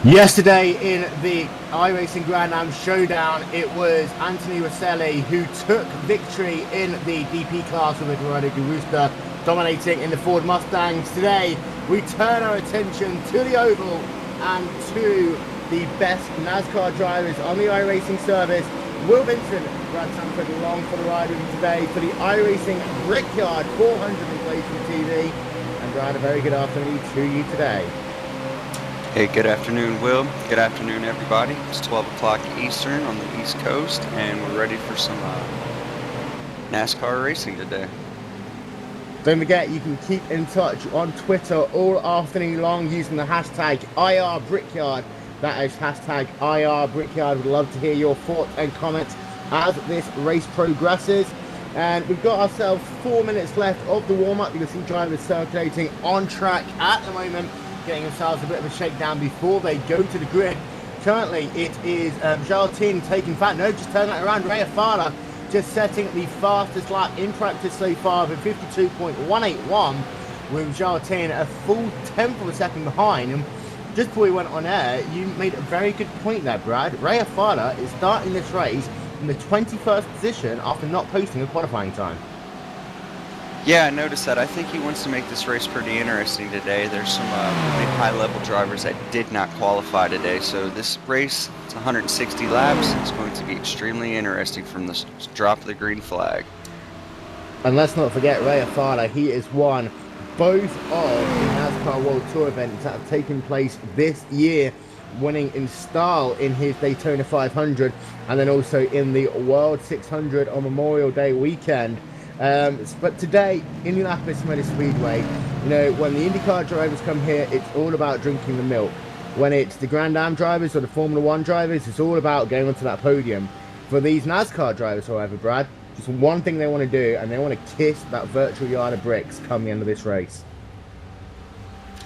Yesterday in the iRacing Grand Am Showdown, it was Anthony Rosselli who took victory in the DP class with Eduardo Rooster dominating in the Ford Mustangs. Today, we turn our attention to the Oval and to the best NASCAR drivers on the iRacing service. Will Vincent, Brad Sanford along for the ride with you today for the iRacing Brickyard 400 in GlacierTV. And Brad, a very good afternoon to you today. Hey, good afternoon, Will. Good afternoon, everybody. It's 12 o'clock Eastern on the East Coast, and we're ready for some NASCAR racing today. Don't forget, you can keep in touch on Twitter all afternoon long using the hashtag IRBrickyard. That is hashtag IRBrickyard. We'd love to hear your thoughts and comments as this race progresses. And we've got ourselves 4 minutes left of the warm-up. You can see drivers circulating on track at the moment, getting themselves a bit of a shakedown before they go to the grid. Currently, it is GlacierTV taking just turn that around. Ray Afala just setting the fastest lap in practice so far with 52.181, with GlacierTV a full tenth of a second behind. And just before we went on air, you made a very good point there, Brad. Ray Afala is starting this race in the 21st position after not posting a qualifying time. Yeah, I noticed that. I think he wants to make this race pretty interesting today. There's some really high-level drivers that did not qualify today, so this race, it's 160 laps. It's going to be extremely interesting from the drop of the green flag. And let's not forget Ray Afala. He has won both of the NASCAR World Tour events that have taken place this year, winning in style in his Daytona 500 and then also in the World 600 on Memorial Day weekend. But today, Indianapolis Motor Speedway, you know, when the IndyCar drivers come here, it's all about drinking the milk. When it's the Grand Am drivers or the Formula One drivers, it's all about going onto that podium. For these NASCAR drivers, however, Brad, just one thing they want to do, and they want to kiss that virtual yard of bricks come the end of this race.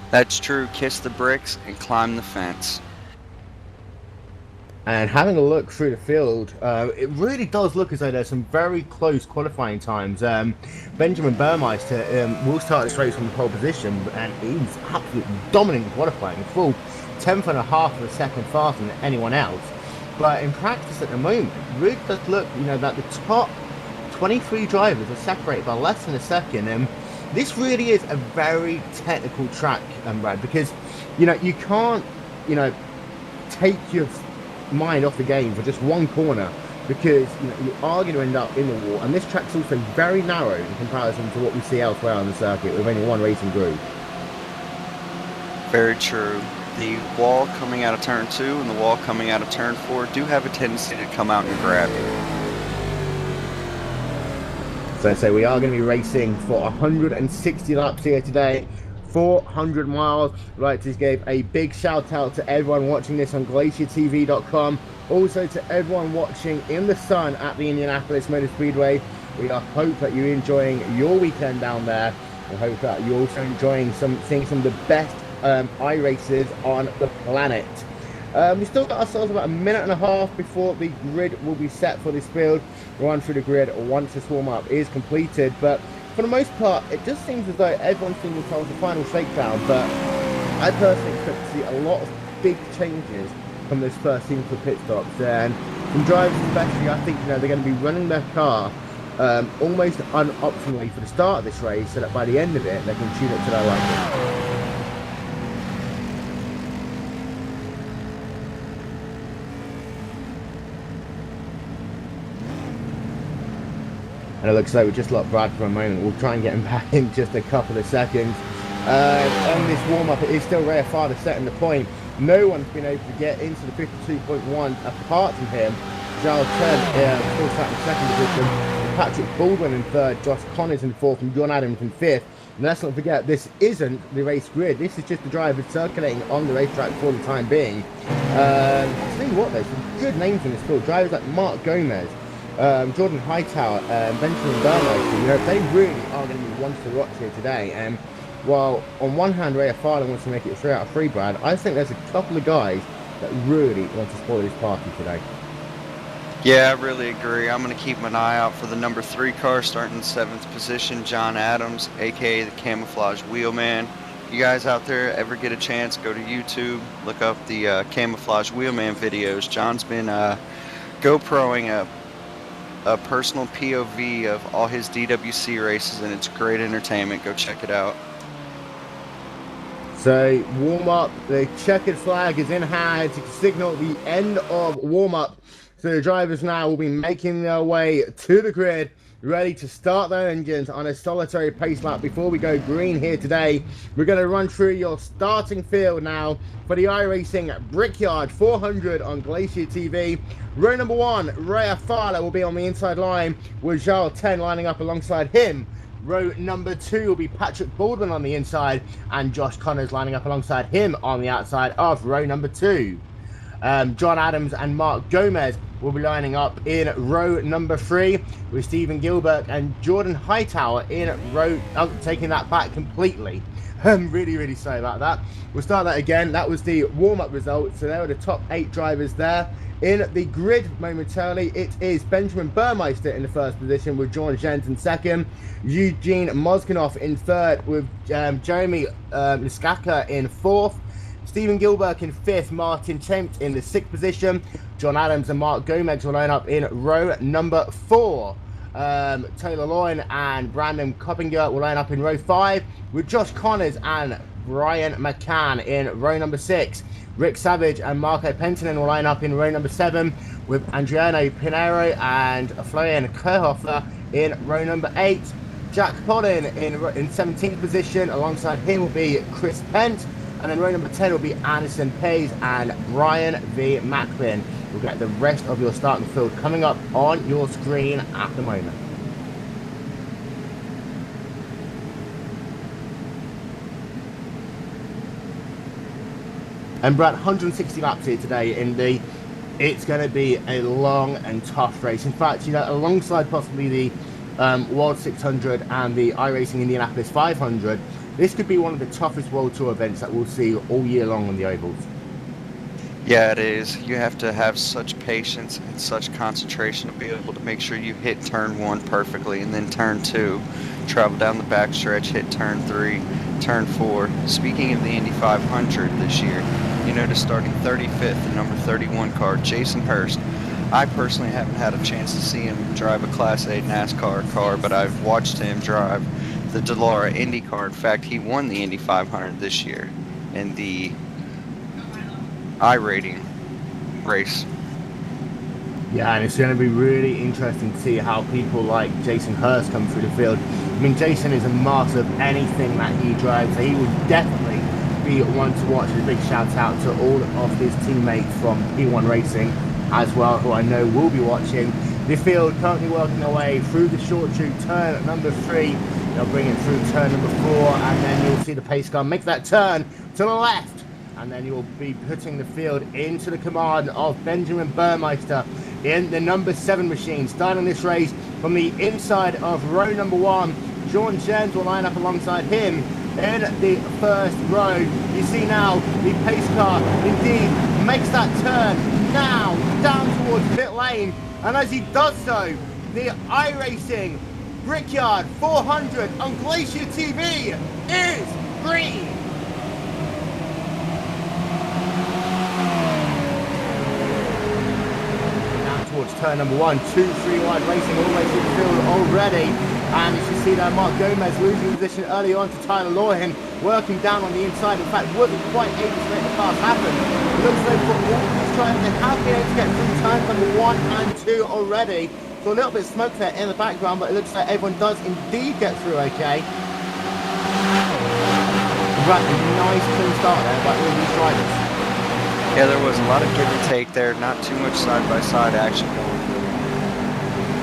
That's true. Kiss the bricks and climb the fence. And having a look through the field, it really does look as though there's some very close qualifying times. Benjamin Burmeister will start this race from the pole position, and he's absolutely dominant in qualifying, full 10th and a half of a second faster than anyone else. But in practice at the moment, it really does look, you know, that the top 23 drivers are separated by less than a second. And this really is a very technical track, Brad, because, you know, you can't, you know, take your mind off the game for just one corner, because you know you are going to end up in the wall, and this track's also very narrow in comparison to what we see elsewhere on the circuit with only one racing group. Very true. The wall coming out of turn 2 and the wall coming out of turn 4 do have a tendency to come out and grab you. So we are going to be racing for 160 laps here today, 400 miles. I'd like to give a big shout out to everyone watching this on GlacierTV.com. Also to everyone watching in the sun at the Indianapolis Motor Speedway. We hope that you're enjoying your weekend down there. We hope that you're also enjoying seeing some of the best iRacers on the planet. We've still got ourselves about a minute and a half before the grid will be set for this field. We'll run through the grid once this warm-up is completed, but for the most part, it just seems as though everyone's seen themselves the final shakedown, but I personally expect to see a lot of big changes from this first team for pit stops. And from drivers especially, I think, you know, they're going to be running their car almost unoptimally for the start of this race, so that by the end of it, they can tune it to their liking. And it looks like we just lost Brad for a moment. We'll try and get him back in just a couple of seconds. On this warm-up, it is still Ray Afala setting the point. No one's been able to get into the 52.1 apart from him. Giles Ted still sat in second position. Patrick Baldwin in third. Josh Connors in fourth. And John Adams in fifth. And let's not forget, this isn't the race grid. This is just the drivers circulating on the racetrack for the time being. Tell you what, there's some good names in this field. Drivers like Mark Gomez, Jordan Hightower, Benjamin Burmeister, you know, they really are going to be ones to watch here today. And while on one hand Ray Afala wants to make it 3 out of 3, Brad, I think there's a couple of guys that really want to spoil this party today. Yeah, I really agree. I'm going to keep an eye out for the number 3 car starting in 7th position, John Adams, aka the Camouflage Wheelman. you guys out there ever get a chance, go to YouTube, look up the Camouflage Wheelman videos. John's been GoProing a personal POV of all his DWC races, and it's great entertainment. Go check it out. So warm up, the checkered flag is in hand to signal the end of warm up. So the drivers now will be making their way to the grid, ready to start their engines on a solitary pace lap. Before we go green here today, we're going to run through your starting field now for the iRacing Brickyard 400 on Glacier TV. Row number 1, Ray Fowler will be on the inside line with Zhao 10 lining up alongside him. Row number 2 will be Patrick Baldwin on the inside and Josh Connors lining up alongside him on the outside of row number 2. John Adams and Mark Gomez will be lining up in row number 3 with Stephen Gilbert and Jordan Hightower in row, taking that back completely. I'm really sorry about that. We'll start that again. That was the warm-up results. So there were the top 8 drivers there. In the grid momentarily, it is Benjamin Burmeister in the first position with John Jens in second, Eugene Mozganoff in third with Jeremy Liskaka in fourth, Stephen Gilbert in fifth, Martin Chempt in the sixth position. John Adams and Mark Gomez will line up in row number 4. Taylor Loyne and Brandon Coppinger will line up in row 5 with Josh Connors and Brian McCann in row number 6. Rick Savage and Marco Pentinen will line up in row number 7 with Adriano Pinheiro and Florian Kerhofer in row number 8. Jack Pollin in 17th position. Alongside him will be Chris Pent. And then row number 10 will be Anderson Pays and Brian V. Macklin. You'll get the rest of your starting field coming up on your screen at the moment. And Brad, 160 laps here today in the, it's going to be a long and tough race. In fact, you know, alongside possibly the World 600 and the iRacing Indianapolis 500, this could be one of the toughest World Tour events that we'll see all year long on the ovals. Yeah, it is. You have to have such patience and such concentration to be able to make sure you hit turn 1 perfectly, and then turn 2, travel down the back stretch, hit turn 3, turn 4. Speaking of the Indy 500 this year, you notice starting 35th, the number 31 car, Jason Hurst. I personally haven't had a chance to see him drive a Class A NASCAR car, but I've watched him drive the Dallara Indy car. In fact, he won the Indy 500 this year in the iRating race. Yeah, and it's going to be really interesting to see how people like Jason Hurst come through the field. I mean, Jason is a master of anything that he drives, so he will definitely be one to watch. A big shout out to all of his teammates from P1 Racing as well, who I know will be watching. The field currently working their way through the short chute, turn number 3. They'll bring it through turn number 4, and then you'll see the pace car make that turn to the left, and then you'll be putting the field into the command of Benjamin Burmeister in the number 7 machine. Starting this race from the inside of row number 1, Sean Jens will line up alongside him in the first row. You see now the pace car indeed makes that turn now down towards pit lane, and as he does so, the iRacing Brickyard 400 on Glacier TV is green. Now towards turn number 1, 2-3 wide racing all the way through the field already. And as you see there, Mark Gomez losing position early on to Tyler Loyne, working down on the inside. In fact, wasn't quite able to make the pass happen. It looks like for all of these drivers, they have been able to get through turns number 1 and 2 already. So a little bit of smoke there in the background, but it looks like everyone does indeed get through okay. Right, a nice clean start there by all these drivers. Yeah, there was a lot of give and take there, not too much side-by-side action going.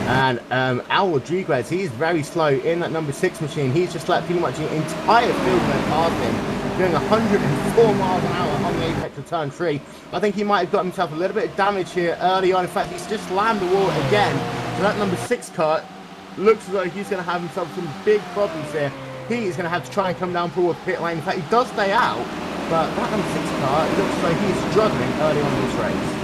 And Al Rodriguez, he's very slow in that number 6 machine. He's just let pretty much the entire field go past him, doing 104 miles an hour on the apex of turn 3. I think he might have got himself a little bit of damage here early on. In fact, he's just slammed the wall again. So that number 6 car looks as though he's going to have himself some big problems here. He is going to have to try and come down towards pit lane. In fact, he does stay out, but that number 6 car looks like he's struggling early on in this race.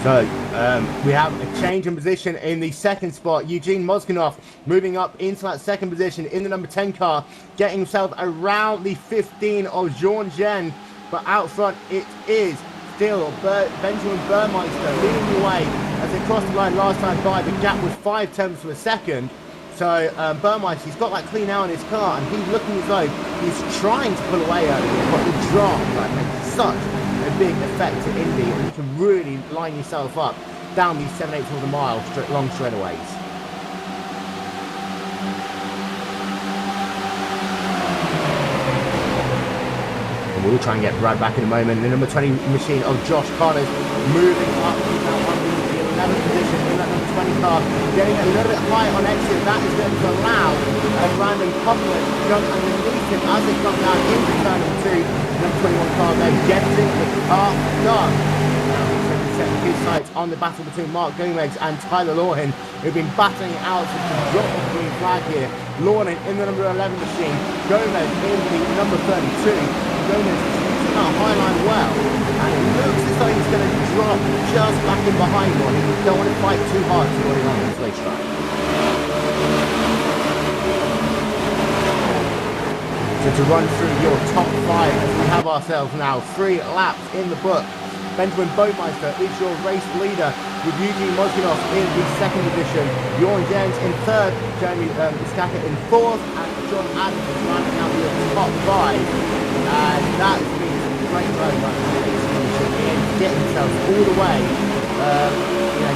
So We have a change in position in the second spot. Eugene Moskinov moving up into that second position in the number 10 car, getting himself around the 15 of Jean Gen. But out front, it is still Benjamin Burmeister leading the way as they crossed the line last time by. The gap was 5/10 of a second. So Burmeister, he's got that clean air in his car, and he's looking as though he's trying to pull away earlier, but the drop makes such a big effect to Indy, and you can really line yourself up down these 7/8 of a mile long straightaways. And we'll try and get Brad back in a moment. The number 20 machine of Josh Connors moving up to the 11th position in that number 20 car, getting a little bit high on exit. That is going to allow Brandon Copeland to jump underneath him as they come down into turn number 2. Number 21 car there getting the car done. Setting his sights on the battle between Mark Gomez and Tyler Lawhen, who've been battling it out since the drop of the green flag here. Lawhen in the number 11 machine, Gomez in the number 32. Gomez is using that high line well, and it looks as though he's going to drop just back in behind one. He don't want to fight too hard to what he on this racetrack. So to run through your top 5, as we have ourselves now 3 laps in the book. Benjamin Burmeister is your race leader, with Eugene Moskinov in the second position, Bjorn Jens in third, Jeremy Iskaka in fourth, and John Adams is rounding out your top 5. And that has been a great run by the in getting themselves all the way,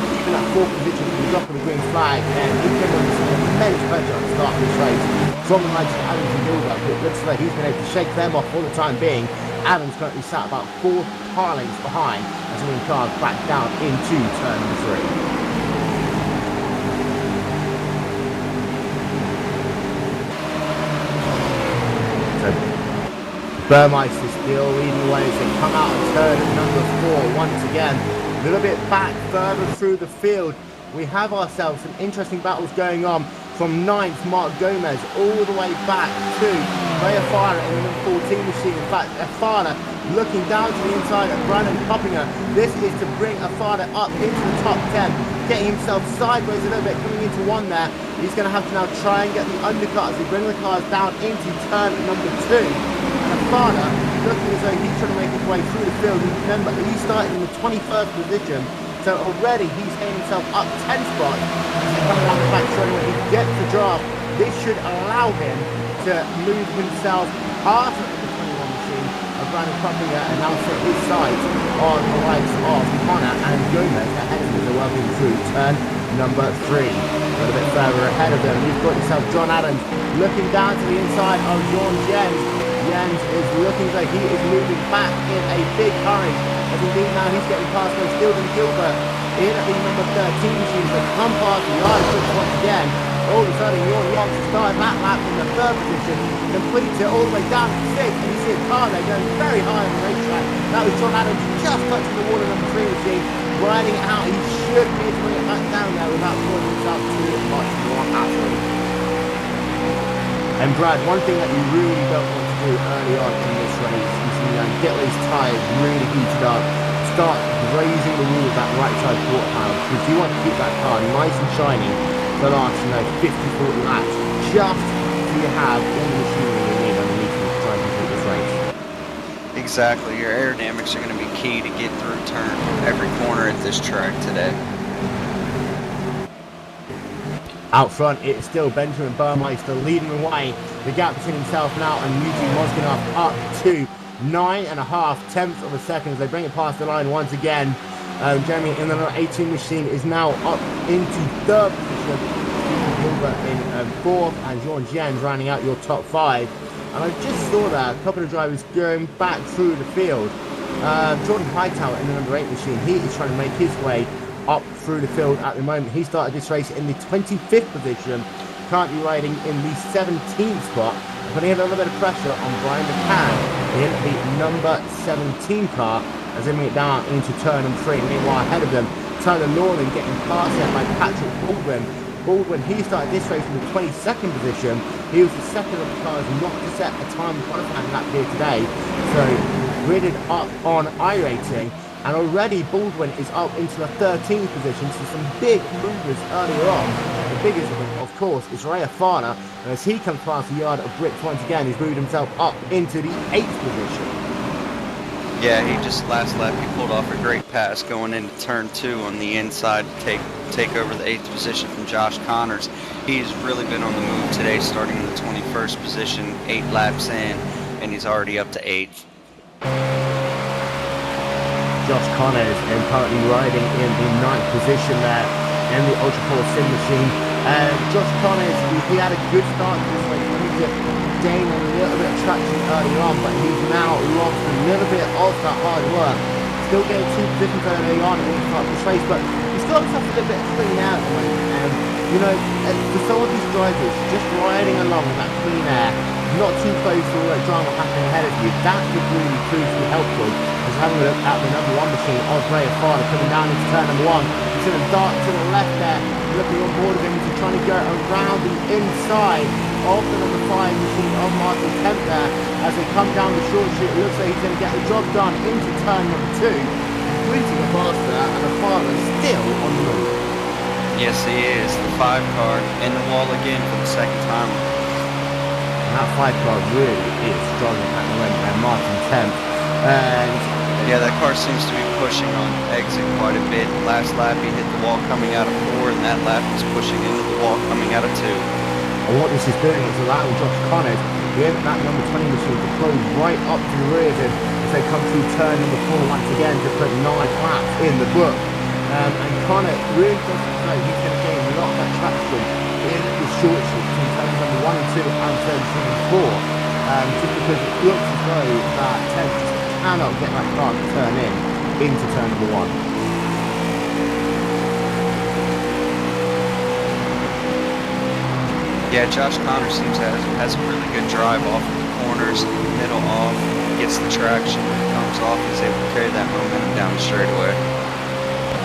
keeping that fourth position from the drop of the green flag, and he's given them some immense pressure at the start of this race from the likes of Adams and Gilbert. It looks like he's been able to shake them off for the time being. Adams currently sat about 4 car lengths behind as the cars back down into turn number 3. So Burmeister still leading the way as they come out of turn number 4 once again. A little bit back further through the field. We have ourselves some interesting battles going on from 9th, Mark Gomez, all the way back to Ray Afara in the number 14 machine. In fact, Afara looking down to the inside of Brandon Coppinger. This is to bring Afara up into the top 10, getting himself sideways a little bit, coming into one there. He's going to have to now try and get the undercut as they bring the cars down into turn number 2. And Afara looking as though he's trying to make his way through the field. And remember, he started in the 21st position. So already he's getting himself up 10 spots. Coming down the back straight when he gets the draft. This should allow him to move himself past the 21 machine of Brandon Coppinger and now set his sights on the likes of Connor and Gomez ahead of him. They're working through turn number 3. A little bit further ahead of them, you've got yourself John Adams looking down to the inside of Jean Jens. Jens is looking like he is moving back in a big hurry. As indeed now he's getting past both Stildon Gilbert in at the number 13 machines that come past the yard once again. All of a sudden, Jordan Jens started that lap in the 3rd position, completes it all the way down to 6th, and you see a car there going very high on the racetrack. That was John Adams just touching the wall of number 3 machine, riding it out. He should be able to bring it back down there without causing himself too much more hassle. And Brad, one thing that you really don't want to do early on in this race is get these tyres really heated up, start grazing the wall of that right side quarter panel, because you want to keep that car nice and shiny for the last 50-40 laps, just so you have all the machinery you need underneath you to try and complete this race. Exactly, your aerodynamics are going to be key to get through every corner at this track today. Out front, it's still Benjamin Burmeister leading the way. The gap between himself now and Eugene Moskinov up to 9.5 of a second as they bring it past the line once again. Jeremy in the number 18 machine is now up into 3rd position. Gilbert in 4th, and Jean Jens rounding out your top 5. And I just saw that a couple of drivers going back through the field. Jordan Hightower in the number 8 machine, he is trying to make his way up through the field at the moment. He started this race in the 25th position, currently riding in the 17th spot, putting a little bit of pressure on Brian McCann in the number 17 car as they make it down into turn number 3. Meanwhile, ahead of them, Tyler Lawhen getting passed there by Patrick Baldwin. Baldwin, he started this race in the 22nd position. He was the second of the cars not to set a time qualifying lap here today. So gridded up on iRacing. And already Baldwin is up into the 13th position, so some big movers earlier on. The biggest of them, of course, is Ray Afana, and as he comes past the yard of bricks once again, he's moved himself up into the 8th position. Yeah, he just last lap he pulled off a great pass going into turn 2 on the inside to take over the 8th position from Josh Connors. He's really been on the move today, starting in the 21st position, 8 laps in, and he's already up to 8th. Josh Connors and currently riding in the 9th position there in the Ultra Core Sim machine. Josh Connors, he had a good start to this race. He gained a little bit of traction early on, but he's now lost a little bit of that hard work. Still getting 2 positions early on in the start of this race, but he's got himself a little bit clean out at the moment. You know, for some of these drivers, just riding along in that clean air, not too close to all that drama happening ahead of you, that could really prove to be helpful. As having a look at the number 1 machine of Ray Afana coming down into turn number 1. He's going to dart to the left there, looking on board of him, he's trying to go around the inside of the number 5 machine of Martin Kemp there. As they come down the short chute, it looks like he's going to get the job done into turn number 2. Completing a pass there, and Afana still on the move. Yes, he is. The 5 car in the wall again for the 2nd time. And that 5 car really is strong at the moment by Martin Kemp. And yeah, that car seems to be pushing on exit quite a bit. Last lap he hit the wall coming out of 4, and that lap he's pushing into the wall coming out of 2. And what this is doing is allowing Josh Connors, the that number 20 machine, to close right up to the rear of him as they come through turn number 4 once again to put 9 laps in the book. And Connor really doesn't know he's going to gain a lot of that traction in the short shoot between turns number 1 and 2 and turns 3 and 4. Just because it looks as though that Ted just cannot get that car to turn into turn number 1. Yeah, Josh Connors seems to has a really good drive off of the corners, middle off, gets the traction, comes off, he's able to carry that momentum down the straightaway.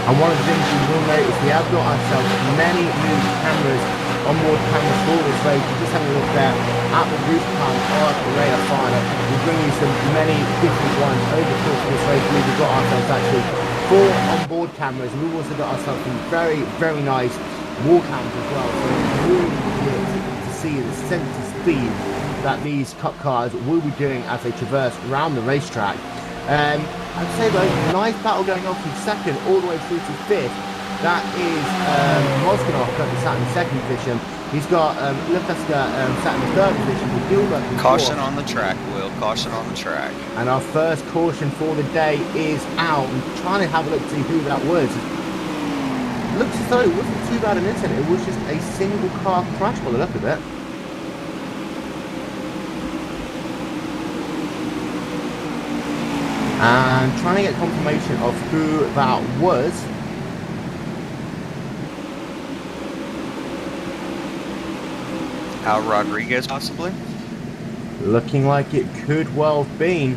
And one of the things you will notice, we have got ourselves many new cameras, onboard cameras for this race. We're just having a look there at the roof pan of Ray Afana. We'll bring you many different ones over the course of this race. We've got ourselves actually 4 onboard cameras, and we've also got ourselves some very, very nice wall cams as well. So it's really good to see the sense of speed that these cup cars will be doing as they traverse around the racetrack. I'd say though, nice battle going on from 2nd all the way through to 5th. That is Moskanov currently sat in the 2nd position. He's got Lefeska sat in the 3rd position with Gilbert in 4th. Caution on the track, Will. Caution on the track. And our first caution for the day is out. I'm trying to have a look to see who that was. It looks as though it wasn't too bad an incident. It was just a single car crash by the look of it. And trying to get confirmation of who that was. Al Rodriguez, possibly? Looking like it could well have been.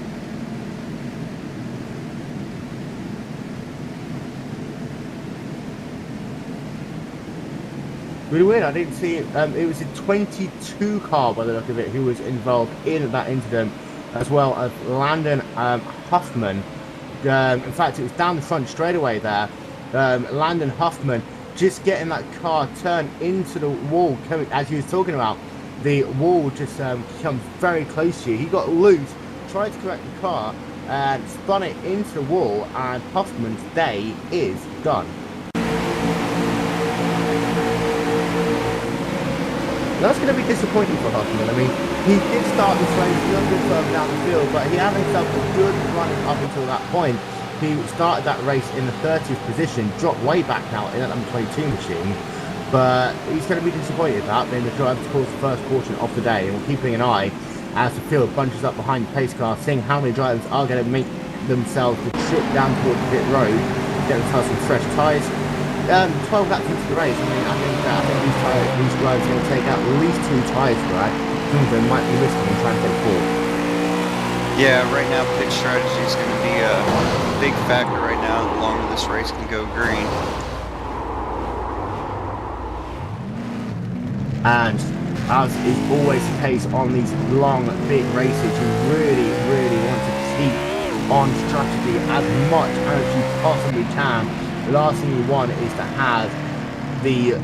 Really weird, I didn't see it. It was a 22 car by the look of it who was involved in that incident, as well as Landon Huffman. In fact, it was down the front straightaway there. Landon Huffman just getting that car turned into the wall, as he was talking about. The wall just comes very close to you. He got loose, tried to correct the car, and spun it into the wall, and Huffman's day is done. That's going to be disappointing for Huffman. I mean, he did start this race a little bit further down the field, but he had himself a good run up until that point. He started that race in the 30th position, dropped way back now in that number 22 machine, but he's going to be disappointed at that, being the driver to cause the first caution of the day. And we're keeping an eye as the field bunches up behind the pace car, seeing how many drivers are going to make themselves the trip down towards the pit road, get themselves some fresh tyres. 12 laps into the race, I mean, I think these drivers are going to take out at least 2 tyres for that. Some of them might be risking and trying to take 4. Yeah, right now pit strategy is going to be a big factor right now. The longer this race can go green. And as is always the case on these long, big races, you really, really want to keep on strategy as much as you possibly can. The last thing you want is to have the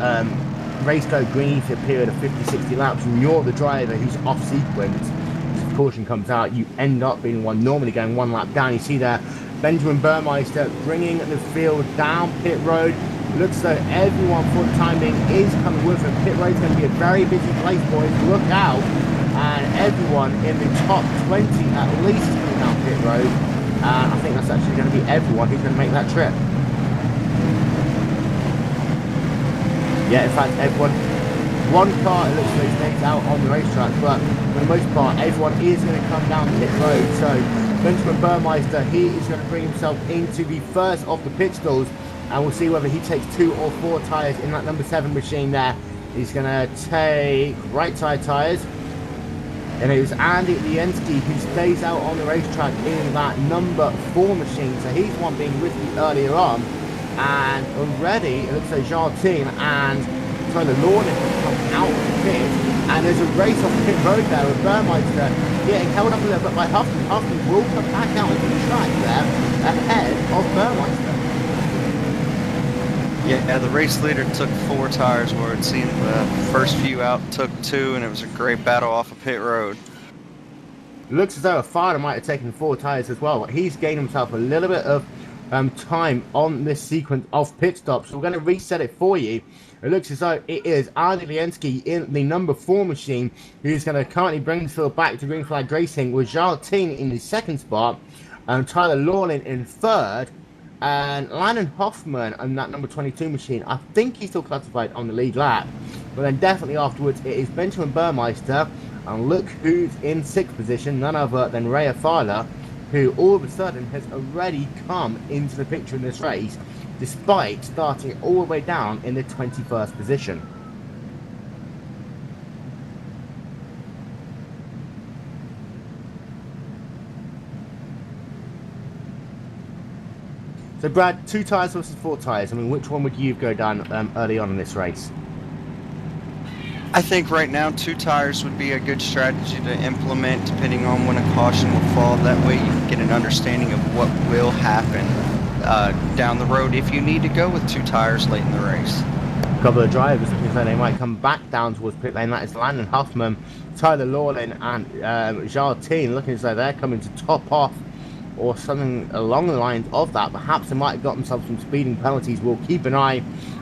race go green for a period of 50-60 laps and you're the driver who's off sequence. If caution comes out, you end up being one normally going one lap down. You see there Benjamin Burmeister bringing the field down pit road. Looks though everyone for the time being is coming with him. Pit road's going to be a very busy place, boys. Look out. And everyone in the top 20 at least is coming down pit road. And I think that's actually going to be everyone who's going to make that trip. Yeah, in fact, everyone, one car it looks like stays out on the racetrack, but for the most part, everyone is going to come down pit road. So Benjamin Burmeister, he is going to bring himself into the first of the pit stalls, and we'll see whether he takes 2 or 4 tyres in that number 7 machine there. He's going to take right side tyres. And it was Andy Liensky who stays out on the racetrack in that number 4 machine. So he's one being with me earlier on. And already it looks like Jartin and Tyler Lawler have come out of the pit. And there's a race off pit road there with Burmeister getting held up a little bit by Huffman. Huffman will come back out into the track there ahead of Burmeister. Yeah, the race leader took 4 tires where it seemed the first few out took 2, and it was a great battle off of pit road. Looks as though a father might have taken 4 tires as well, but he's gained himself a little bit of time on this sequence of pit stops. So we're going to reset it for you. It looks as though it is Andy Liensky in the number 4 machine who's going to currently bring the field back to green flag racing, with Jartin in the 2nd spot, and Tyler Lawlin in 3rd. And Landon Hoffman on that number 22 machine, I think he's still classified on the lead lap. But then definitely afterwards, it is Benjamin Burmeister. And look who's in 6th position, none other than Ray Fowler, who all of a sudden has already come into the picture in this race, despite starting all the way down in the 21st position. So Brad, 2 tyres versus 4 tyres. I mean, which one would you go down early on in this race? I think right now 2 tires would be a good strategy to implement depending on when a caution will fall. That way you can get an understanding of what will happen down the road if you need to go with 2 tires late in the race. A couple of drivers looking as though they might come back down towards pit lane. That is Landon Huffman, Tyler Lawlin and Jartin looking as though they're coming to top off or something along the lines of that. Perhaps they might have got themselves some speeding penalties. We'll keep an eye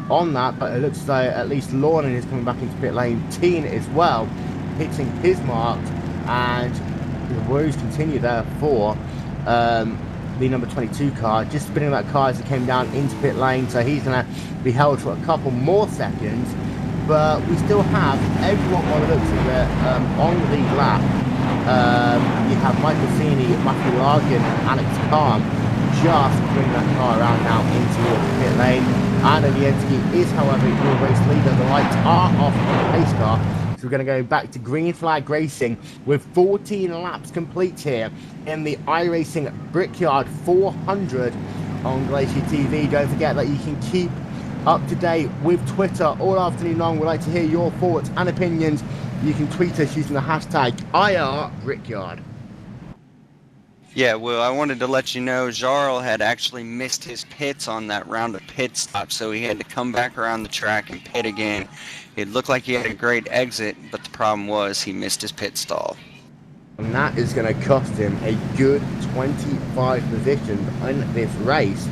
on that, but it looks like at least Lawlin is coming back into pit lane. Teen as well, hitting his mark, and the woes continue there for the number 22 car, just spinning that car as it came down into pit lane, so he's going to be held for a couple more seconds. But we still have everyone by the looks of it on the lead lap. You have Michael Cini, Matthew Larkin and Alex Kahn just bring that car around now into the pit lane. Andy Liensky is, however, your race leader. The lights are off on the pace car. So we're going to go back to green flag racing with 14 laps complete here in the iRacing Brickyard 400 on GlacierTV. Don't forget that you can keep up to date with Twitter all afternoon long. We'd like to hear your thoughts and opinions. You can tweet us using the hashtag #IRBrickyard. Yeah, well, I wanted to let you know Jarl had actually missed his pits on that round of pit stop, so he had to come back around the track and pit again. It looked like he had a great exit, but the problem was he missed his pit stall. And that is going to cost him a good 25 positions in this race.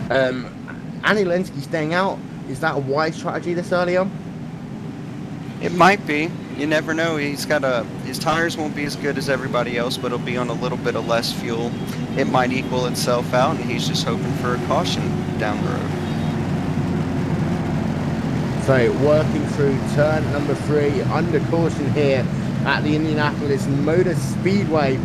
Andy Liensky staying out, is that a wise strategy this early on? It might be. You never know. He's got his tires won't be as good as everybody else, but it'll be on a little bit of less fuel. It might equal itself out, and he's just hoping for a caution down the road. So working through turn number 3 under caution here at the Indianapolis Motor Speedway.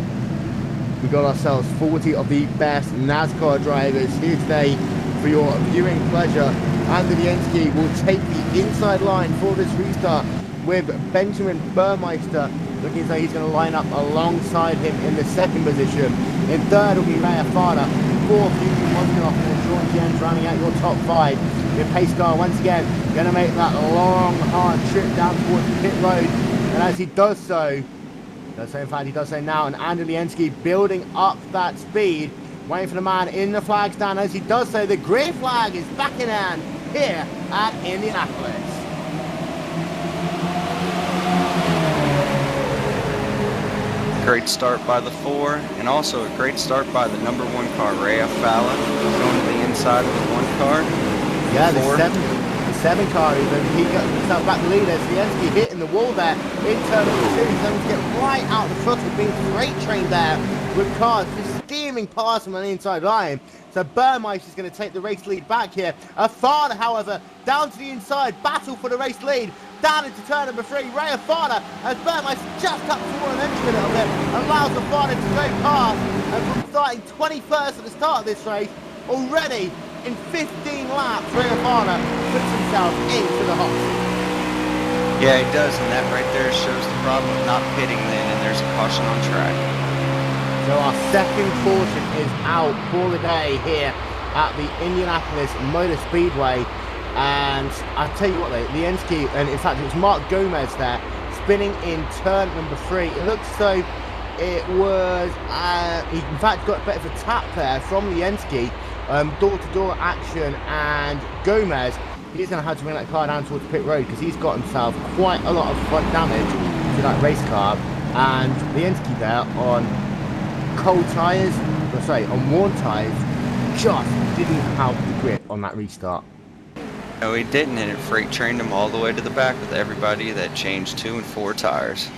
We've got ourselves 40 of the best NASCAR drivers here today for your viewing pleasure. Andy Liensky will take the inside line for this restart with Benjamin Burmeister looking as though he's going to line up alongside him in the 2nd position. In 3rd will be Ray Fowler. 4th, Houston Moskinoff and Sean Jens rounding out your top 5. The pace car once again going to make that long, hard trip down towards the pit road. And as he does so, in fact he does so now, and Andy Liensky building up that speed. waiting for the man in the flag stand. As he does so, the green flag is back in hand here at Indianapolis. Great start by the 4, and also a great start by the number 1 car, Rhea Falla, going to the inside of the 1 car. Yeah, the 7 car even, he got himself back the lead as Lienski hitting the wall there in turn number 2. He's going to get right out the front of being freight trained there with cars just steaming past him on the inside line. So Burmeister's going to take the race lead back here. Afada, however, down to the inside, battle for the race lead. Down into turn number 3, Ray Afada, as Burmeister just up toward an entry a little bit, allows Afada to go past, and from starting 21st at the start of this race, already in 15 laps, Ray Afada puts himself into the hot seat. Yeah, he does, and that right there shows the problem of not pitting then, and there's a caution on track. So our second caution is out for the day here at the Indianapolis Motor Speedway. And I tell you what, though, Lienski, and in fact it was Mark Gomez there, spinning in turn number 3. It looks so it was, he in fact got a bit of a tap there from Lienski, door-to-door action, and Gomez, he's going to have to bring that car down towards pit road because he's got himself quite a lot of front damage to that race car. And Lienski there on cold tyres, on worn tyres, just didn't have the grip on that restart. No, he didn't, and it freight trained him all the way to the back with everybody that changed 2 and 4 tires.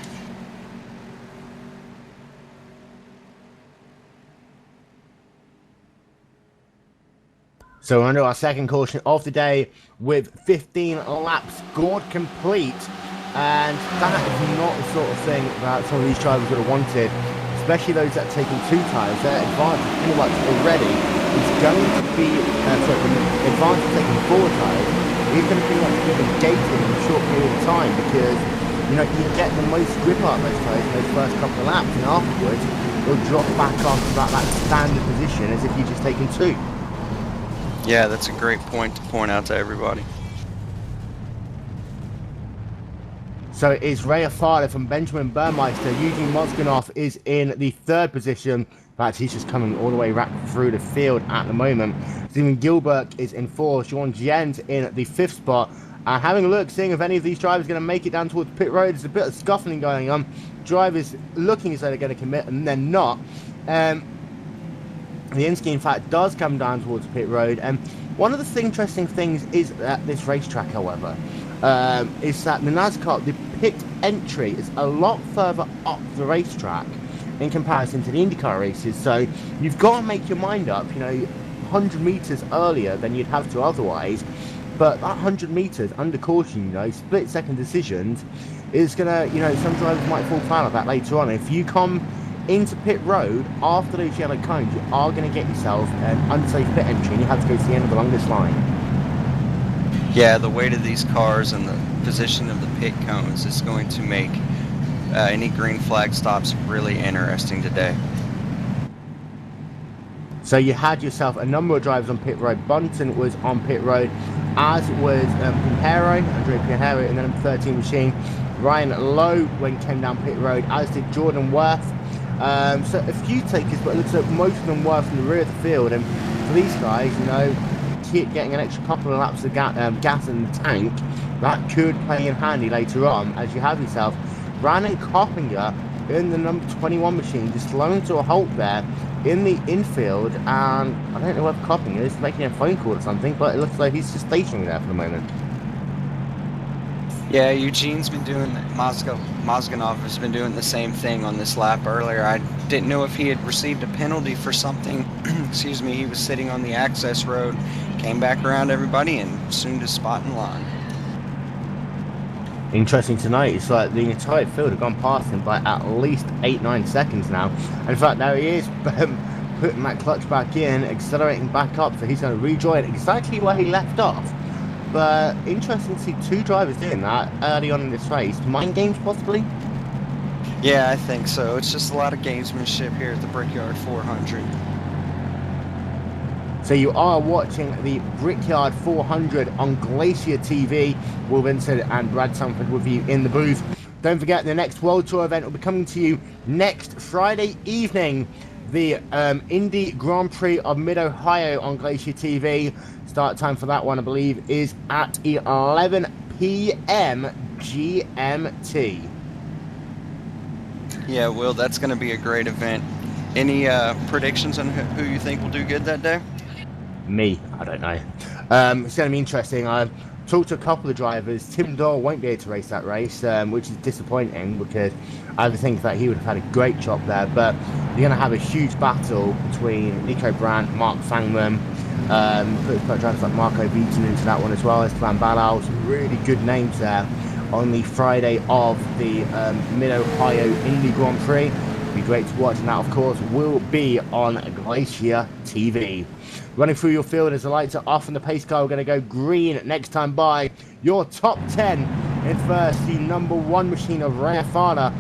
So we're under our second caution of the day with 15 laps scored complete, and that is not the sort of thing that some of these drivers would have wanted, especially those that are taking 2 tires. Their advantage pretty much already is going to be, the advantage of taking 4 tires is going to pretty much be negated in a short period of time, because you know you get the most grip out of those tires in those first couple of laps, and afterwards they'll drop back after that standard position as if you've just taken 2. Yeah, that's a great point to point out to everybody. So it is Ray Afada from Benjamin Burmeister. Eugene Mosganoff is in the 3rd position. In fact, he's just coming all the way back through the field at the moment. Stephen Gilbert is in 4th. Sean Jens in the 5th spot. Having a look, seeing if any of these drivers are going to make it down towards pit road. There's a bit of scuffling going on. Drivers looking as though they're going to commit, and they're not. Lienski, in fact, does come down towards pit road. And one of the interesting things is at this racetrack, however, is that the NASCAR, the pit entry is a lot further up the racetrack in comparison to the IndyCar races. So you've got to make your mind up, 100 meters earlier than you'd have to otherwise. But that 100 meters under caution, split second decisions is gonna, some drivers might fall foul of that later on. If you come into pit road after those yellow cones, you are going to get yourself an unsafe pit entry, and you have to go to the end of the longest line. Yeah, the weight of these cars and the position of the pit cones is going to make any green flag stops really interesting today. So you had yourself a number of drivers on pit road. Bunton was on pit road, as was Andre Pinheiro in the number 13 machine. Ryan Lowe came down pit road, as did Jordan Worth. So a few takers, but it looks like most of them were from the rear of the field. And for these guys, keep getting an extra couple of laps of gas in the tank, that could play in handy later on, as you have yourself Brandon Coppinger in the number 21 machine, just slowing to a halt there in the infield. And I don't know whether Coppinger is making a phone call or something, but it looks like he's just stationary there for the moment. Yeah, Eugene's been doing that. Mosganov has been doing the same thing on this lap earlier. I didn't know if he had received a penalty for something. Excuse me, he was sitting on the access road, came back around everybody, and assumed his spot in line. Interesting tonight, it's like the entire field have gone past him by at least 8-9 seconds now. And in fact, there he is, putting that clutch back in, accelerating back up, so he's going to rejoin exactly where he left off. But interesting to see 2 drivers doing that early on in this race. Mind games, possibly? Yeah, I think so. It's just a lot of gamesmanship here at the Brickyard 400. So you are watching the Brickyard 400 on GlacierTV. Will Vincent and Brad Sanford with you in the booth. Don't forget, the next World Tour event will be coming to you next Friday evening. the Indy Grand Prix of Mid-Ohio on Glacier TV. Start time for that one, I believe, is at 11 p.m. GMT. Yeah, Will, that's going to be a great event. Any predictions on who you think will do good that day? Me, I don't know. It's going to be interesting. I've talked to a couple of drivers. Tim Doyle won't be able to race that race, which is disappointing because I think that he would have had a great job there. But you're going to have a huge battle between Nico Brandt, Mark Fangman, put drivers like Marco Beaton into that one as well, Esteban Balao. Some really good names there on the Friday of the Mid-Ohio Indy Grand Prix. It'll be great to watch, and that, of course, will be on Glacier TV. Running through your field as the lights are off and the pace car, we're going to go green next time by. Your top 10 in first, the number 1 machine of Ray Fana.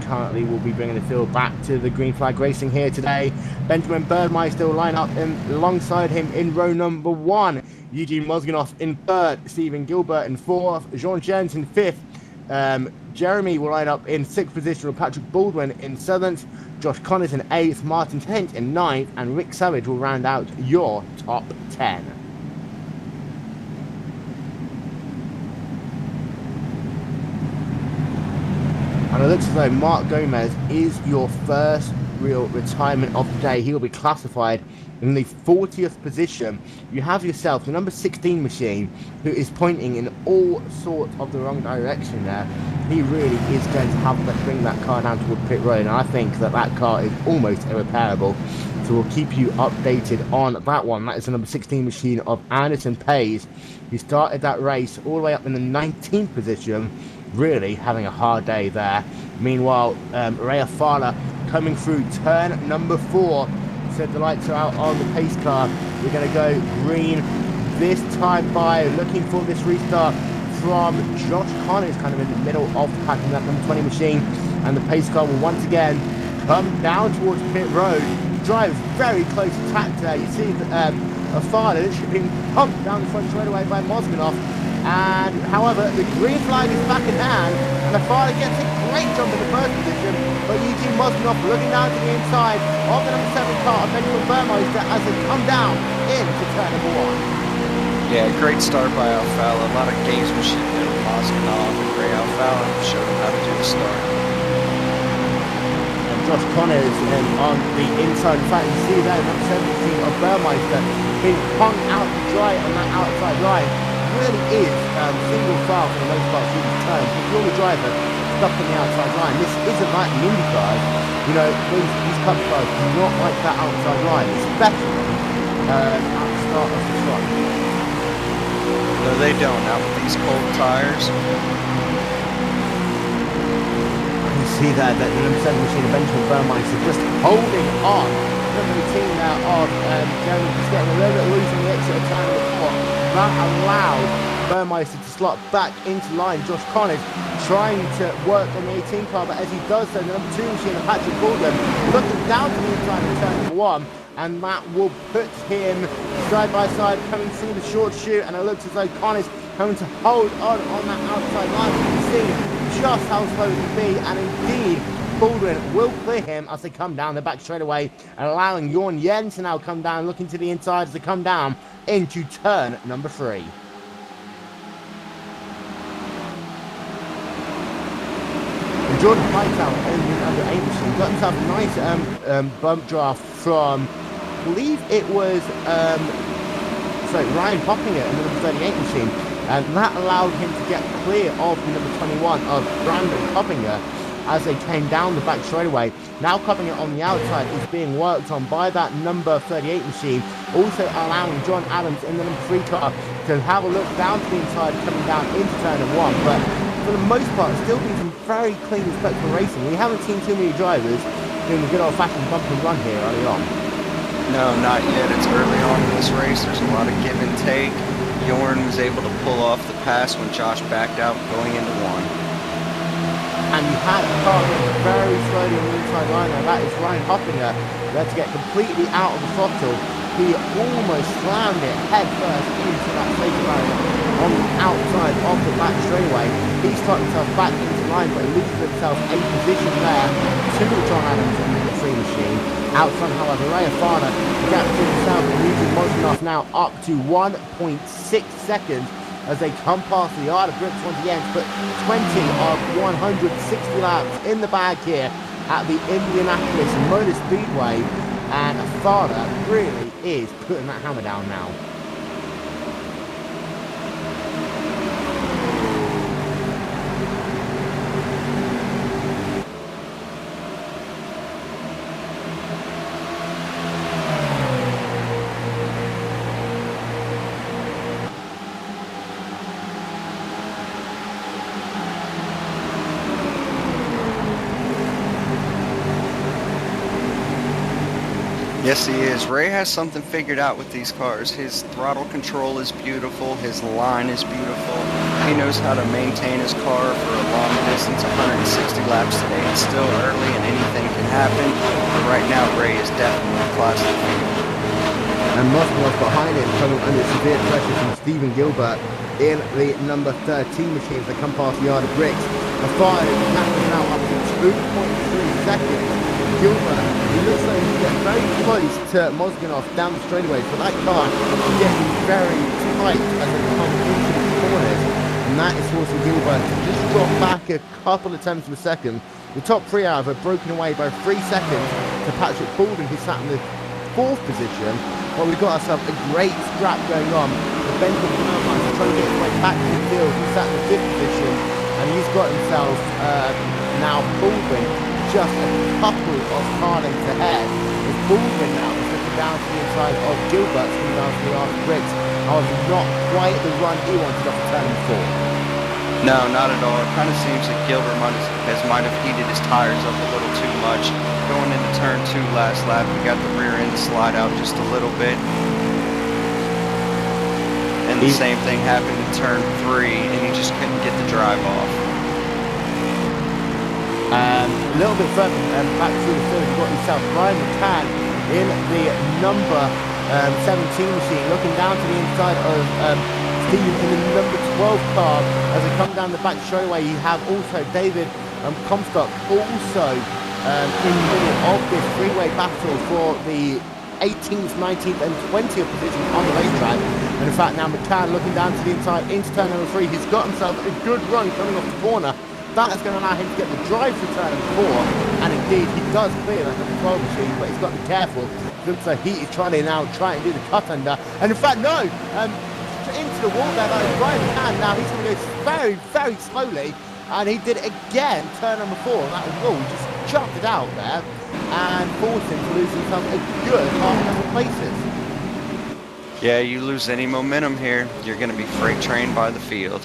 Currently will be bringing the field back to the green flag racing here today. Benjamin Birdmeister will line up alongside him in row number 1. Eugene Mozganoff in 3rd, Stephen Gilbert in 4th, Jean Jens in 5th. Jeremy will line up in 6th position with Patrick Baldwin in 7th. Josh Connors in 8th, Martin Tent in 9th, and Rick Savage will round out your top 10. And it looks as though Mark Gomez is your first real retirement of the day. He will be classified in the 40th position. You have yourself the number 16 machine, who is pointing in all sorts of the wrong direction there. He really is going to have to bring that car down toward pit road, and I think that that car is almost irreparable. So we'll keep you updated on that one. That is the number 16 machine of Anderson Pays, who started that race all the way up in the 19th position, really having a hard day there. Meanwhile, Ray Fana coming through turn number 4. So the lights are out on the pace car. We're going to go green this time by, looking for this restart from Josh Connors, kind of in the middle of the pack in that number 20 machine. And the pace car will once again come down towards pit road. Drives very close attack there. You see that Afada literally being pumped down the front straightaway by Mozganoff. And however, the green flag is back in hand, and Afada gets a great jump in the first position, but Eugene Mozganoff looking down to the inside of the number 7 car of Benjamin Burmeister as they come down into turn number 1. Yeah, great start by Alfala. A lot of gamesmanship there with Mozganoff and Ray Alfala showed him how to do the start. And Josh Connors on the inside. In fact, you see there, number 17 of Burmeister being hung out to dry on that outside line. Really is single file for the most part through these turns. If you're the driver stuck on the outside line, this isn't like the Indy cars. You know, these cup cars do not like that outside line, especially at the start of the slot. No, they don't. Not with these cold tires. You see that the number 7 machine of Benjamin Burmeister just holding on. Number 18 now of Jeremy just getting a little bit loose on the exit of turn number 4. That allowed Burmeister to slot back into line. Josh Connors trying to work on the 18 car, but as he does so, the number 2 machine of Patrick Baldwin looking down to the inside of turn number 1, and that will put him side by side coming through the short chute, and it looks as though Connors going to hold on that outside line. You can see just how slow it can be, and indeed Baldwin will clear him as they come down the back straightaway, and allowing Jorn Yen to now come down, looking to the inside as they come down into turn number 3. And Jordan Hightower in the under 8 machine got himself a nice bump draft from, I believe it was Ryan Hoppinger in the number 38 machine, and that allowed him to get clear of the number 21 of Brandon Hoppinger as they came down the back straightaway. Now Coppinger on the outside is being worked on by that number 38 machine, also allowing John Adams in the number 3 car to have a look down to the inside, coming down into turn number 1. But for the most part, still been some very clean, respectful racing. We haven't seen too many drivers doing the good old-fashioned bump and run here early on. No, not yet. It's early on in this race. There's a lot of give and take. Jorn was able to pull off the pass when Josh backed out going into 1. And you had a car going very slowly on the inside line there. That is Ryan Hoppinger. He had to get completely out of the throttle. He almost slammed it head first into that safety barrier on the outside of the back straightaway. He started himself back into line, but he loses himself a position there to John Adams in the 3 machine. Outside, however, Ray Afana, the gap between himself and Yuji Mosmanov now up to 1.6 seconds as they come past the yard of bricks once again, but 20 of 160 laps in the bag here at the Indianapolis Motor Speedway, and Afana really is putting that hammer down now. Yes, he is. Ray has something figured out with these cars. His throttle control is beautiful. His line is beautiful. He knows how to maintain his car for a long distance, 160 laps today. It's still early and anything can happen. But right now, Ray is definitely class of the field. And Mosmanov behind him, coming under severe pressure from Stephen Gilbert in the number 13 machine as they come past the yard of bricks. Afana is now up to 2.3 seconds. Gilbert, he looks like he's getting very close to Mosmanov down the straightaways, but that car is getting very tight as it comes into the corners, and that is forcing Gilbert to just drop back a couple of tenths of a second. The top three, however, broken away by 3 seconds to Patrick Baldwin, who sat in the 4th position. Well, we've got ourselves a great scrap going on. The Benjamin Canalman is trying to get his way back to the field. He sat in the 5th position, and he's got himself now Baldwin just a couple of car lengths ahead. With Baldwin now is looking down to the inside of Gilbert, coming down to the arc of bricks. However, not quite the run he wanted off the turn 4. No, not at all. It kind of seems that Gilbert might have heated his tires up a little too much. Going into turn 2 last lap, we got the rear end slide out just a little bit. And the same thing happened in turn 3, and he just couldn't get the drive off. A little bit further back through the field, you've got yourself Brian McCann in the number 17 machine, looking down to the inside of Stephen in the number 12 car. As they come down the back straightaway, you have also David Comstock also in the middle of this three-way battle for the 18th, 19th and 20th position on the racetrack. And in fact now McCann looking down to the inside into turn number 3. He's got himself a good run coming off the corner. That is going to allow him to get the drive to turn 4, and indeed he does clear that number 12 machine, but he's got to be careful. Looks like he is trying to now try and do the cut under, and in fact no, into the wall there. That is Brian McCann. Now he's going to go very, very slowly, and he did it again, turn number 4. That was he just chopped it out there and forced him to lose himself a good half a dozen places. Yeah, you lose any momentum here, you're going to be freight trained by the field.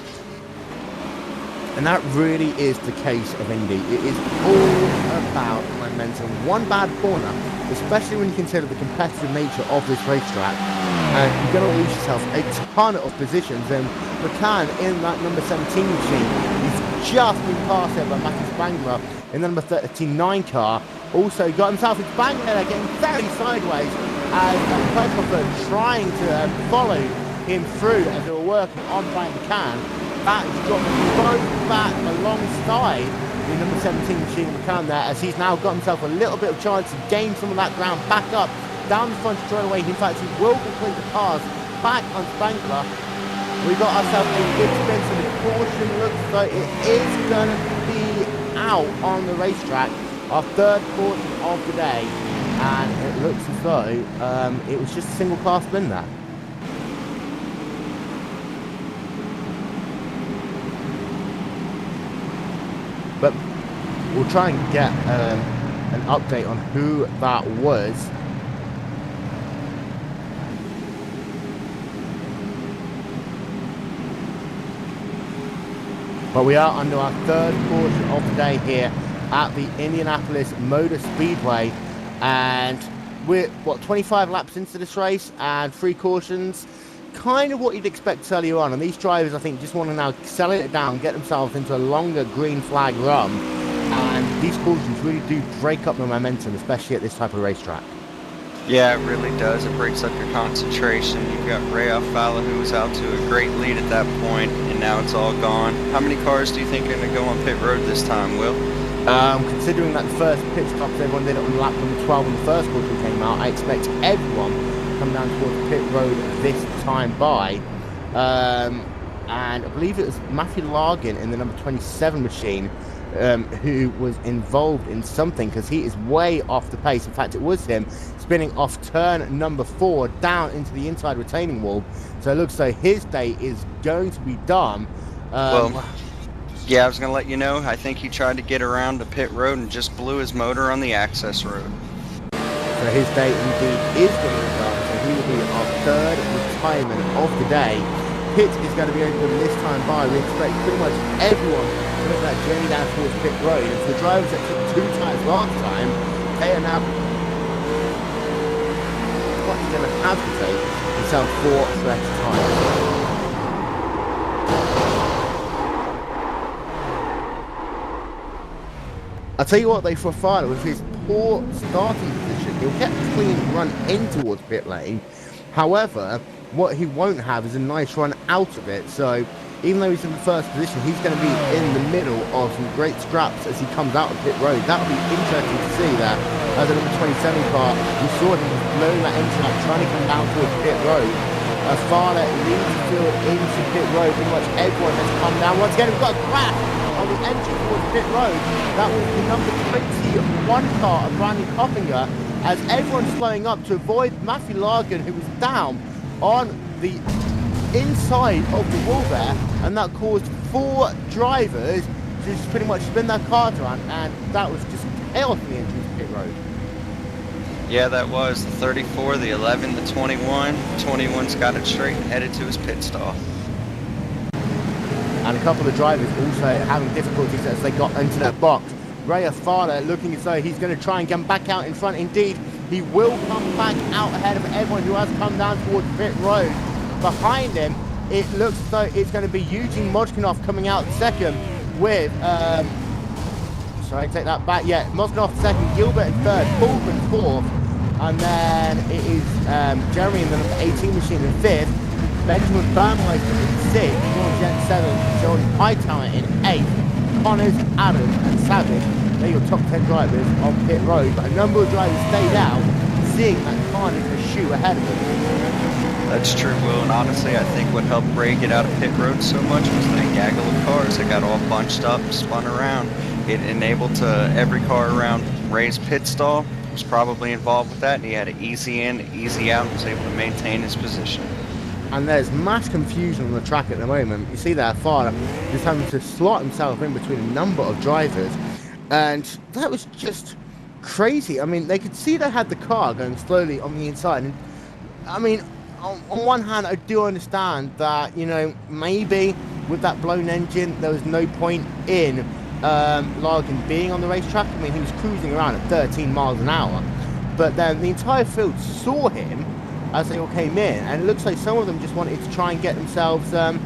And that really is the case of Indy. It is all about momentum. One bad corner, especially when you consider the competitive nature of this racetrack, and you're going to lose yourself a ton of positions. And McCann in that number 17 machine, he's just been passed there by Matthew Spangler in the number 39 car. Also got himself his bank there, getting very sideways as Perkins trying to follow him through as they were working on Brian McCann. That has got them both back alongside the number 17 machine McCann there, as he's now got himself a little bit of chance to gain some of that ground back up down the front straight away. In fact, he will complete the pass back on Spangler. We got ourselves a good spin, so the caution looks like it is going to be out on the racetrack. Our third caution of the day, and it looks as though it was just a single car spin there. But we'll try and get an update on who that was. But we are under our third caution of the day here at the Indianapolis Motor Speedway. And we're, 25 laps into this race and 3 cautions. Kind of what you'd expect earlier on, and these drivers I think just want to now accelerate it down, get themselves into a longer green flag run, and these cautions really do break up the momentum, especially at this type of racetrack. Yeah, it really does. It breaks up your concentration. You've got Ray Alfala, who was out to a great lead at that point, and now it's all gone. How many cars do you think are going to go on pit road this time, Will? Considering that the first pit stops everyone did it on lap number 12 when the first quarter came out, I expect everyone to come down towards pit road this time by. And I believe it was Matthew Largin in the number 27 machine who was involved in something, because he is way off the pace. In fact, it was him spinning off turn number 4 down into the inside retaining wall. So it looks like his day is going to be done. Yeah, I was going to let you know, I think he tried to get around the pit road and just blew his motor on the access road. So his day indeed is going to be done. So he will be our third retirement of the day. Pit is going to be open this time by. We expect pretty much everyone to make that journey down towards pit road. And for the drivers that took 2 times last time, they are now going to have to take themselves 4 fresh times. I'll tell you what, though, for Fowler, with his poor starting position, he'll get a clean run in towards pit lane. However, what he won't have is a nice run out of it. So even though he's in the first position, he's going to be in the middle of some great scraps as he comes out of pit road. That will be interesting to see that. As a number 27 car, we saw him blowing that engine up, trying to come down towards pit road. As Fowler leads the field into pit road, pretty much everyone has come down. Once again, we've got a crash on the entry towards pit road. That was the number 21 car of Brandon Coppinger, as everyone's slowing up to avoid Matthew Largan, who was down on the inside of the wall there, and that caused 4 drivers to just pretty much spin their cars around, and that was just chaos in the entry to pit road. Yeah, that was the 34, the 11, the 21. 21's got it straight and headed to his pit stop. And a couple of drivers also having difficulties as they got into that box. Ray Fowler looking as though he's going to try and get back out in front. Indeed, he will come back out ahead of everyone who has come down towards pit road. Behind him, it looks as though it's going to be Eugene Mojkinov coming out second with, sorry, take that back. Yeah, Mojkinov second, Gilbert in third, Fulton fourth, and then it is Jeremy in the number 18 machine in fifth, Benjamin Burnmeister in sixth, George Jet seventh, Jordan Hightower in eighth, Connors, Adams, and Savage. They're your top 10 drivers on pit road, but a number of drivers stayed out, seeing that Carnage a shoe ahead of them. That's true, Will, and honestly, I think what helped Ray get out of pit road so much was that gaggle of cars that got all bunched up, spun around. It enabled every car around Ray's pit stall was probably involved with that, and he had an easy in, easy out, and was able to maintain his position. And there's mass confusion on the track at the moment. You see that Fowler just having to slot himself in between a number of drivers, and that was just crazy. I mean, they could see they had the car going slowly on the inside, and I mean, on one hand, I do understand that, you know, maybe with that blown engine, there was no point in Larkin being on the racetrack. I mean, he was cruising around at 13 miles an hour, but then the entire field saw him as they all came in, and it looks like some of them just wanted to try and get themselves some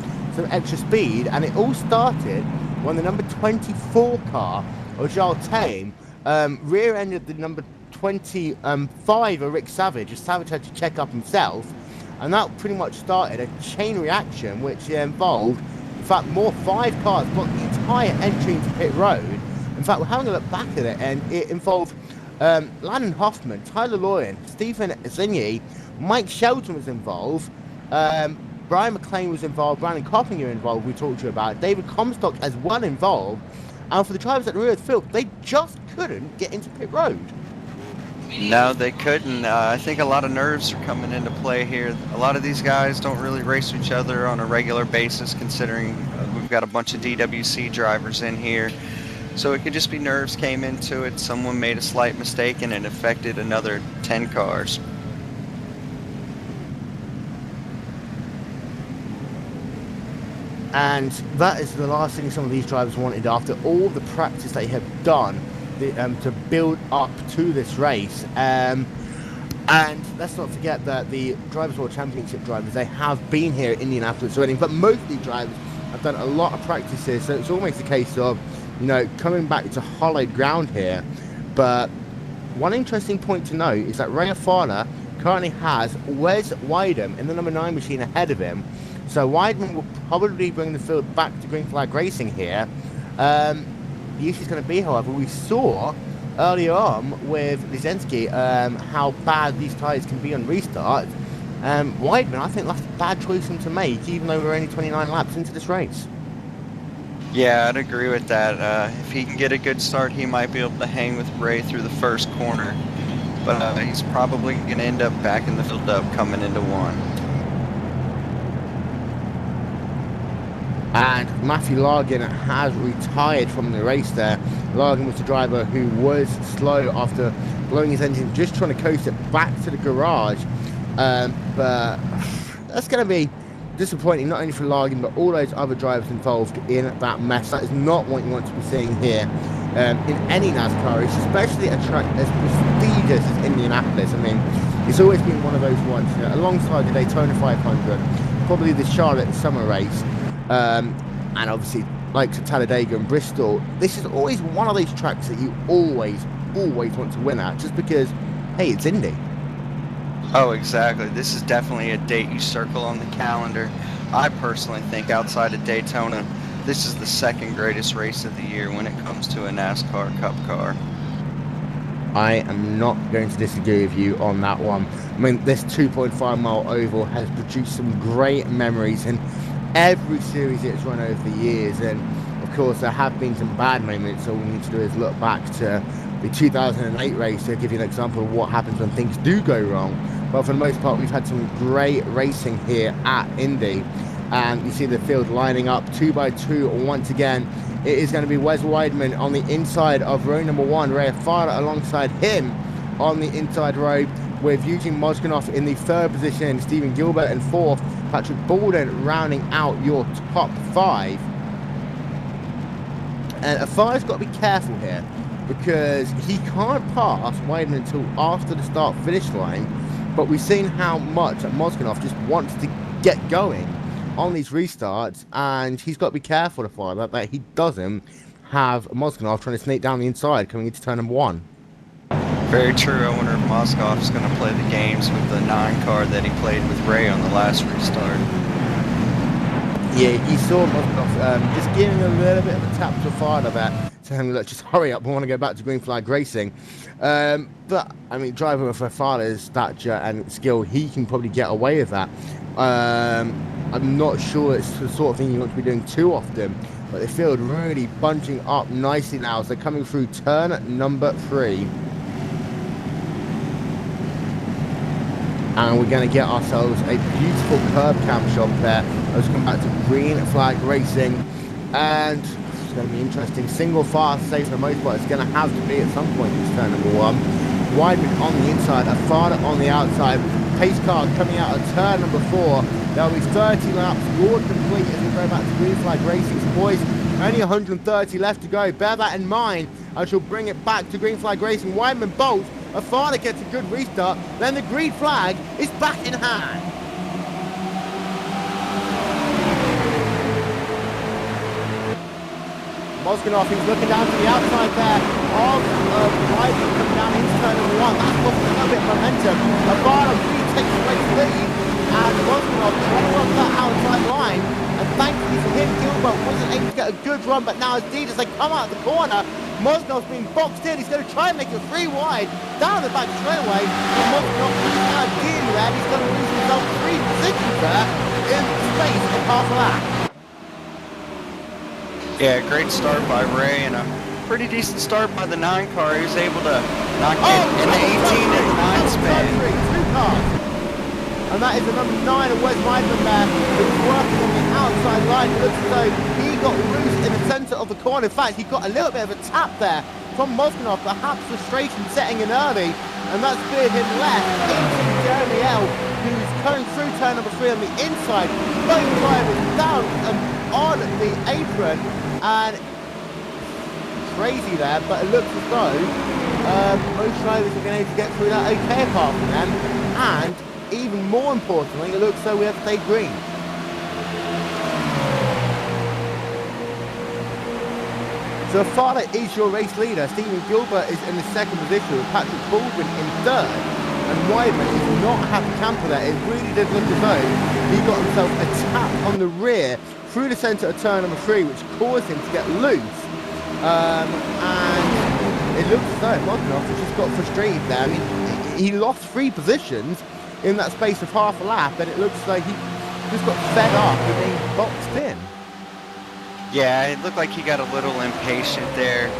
extra speed, and it all started when the number 24 car of Charles Tame rear-ended the number 25 of Rick Savage, as Savage had to check up himself, and that pretty much started a chain reaction which involved, in fact, more 5 cars blocked the entire entry into pit road. In fact, we're having a look back at it, and it involved Landon Hoffman, Tyler Loyan, Stephen Zinyi, Mike Shelton was involved, Brian McLean was involved, Brandon Coppinger involved, we talked to you about, David Comstock as well involved, and for the drivers at the rear of the field, they just couldn't get into pit road. No, they couldn't. I think a lot of nerves are coming into play here. A lot of these guys don't really race each other on a regular basis, considering we've got a bunch of DWC drivers in here. So it could just be nerves came into it. Someone made a slight mistake and it affected another 10 cars. And that is the last thing some of these drivers wanted after all the practice they have done to build up to this race. And let's not forget that the Drivers' World Championship drivers, they have been here at Indianapolis already, but most of these drivers have done a lot of practices, so it's almost a case of, you know, coming back to hollowed ground here. But one interesting point to note is that Ray Fowler currently has Wes Wydham in the number 9 machine ahead of him. So Weidman will probably bring the field back to green flag racing here. the issue is going to be, however, we saw earlier on with Lizinski how bad these tyres can be on restart. Weidman, I think that's a bad choice for him to make, even though we're only 29 laps into this race. Yeah, I'd agree with that. If he can get a good start, he might be able to hang with Ray through the first corner. But he's probably going to end up backing the field up coming into one. And Matthew Largin has retired from the race there. Largin was the driver who was slow after blowing his engine, just trying to coast it back to the garage. But that's going to be disappointing, not only for Largin, but all those other drivers involved in that mess. That is not what you want to be seeing here in any NASCAR race, especially a track as prestigious as Indianapolis. I mean, it's always been one of those ones, you know, alongside the Daytona 500, probably the Charlotte Summer Race, and obviously like Talladega and Bristol. This is always one of those tracks that you always want to win at, just because, hey, it's Indy. Oh, exactly. This is definitely a date you circle on the calendar. I personally think outside of Daytona, this is the second greatest race of the year when it comes to a NASCAR Cup car. I am not going to disagree with you on that one. I mean, this 2.5 mile oval has produced some great memories in every series it's run over the years, and of course there have been some bad moments. All we need to do is look back to the 2008 race to give you an example of what happens when things do go wrong. But for the most part, we've had some great racing here at Indy, and you see the field lining up 2 by 2 once again. It is going to be Wes Weidman on the inside of row number 1, Ray Farah alongside him on the inside row, with Eugene Mozganoff in the 3rd position, Stephen Gilbert in 4th, Patrick Baldwin rounding out your top 5. And Farah's got to be careful here, because he can't pass Weidman until after the start-finish line. But we've seen how much Mozganoff just wants to get going on these restarts, and he's got to be careful to find out that he doesn't have Mozganoff trying to sneak down the inside coming into turn number 1. Very true. I wonder if Mozganoff's going to play the games with the 9 car that he played with Ray on the last restart. Yeah, you saw Mozganoff just giving a little bit of a tap to Farah there, saying, look, just hurry up, I want to go back to green flag racing. But, I mean, driving with Farah's stature and skill, he can probably get away with that. I'm not sure it's the sort of thing you want to be doing too often, but the field really bunching up nicely now as they're coming through turn number 3. And we're going to get ourselves a beautiful curb cam shot there. Let's come back to green flag racing, and it's going to be interesting. Single fast safe for the most part. It's going to have to be at some point in turn number 1. Weidman on the inside, Farah on the outside. Pace car coming out of turn number 4. There'll be 30 laps, board complete as we go back to green flag racing. So boys, only 130 left to go. Bear that in mind. I shall bring it back to green flag racing. Weidman bolts. Farah gets a good restart. Then the green flag is back in hand. Mozganoff, he's looking down to the outside there of Weidman coming down into turn number 1. That's lost a little bit of momentum. Farah really takes the race lead, and Mozganoff trying on that outside line. And thankfully for him, Gilbert wasn't able to get a good run, but now as they come out of the corner, Mozganoff's being boxed in. He's going to try and make it 3 wide down the back straightaway. And Mozganoff ideally there, he's going to lose himself 3 positions there in space of half a lap. Yeah, great start by Ray, and a pretty decent start by the 9 car. He was able to knock it in the 18 and 9 span. 2 cars. And that is the number 9 of Wes Weidman there, who's working on the outside line. It looks as though he got loose in the centre of the corner. In fact, he got a little bit of a tap there from Mozganoff, perhaps frustration setting in early, and that speared him left into Jeremy L, who's coming through turn number 3 on the inside. Both drivers down on the apron, and crazy there, but it looks as though most drivers are going to get through that okay apart from them, and even more importantly, it looks like we have stayed green. So Farah is your race leader. Stephen Gilbert is in the 2nd position with Patrick Baldwin in 3rd. And Weidman is not a happy camper there. It really did look as though he got himself a tap on the rear through the centre of turn number 3, which caused him to get loose. And it looks as though Modenoff has just got frustrated there. I mean, he lost 3 positions in that space of half a lap, and it looks like he just got fed up with being boxed in. Yeah, it looked like he got a little impatient there.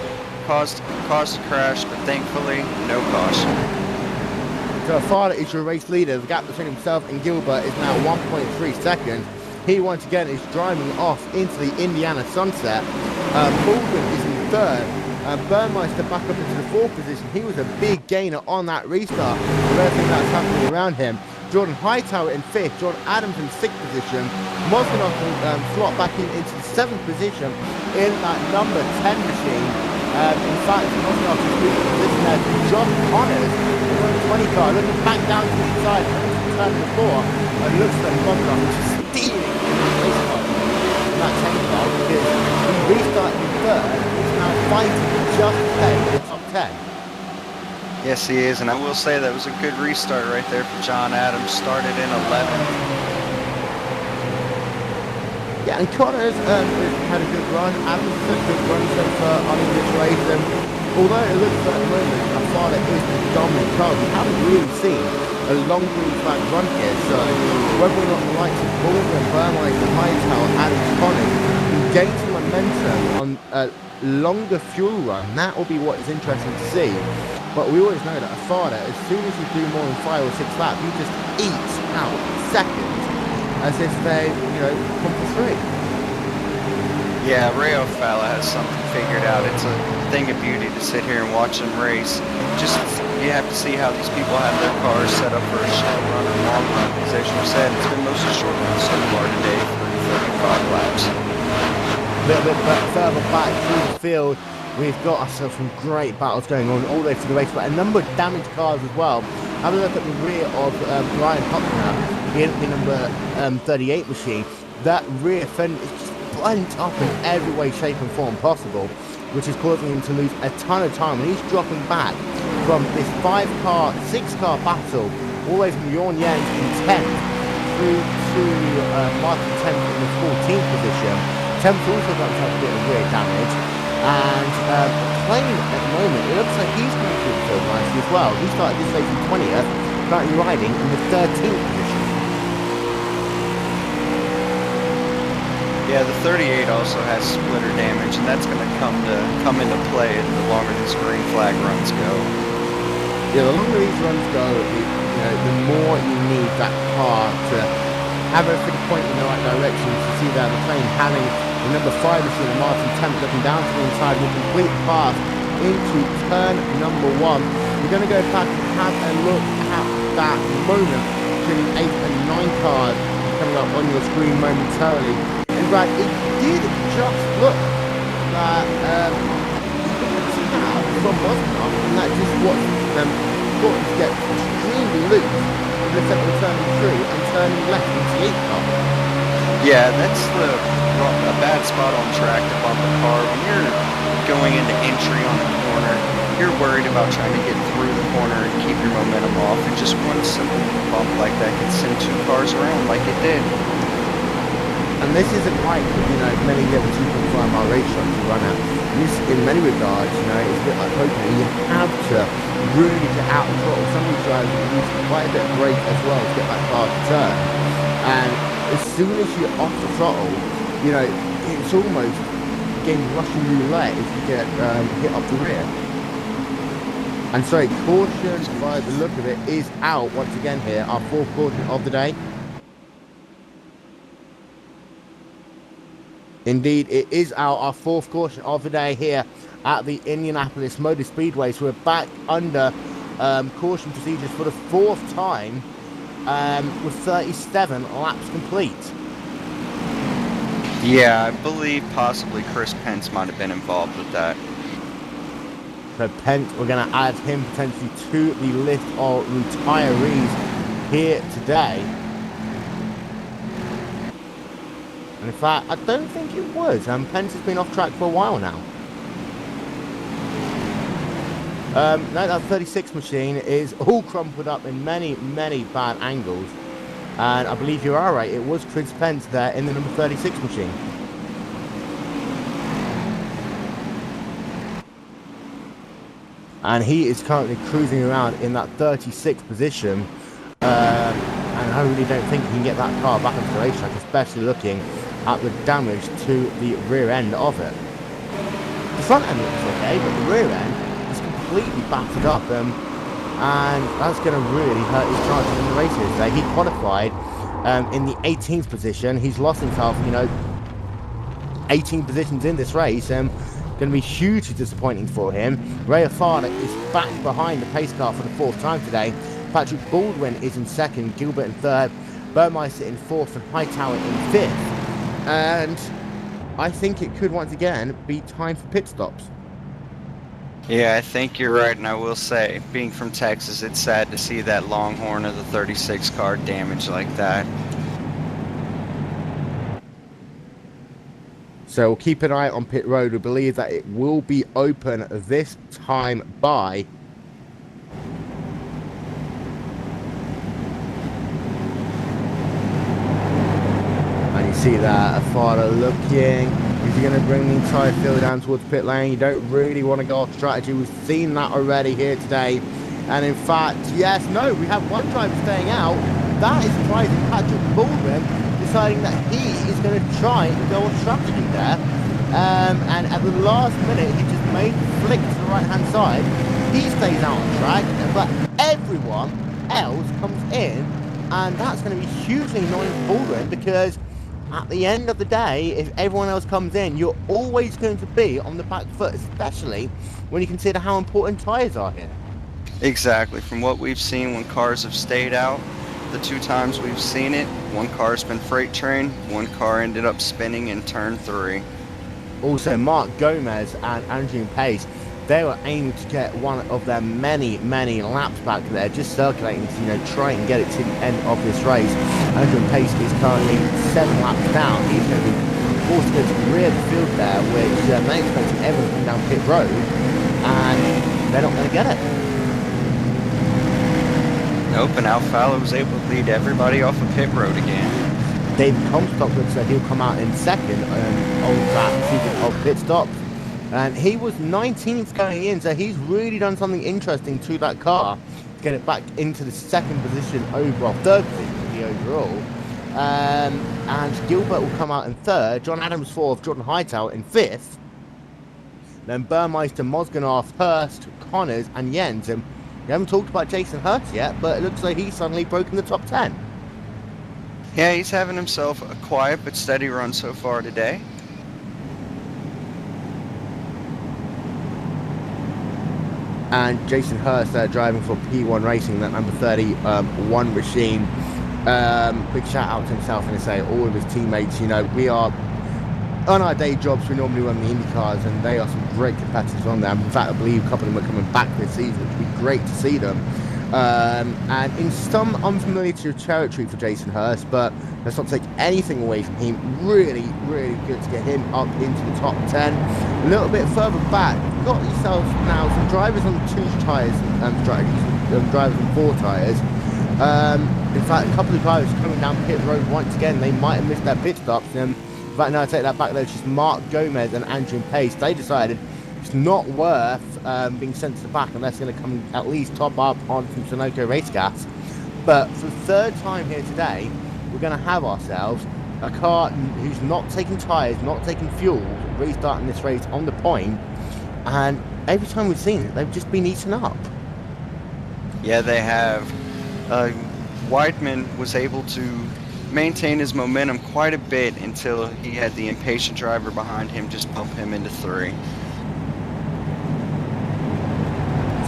Caused a crash, but thankfully, no caution. So Farley is your race leader. The gap between himself and Gilbert is now 1.3 seconds. He once again is driving off into the Indiana sunset. Baldwin is in 3rd. Burmeister back up into the 4th position. He was a big gainer on that restart with everything that's happening around him. Jordan Hightower in 5th. Jordan Adams in 6th position. Mosmanov slot back into the 7th position in that number 10 machine. In fact, Mosmanov is in position there to John Connors in the 20 car, looking back down to the inside, turning the 4, and looks like Mosmanov is stealing the race car in that 10 car because he restarted in 3rd, he's now fighting just ahead in the top 10. Yes, he is, and I will say that was a good restart right there for John Adams. Started in 11th. Yeah, and Connors had a good run. Adams had a good run so far on this race. And although it looks like at the moment Afala is the dominant car, we haven't really seen a long green flag run here. So whether or not the likes of Baldwin, Burmeister, Hightower, Adams, Connors can gain some momentum on a longer fuel run, that will be what is interesting to see. But we always know that Afala, as soon as you do more than 5 or 6 laps, he just eats out seconds. As if they, come for 3. Yeah, Ray O'Falla has something figured out. It's a thing of beauty to sit here and watch him race. Just, you have to see how these people have their cars set up for a short run or long run. Because as you said, it's been mostly short runs so far today for 35 laps. A little bit further back through the field, we've got ourselves some great battles going on all the way through the race, but a number of damaged cars as well. Have a look at the rear of Brian Hockner, the number 38 machine. That rear fender is just blunt up in every way, shape and form possible, which is causing him to lose a ton of time. And he's dropping back from this 5-car, 6-car battle, all the way from Jorn Jens in 10th through to Martin 10th in the 14th position. 10th also got himself a bit of rear damage. And Klein at the moment, it looks like he's coming through the field nicely as well. He started this race in 20th, currently riding in the 13th position. Yeah, the 38 also has splitter damage, and that's going to come into play the longer these green flag runs go. Yeah, the longer these runs go, the more you need that car to have everything pointing in the right direction. To see that McLean having the number 5 machine, Martin 10th, looking down to the inside, will complete pass into turn number 1. We're going to go back and have a look at that moment between 8 and 9 cars coming up on your screen momentarily. And right, it did just look that from Moscow, and that just what got to get extremely loose in the second turning through and turning left into the 8th car. Yeah, that's a bad spot on track to bump a car. When you're going into entry on a corner, you're worried about trying to get through the corner and keep your momentum off. And just one simple bump like that can send 2 cars around like it did. And this isn't like, many little 2.5-mile race tracks you run at. This, in many regards, it's a bit like poker. You have to really get out of throttle. Some of these drivers use quite a bit of brake as well to get that car to turn. And as soon as you're off the throttle, it's almost game Russian roulette if you get hit up the rear. And sorry, caution, by the look of it, is out once again here. Our 4th caution of the day. Indeed, it is our 4th caution of the day here at the Indianapolis Motor Speedway. So we're back under caution procedures for the 4th time with 37 laps complete. Yeah, I believe possibly Chris Pence might have been involved with that. So Pence, we're going to add him potentially to the list of retirees here today. And in fact, I don't think it was. Pence has been off track for a while now. No, that 36 machine is all crumpled up in many, many bad angles. And I believe you are right. It was Chris Pence there in the number 36 machine. and he is currently cruising around in that 36th position. And I really don't think he can get that car back into the racetrack, especially looking at the damage to the rear end of it. The front end looks okay, but the rear end is completely battered up, and that's going to really hurt his chances in the races today. He qualified in the 18th position. He's lost himself, 18 positions in this race, and going to be hugely disappointing for him. Ray Afada is back behind the pace car for the 4th time today. Patrick Baldwin is in 2nd, Gilbert in 3rd, Burmeister in 4th, and Hightower in 5th. And I think it could once again be time for pit stops. Yeah, I think you're right, and I will say, being from Texas, it's sad to see that Longhorn of the 36 car damaged like that. So we'll keep an eye on pit road. We believe that it will be open this time by see that Afada looking. If you're going to bring the entire field down towards pit lane, you don't really want to go off strategy. We've seen that already here today. And in fact, yes, no, we have one driver staying out. That is surprising. Patrick Baldwin deciding that he is going to try and go on strategy there. And at the last minute, he just made the flick to the right-hand side. He stays out on track, but everyone else comes in. And that's going to be hugely annoying for Baldwin, because at the end of the day, if everyone else comes in, you're always going to be on the back foot, especially when you consider how important tyres are here. Exactly. From what we've seen when cars have stayed out, the 2 times we've seen it, one car's been freight trained, one car ended up spinning in turn 3. Also, Mark Gomez and Andrew Pace, they were aiming to get one of their many laps back there, just circulating to, try and get it to the end of this race. Andrew Pace is currently 7 laps down. He's going to be forced to go to the rear of the field there, which they're expecting everyone to come down pit road, and they're not going to get it. Nope, and Alfalo was able to lead everybody off of pit road again. David Comstock looks like he'll come out in 2nd on that season of pit stops. And he was 19th going in, so he's really done something interesting to that car to get it back into the 2nd position overall, 3rd position in the overall. And Gilbert will come out in 3rd, John Adams 4th, Jordan Hightower in 5th. Then Burmeister, Mosganov, Hurst, Connors, and Jens. And we haven't talked about Jason Hurst yet, but it looks like he's suddenly broken the top 10. Yeah, he's having himself a quiet but steady run so far today. And Jason Hurst driving for P1 Racing, that number 31 machine. Big shout out to himself and to say all of his teammates. We are on our day jobs, we normally run the Indy cars, and they are some great competitors on there. In fact, I believe a couple of them are coming back this season, which would be great to see them. And in some unfamiliar territory for Jason Hurst, but let's not take anything away from him. Really good to get him up into the top 10. A little bit further back, you've got yourselves now some drivers on 2 tyres, drivers on 4 tyres. In fact, a couple of drivers coming down pit road once again, they might have missed their pit stops. In fact, no, I take that back. There's just Mark Gomez and Andrew Pace. They decided it's not worth being sent to the back unless they're going to come at least top up on some Sunoco race gas. But for the 3rd time here today, we're going to have ourselves a car who's not taking tyres, not taking fuel, restarting this race on the point, and every time we've seen it, they've just been eaten up. Yeah, they have. Weidman was able to maintain his momentum quite a bit until he had the impatient driver behind him just bump him into 3.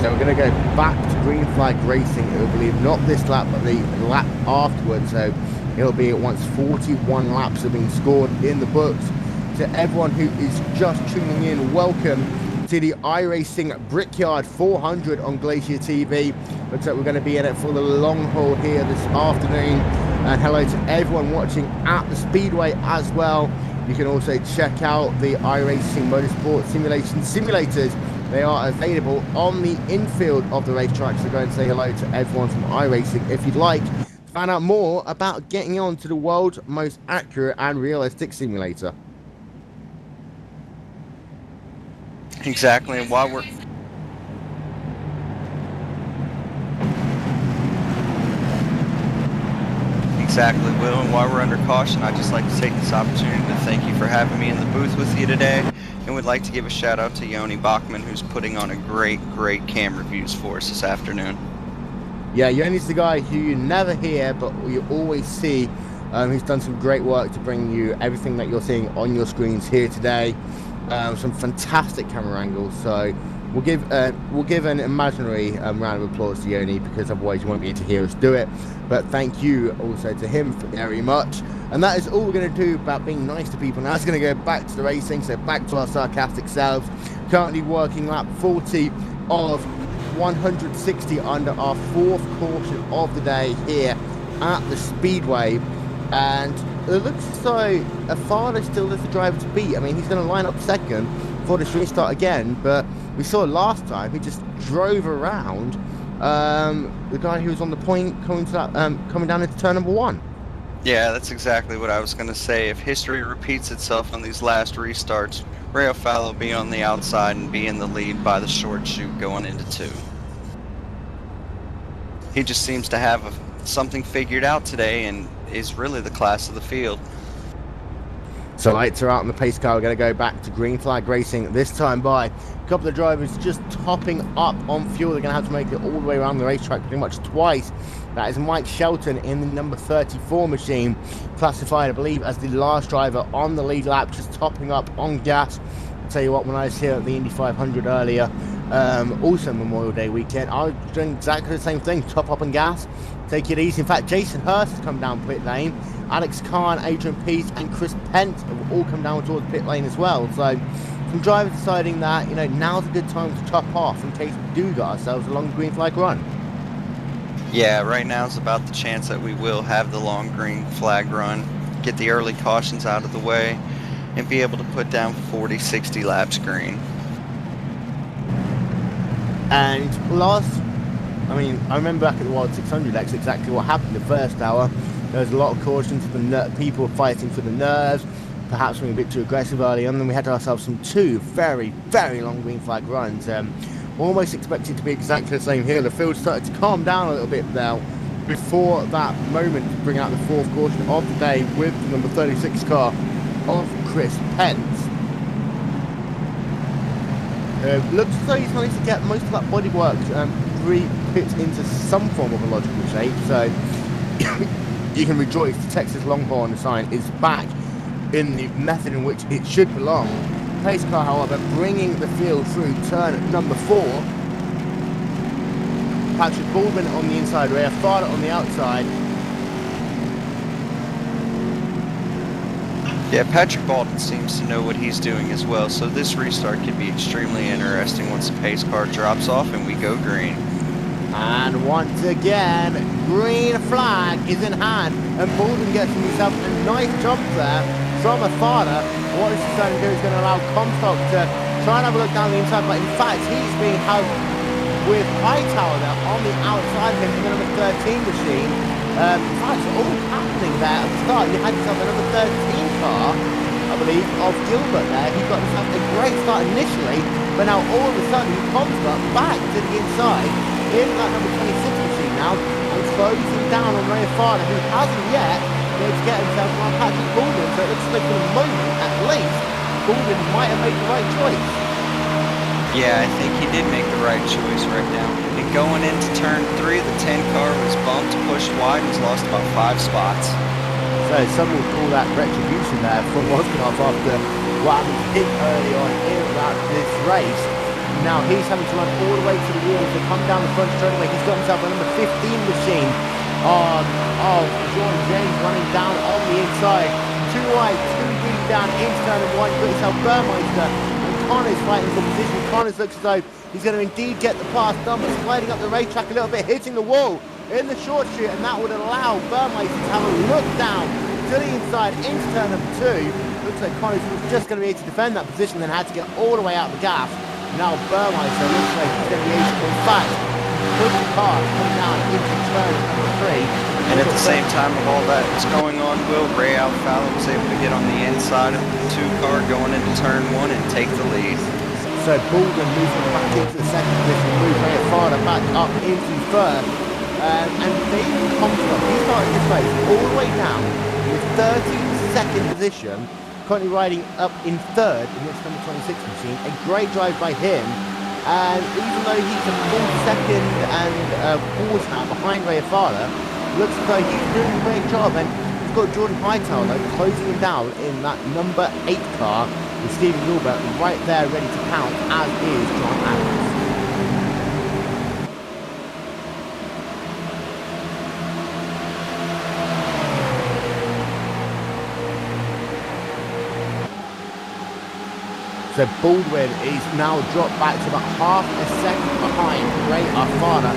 So we're going to go back to green flag racing. It will believe not this lap, but the lap afterwards. So it'll be once 41 laps have been scored in the books. To everyone who is just tuning in, welcome to the iRacing Brickyard 400 on Glacier TV. Looks like we're going to be in it for the long haul here this afternoon. And hello to everyone watching at the Speedway as well. You can also check out the iRacing Motorsport Simulation simulators. They are available on the infield of the racetrack. So go and say hello to everyone from iRacing if you'd like to find out more about getting on to the world's most accurate and realistic simulator. Exactly, and while Exactly, Will. And while we're under caution, I'd just like to take this opportunity to thank you for having me in the booth with you today. And would like to give a shout out to Yoni Bachman, who's putting on a great cam reviews for us this afternoon. Yeah, Yoni's the guy who you never hear, but you always see. He's done some great work to bring you everything that you're seeing on your screens here today. Some fantastic camera angles. So we'll give an imaginary round of applause to Yoni, because otherwise you won't be able to hear us do it. But thank you also to him very much. And that is all we're going to do about being nice to people. Now it's going to go back to the racing, so back to our sarcastic selves. Currently working lap 40 of 160 under our fourth caution of the day here at the Speedway. And it looks as though Afada still is the driver to beat. I mean, he's going to line up second for this restart again, but we saw last time he just drove around the guy who was on the point coming down into turn number 1. Yeah, that's exactly what I was going to say. If history repeats itself on these last restarts, Ray O'Fallon will be on the outside and be in the lead by the short chute going into 2. He just seems to have something figured out today and is really the class of the field. So lights are out on the pace car. We're going to go back to green flag racing, this time by a couple of drivers just topping up on fuel. They're going to have to make it all the way around the racetrack pretty much twice. That is Mike Shelton in the number 34 machine, classified, I believe, as the last driver on the lead lap, just topping up on gas. I'll tell you what, when I was here at the Indy 500 earlier, also Memorial Day weekend, I was doing exactly the same thing, top up on gas, take it easy. In fact, Jason Hurst has come down pit lane, Alex Kahn, Adrian Peace and Chris Pence have all come down towards pit lane as well. So some drivers deciding that, you know, now's a good time to top off in case we do get ourselves a long green flag run. Yeah, right now is about the chance that we will have the long green flag run, get the early cautions out of the way, and be able to put down 40, 60 laps green. And I remember back at the Wild 600, that's exactly what happened the first hour. There was a lot of cautions, people fighting for the nerves, perhaps being a bit too aggressive early on, and then we had ourselves some 2 very, very long green flag runs. Almost expected to be exactly the same here. The field started to calm down a little bit now before that moment to bring out the 4th caution of the day with the number 36 car of Chris Pence. Looks as though he's managed to get most of that bodywork re-put into some form of a logical shape, so you can rejoice. The Texas Longhorn sign is back in the method in which it should belong. Pace car, however, bringing the field through turn number 4. Patrick Baldwin on the inside, Ray O'Fallon on the outside. Yeah, Patrick Baldwin seems to know what he's doing as well, so this restart could be extremely interesting once the pace car drops off and we go green. And once again, green flag is in hand, and Baldwin gets himself a nice jump there from Afada. What this is going to do is going to allow Comstock to try and have a look down the inside, but in fact he's being held with Hightower there on the outside of him in the number 13 machine. In fact, it's all happening there at the start. You had yourself a number 13 car, I believe, of Gilbert there. He got himself a great start initially, but now all of a sudden Comstock back to the inside in that number 26 machine now, and closing down on Ray O'Fallon, who hasn't yet been able to get himself around Patrick Baldwin. So it looks like for the moment, at least, Baldwin might have made the right choice. Yeah, I think he did make the right choice right now. And going into turn 3, the 10 car was bumped, pushed wide, and has lost about 5 spots. So some will call that retribution there from Wozniak after what happened to him early on in this race. Now he's having to run all the way to the wall to come down the front straightaway. He's got himself a number 15 machine of John James running down on the inside. 2 wide, 2 deep down into turn 1. You've got yourself Burmeister. Connor's fighting for position. Connors looks as though he's going to indeed get the pass done, but sliding up the racetrack a little bit, hitting the wall in the short chute, and that would allow Burmeister to have a look down to the inside into turn number 2. Looks like Connors was just going to be able to defend that position, then had to get all the way out the gas. Now Burmeister looks like he's going to be able to, in fact, push the car coming down into turn number 3. And at the same time of all that was going on, Ray O'Fallon was able to get on the inside of the 2 car going into turn 1 and take the lead. So Baldwin moving back into the second position, move Ray O'Fallon back up into first. And David Comstock, he started this race all the way down in the 32nd position, currently riding up in third in this number 26 machine. A great drive by him. And even though he's a full second and fourth now behind Ray Farah, looks as though he's doing a great job. And he's got Jordan Hightower though closing him down in that number 8 car with Stephen Gilbert right there ready to pounce, as is John Adams. So Baldwin is now dropped back to about half a second behind Ray Arfada.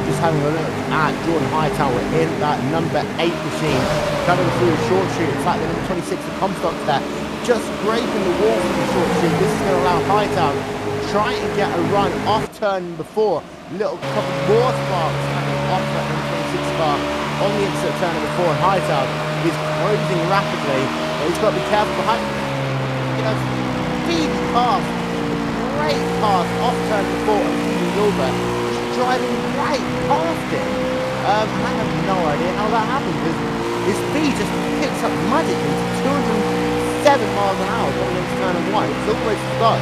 Just having a look at Jordan Hightower in that number 8 machine. Coming through the short shoot. In fact, the number 26 of Comstock there. Just scraping the wall from the short shoot. This is going to allow Hightower to try and get a run off turn before. Little couple more sparks happening off that number 26 car on the inside turn number 4. And Hightower is closing rapidly. But he's got to be careful behind. Speed pass, great pass off turn before and Stephen Gilbert just driving right past it. I have no idea how that happened because his speed just picks up magically to 207 miles an hour going into turn 1. It's always slow.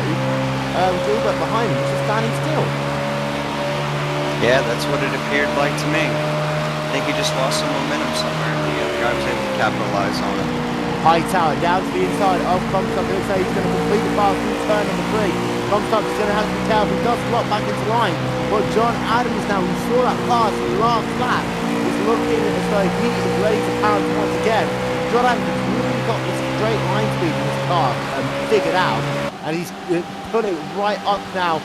Gilbert behind him is just standing still. Yeah, that's what it appeared like to me. I think he just lost some momentum somewhere. The other guy was able to capitalize on it. Hightower down to the inside of Comstock. Looks like he's going to complete the pass through turn number 3. Comstock is going to have to be careful. He does slot back into line. But John Adams now, who saw that pass in the last lap, is looking as though he is ready to pounce once again. John Adams has really got this straight line speed in his car figured out. And he's put it right up now.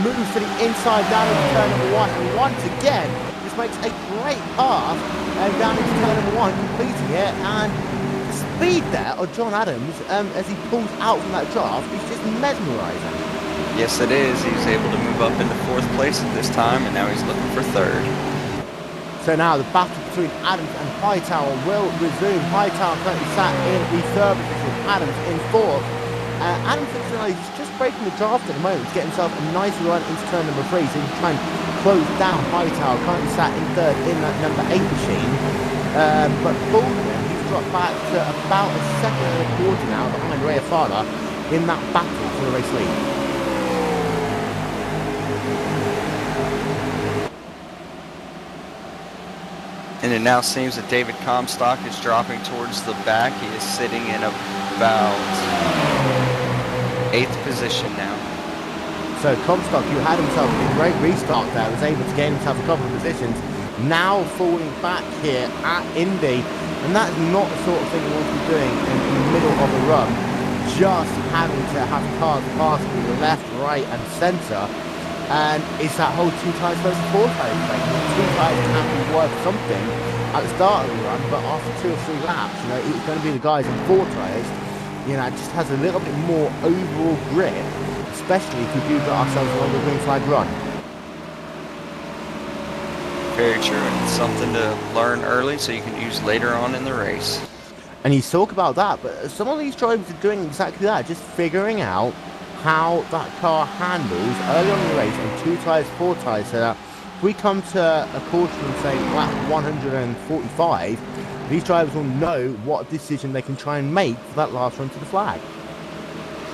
Moves to the inside down into turn number 1. And once again, just makes a great pass down into turn number 1, completing it. And speed there of John Adams as he pulls out from that draft is just mesmerising. Yes, it is. He was able to move up into 4th place at this time, and now he's looking for 3rd. So now the battle between Adams and Hightower will resume. Hightower currently sat in the 3rd position, Adams in 4th. Adams looks like he's just breaking the draft at the moment to get himself a nice run into turn number 3, so he can try and close down Hightower, currently sat in 3rd in that number 8 machine. But Baldwin dropped back to about a second and a quarter now behind Ray Farah in that battle for the race lead. And it now seems that David Comstock is dropping towards the back. He is sitting in about 8th position now. So Comstock, who had himself a great restart there, was able to gain himself a couple of positions, now falling back here at Indy. And that's not the sort of thing you want to be doing in the middle of a run. Just having to have cars pass you the left, right and centre. And it's that whole 2 tyres versus 4 tyres thing. 2 tyres can be worth something at the start of the run, but after 2 or 3 laps, it's going to be the guys in 4 tyres. It just has a little bit more overall grip, especially if we do get ourselves along the green flag run. Very true, and it's something to learn early so you can use later on in the race. And you talk about that, but some of these drivers are doing exactly that, just figuring out how that car handles early on in the race on 2 tyres, 4 tyres, so that if we come to a caution, say lap 145, these drivers will know what decision they can try and make for that last run to the flag.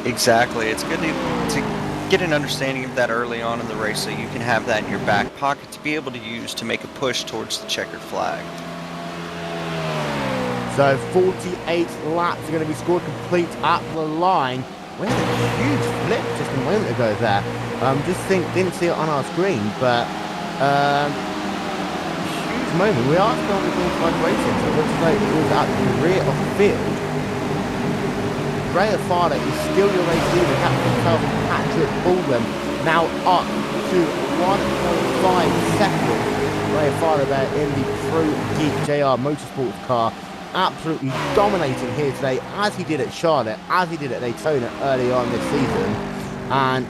Exactly, it's good to get an understanding of that early on in the race so you can have that in your back pocket to be able to use to make a push towards the checkered flag. So 48 laps are going to be scored complete at the line. We had a huge flip just a moment ago there. Didn't see it on our screen, but huge moment. We are still on the green flag racing, so it looks like it was at the rear of the field. Ray Farah is still your race leader, Captain himself, Patrick Baldwin, now up to 1.5 seconds. Ray Farah there in the Pro Geek JR Motorsports car, absolutely dominating here today, as he did at Charlotte, as he did at Daytona early on this season. And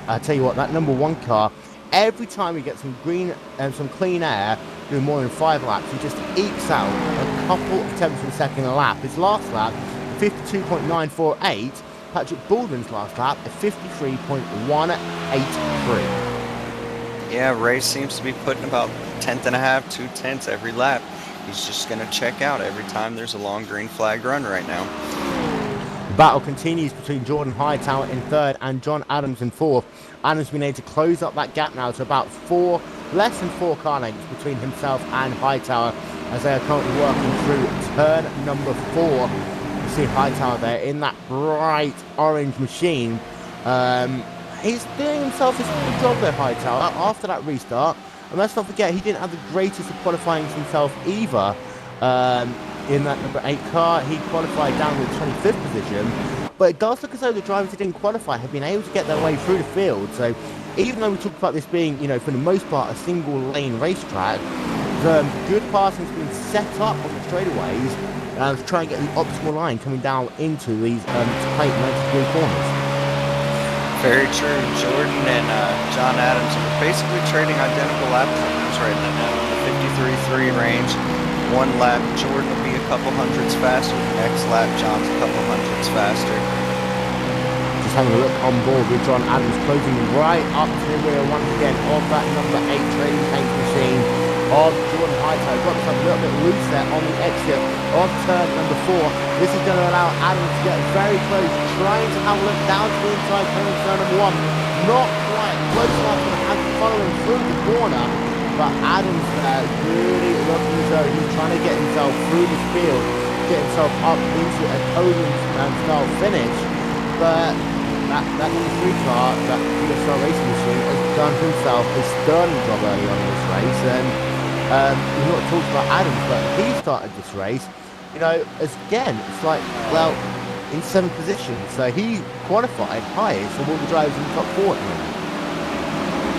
I tell you what, that number 1 car, every time we get some green and some clean air, doing more than 5 laps, he just ekes out a couple of tenths of a second a lap. His last lap, 52.948, Patrick Baldwin's last lap at 53.183. Yeah, Ray seems to be putting about tenth and a half, 2/10 every lap. He's just going to check out every time there's a long green flag run right now. The battle continues between Jordan Hightower in third and John Adams in fourth. Adams been able to close up that gap now to about less than 4 car lengths between himself and Hightower as they are currently working through turn number 4. You see Hightower there in that bright orange machine. He's doing himself a good job there, Hightower, after that restart. And let's not forget, he didn't have the greatest of qualifying himself either. In that number 8 car, he qualified down to the 25th position. But it does look as though the drivers who didn't qualify have been able to get their way through the field. So even though we talk about this being, for the most part, a single lane racetrack, the good passing has been set up on the straightaways to try and get the optimal line coming down into these tight 90-degree corners. Very true. Jordan and John Adams are basically trading identical lap times right now in the 53.3 range. One lap, Jordan will be a couple hundreds faster. The next lap, John's a couple hundreds faster. Just having a look on board with John Adams closing right up to the rear once again of that number 8 trading paint machine of Jordan Hightower. Got himself a little bit loose there on the exit of turn number 4. This is going to allow Adams to get very close, trying to have a look down to the inside turn number 1. Not quite close enough to have to follow him through the corner. But Adams there really looking as though he's trying to get himself through this field, get himself up into a podium style finish. But that number 3 car, that GlacierTV racing machine, has done himself a sterling job early on in this race. And we've not talked about Adams, but he started this race, as again, it's like, well, in 7th position. So he qualified highest of all the drivers in the top 4 at the moment.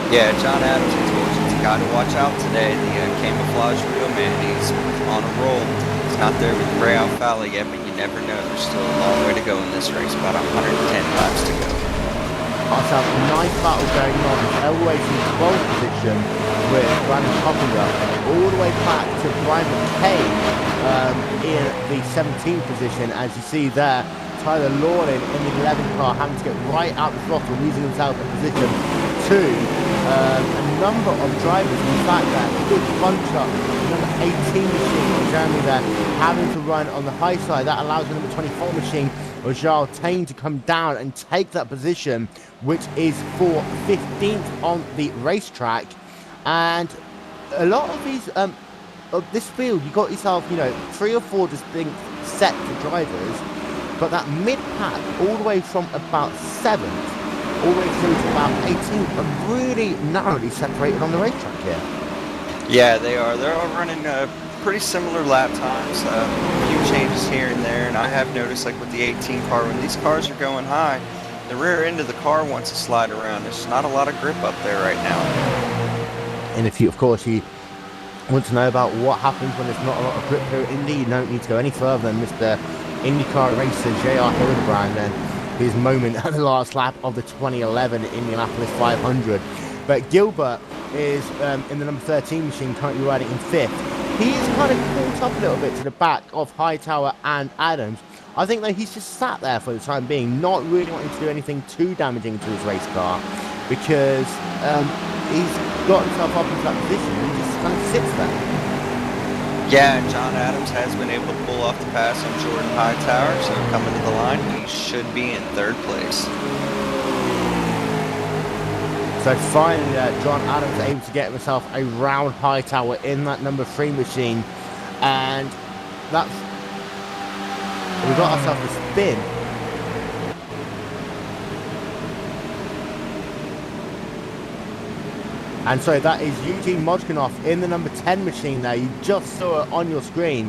Yeah, John Adams, I told you, he's got to watch out today. The camouflage wheel man, he's on a roll. He's not there with Ray Alfala yet, but you never know. There's still a long way to go in this race, about 110 laps to go. Also, a nice battle going on all the way from 12th position with Brandon Coppinger all the way back to Brian McKay in the 17th position, as you see there. Tyler Lawlin in the 11th car having to get right out the throttle, losing himself in position 2. A number of drivers, in fact, that good bunch up, number 18 machine of Jeremy there, having to run on the high side. That allows the number 24 machine of Charles Tain to come down and take that position, which is for 15th on the racetrack. And a lot of these, of this field, you got yourself, 3 or 4 distinct sets of drivers. But that mid-pack, all the way from about 7th, all the way through to about 18th, are really narrowly separated on the racetrack here. Yeah, they are. They're all running pretty similar lap times. A few changes here and there, and I have noticed, like with the 18 car, when these cars are going high, the rear end of the car wants to slide around. There's not a lot of grip up there right now. And if you, of course, you want to know about what happens when there's not a lot of grip here at Indy, you don't need to go any further than Mr. IndyCar racer J.R. Hildebrand and his moment at the last lap of the 2011 Indianapolis 500. But Gilbert is in the number 13 machine, currently riding in 5th. He's kind of caught up a little bit to the back of Hightower and Adams. I think though he's just sat there for the time being, not really wanting to do anything too damaging to his race car, because he's got himself up into that position and he just kind of sits there. Yeah, John Adams has been able to pull off the pass on Jordan Hightower, so coming to the line, he should be in 3rd place. So finally, John Adams able to get himself around Hightower in that number 3 machine, and that's, we got ourselves a spin. And so that is Eugene Mozganoff in the number 10 machine there. You just saw it on your screen.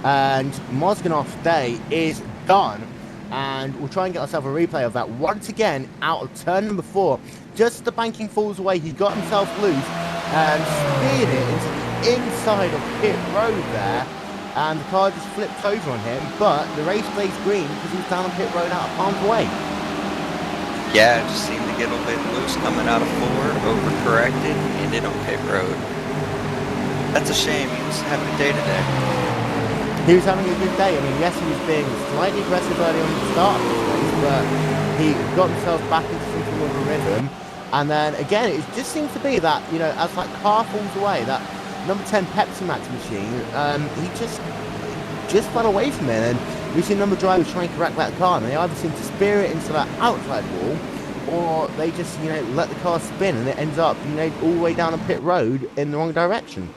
And Mozganoff's day is done. And we'll try and get ourselves a replay of that once again out of turn number 4. Just as the banking falls away, he got himself loose and speared it into the inside of pit road there. And the car just flipped over on him. But the race plays green because he was down on pit road out of harm's way. Yeah, it just seemed to get a bit loose coming out of 4, overcorrected, ended on pit road. That's a shame. He was having a day today. He was having a good day. I mean, yes, he was being slightly aggressive early on at the start of the race, but he got himself back into something of a rhythm. And then, again, it just seems to be that, as that car falls away, that number 10 Pepsi Max machine, he just fell away from it, and we've seen a number of drivers trying to correct that car, and they either seem to spear it into that outside wall, or they just, let the car spin, and it ends up, all the way down a pit road in the wrong direction.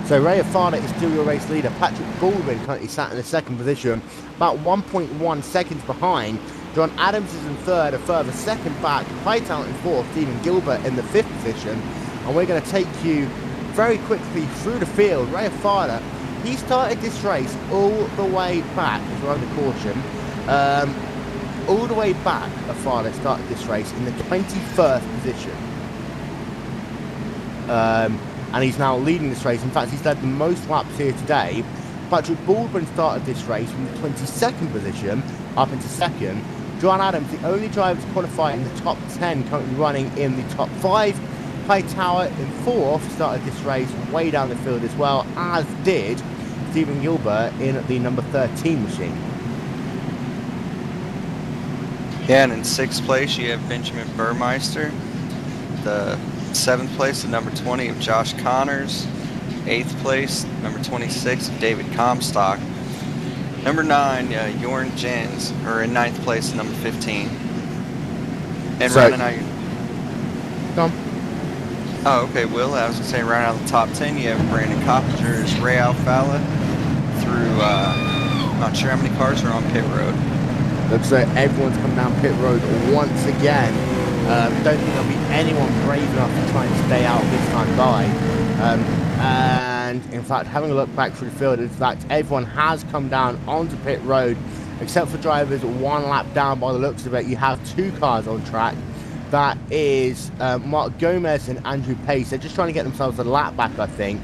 So Ray Afana is still your race leader. Patrick Baldwin currently sat in the second position, about 1.1 seconds behind. John Adams is in third, a further second back. Hightown in fourth, Stephen Gilbert in the fifth position. And we're going to take you very quickly through the field. Ray Afana, he started this race all the way back, as we're under caution. All the way back, Afana started this race in the 21st position. And he's now leading this race. In fact, he's led the most laps here today. Patrick Baldwin started this race from the 22nd position up into second. John Adams, the only driver to qualify in the top 10, currently running in the top 5. Hightower in fourth started this race way down the field as well, as did Stephen Gilbert in the number 13 machine. Yeah, and in sixth place you have Benjamin Burmeister. The seventh place, the number 20 of Josh Connors. Eighth place, number 26 of David Comstock. Number 9, Jorn Jens, or in ninth place, number 15. And rounding out your... Come. Oh, okay, Will. I was going to say, rounding out the top 10, you have Brandon Coppinger, Ray Alfala, through, not sure how many cars are on pit road. Looks like everyone's come down pit road once again. Don't think there'll be anyone brave enough to try and stay out this time by. And in fact, having a look back through the field, in fact, everyone has come down onto pit road, except for drivers one lap down by the looks of it. You have two cars on track. That is Mark Gomez and Andrew Pace. They're just trying to get themselves a lap back, I think.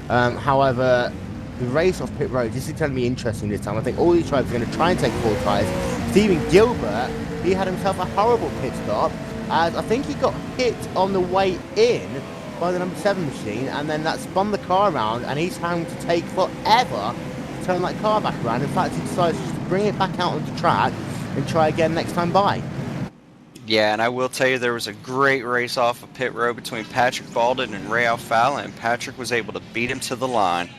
However, the race off pit road, this is going to be interesting this time. I think all these drivers are going to try and take 4 tries. Stephen Gilbert, he had himself a horrible pit stop, as I think he got hit on the way in by the number 7 machine, and then that spun the car around, and he's having to take forever to turn that car back around. In fact, he decides just to bring it back out onto the track and try again next time by. Yeah, and I will tell you, there was a great race off of pit road between Patrick Baldwin and Ray Alfala, and Patrick was able to beat him to the line.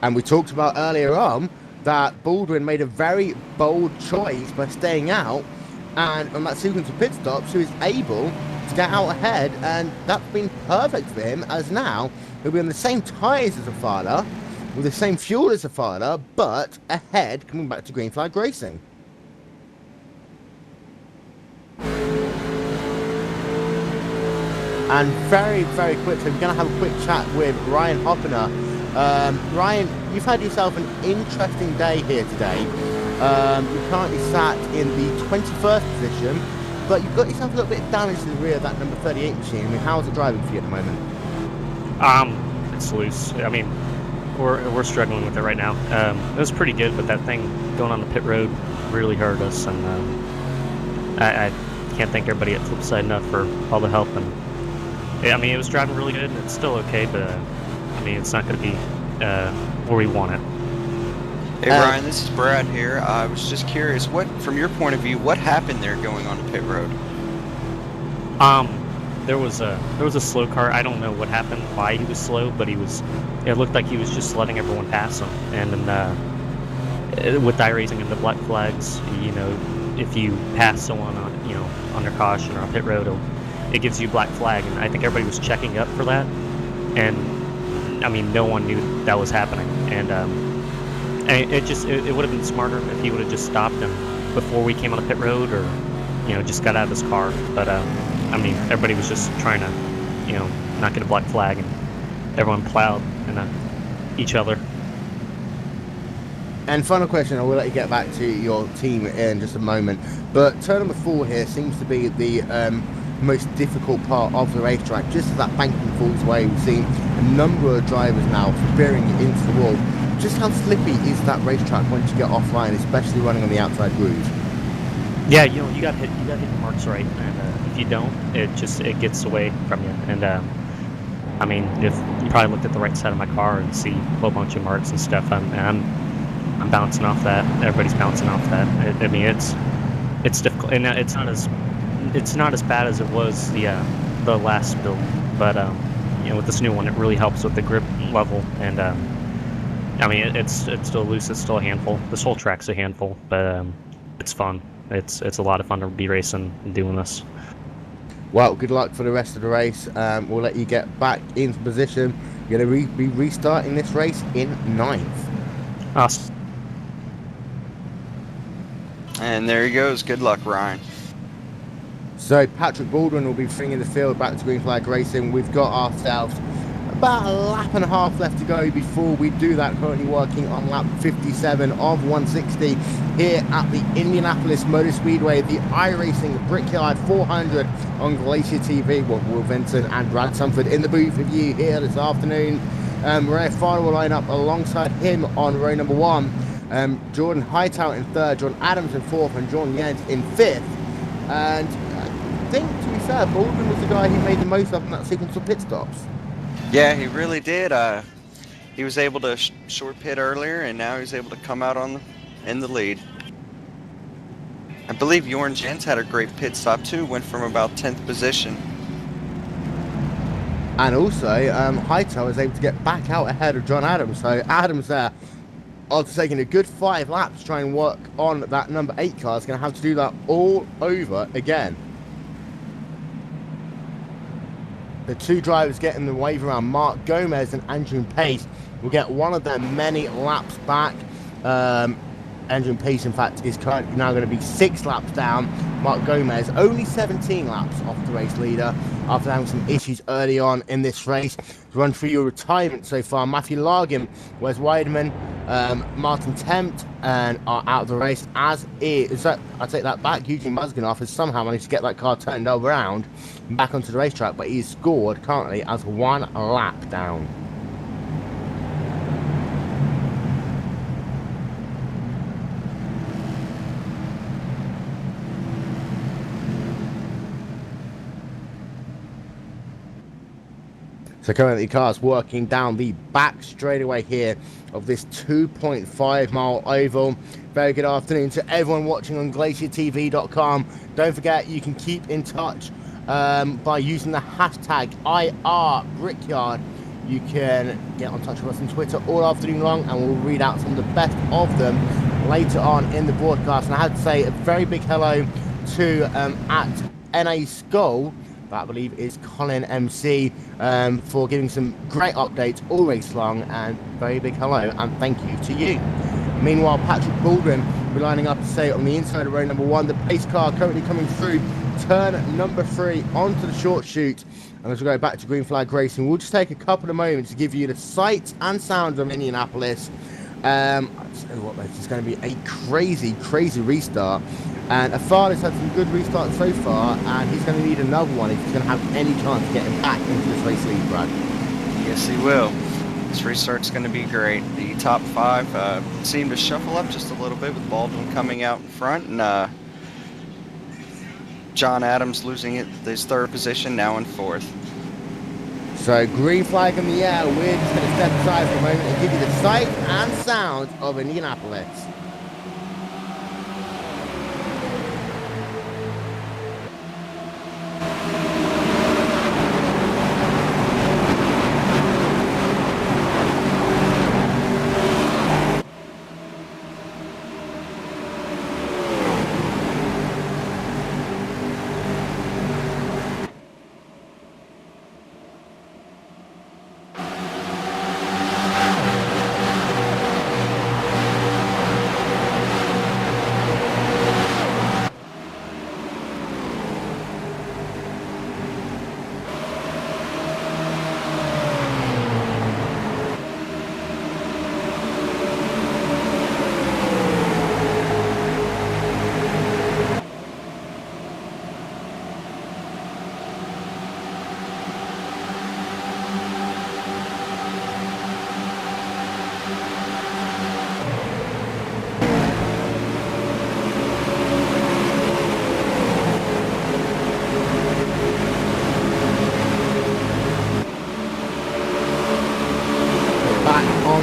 And we talked about earlier on that Baldwin made a very bold choice by staying out, and on that sequence of pit stops, he was able to get out ahead, and that's been perfect for him, as now he'll be on the same tyres as Afana, with the same fuel as Afana, but ahead coming back to Green Flag Racing. And very, very quickly, we're going to have a quick chat with Ryan Hoppener. Ryan, you've had yourself an interesting day here today. You currently sat in the 21st position, but you've got yourself a little bit of damage to the rear of that number 38 machine. I mean, how's it driving for you at the moment? It's loose. I mean, we're struggling with it right now. It was pretty good, but that thing going on the pit road really hurt us, and I can't thank everybody at Flipside enough for all the help. And yeah, I mean, it was driving really good, and it's still okay, but I mean, it's not going to be where we want it. Hey Ryan, this is Brad here. I was just curious, what, from your point of view, what happened there going on the pit road? There was a slow car. I don't know what happened, why he was slow, but it looked like he was just letting everyone pass him. And then with iRacing and the black flags, if you pass someone on their caution or on pit road, it gives you a black flag, and I think everybody was checking up for that. And I mean, no one knew that was happening, and it would have been smarter if he would have just stopped him before we came on the pit road, or just got out of his car. But I mean, everybody was just trying to not get a black flag, and everyone plowed and each other. And final question, I will let you get back to your team in just a moment, but turn number 4 here seems to be the most difficult part of the racetrack. Just as that banking falls away, we've seen a number of drivers now veering into the wall. Just how slippy is that racetrack once you get offline, especially running on the outside grooves? Yeah, you got hit your marks right, and if you don't, it gets away from you. And I mean, if you probably looked at the right side of my car and see a whole bunch of marks and stuff, I'm bouncing off that. Everybody's bouncing off that. I mean, It's difficult, and it's not as bad as it was the last build, but with this new one, it really helps with the grip level, and I mean it's still loose, it's still a handful. This whole track's a handful, but it's fun. It's a lot of fun to be racing and doing this. Well, good luck for the rest of the race. We'll let you get back into position. You're going to be restarting this race in 9th. Awesome. And there he goes. Good luck, Ryan. So Patrick Baldwin will be bringing the field back to Green Flag Racing. We've got ourselves about a lap and a half left to go before we do that. Currently working on lap 57 of 160 here at the Indianapolis Motor Speedway, the iRacing Brickyard 400 on Glacier TV. Well, Will Vincent and Brad Sumford in the booth with you here this afternoon. Ray Farr will line up alongside him on row number 1. Jordan Hightower in 3rd, John Adams in 4th, and John Jens in 5th. And I think, to be fair, Baldwin was the guy who made the most of in that sequence of pit stops. Yeah, he really did. He was able to short pit earlier, and now he's able to come out in the lead. I believe Jorn Jens had a great pit stop too. Went from about 10th position. And also, Hightower was able to get back out ahead of John Adams. So Adams there, after taking a good 5 laps to try and work on that number 8 car, is going to have to do that all over again. The two drivers getting the wave around, Mark Gomez and Andrew Pace, will get one of their many laps back. Andrew Pace, in fact, is currently now going to be 6 laps down. Mark Gomez only 17 laps off the race leader after having some issues early on in this race. To run through your retirement so far, Matthew Largin, Wes Weideman, Martin Tempt, and are out of the race, as is, I take that back, Eugene Musganoff has somehow managed to get that car turned around back onto the racetrack, but he's scored currently as 1 lap down. So currently cars working down the back straightaway here of this 2.5 mile oval. Very good afternoon to everyone watching on GlacierTV.com. Don't forget you can keep in touch by using the hashtag #IRBrickyard. You can get on touch with us on Twitter all afternoon long, and we'll read out some of the best of them later on in the broadcast. And I have to say a very big hello to at NA Skull, that I believe is Colin MC, for giving some great updates all race long, and very big hello and thank you to you. Meanwhile, Patrick Baldwin will be lining up to say on the inside of row number 1, the pace car currently coming through turn number 3 onto the short chute. And as we go back to Green Flag Racing, we'll just take a couple of moments to give you the sights and sounds of Indianapolis. I tell you what, this is going to be a crazy restart. And Afada's had some good restarts so far, and he's going to need another one if he's going to have any chance of getting back into this race lead, Brad. Yes, he will. This restart's going to be great. The top 5 seem to shuffle up just a little bit, with Baldwin coming out in front, and John Adams losing his 3rd position, now in 4th. So green flag in the air. We're just going to step aside for a moment and give you the sight and sound of Indianapolis.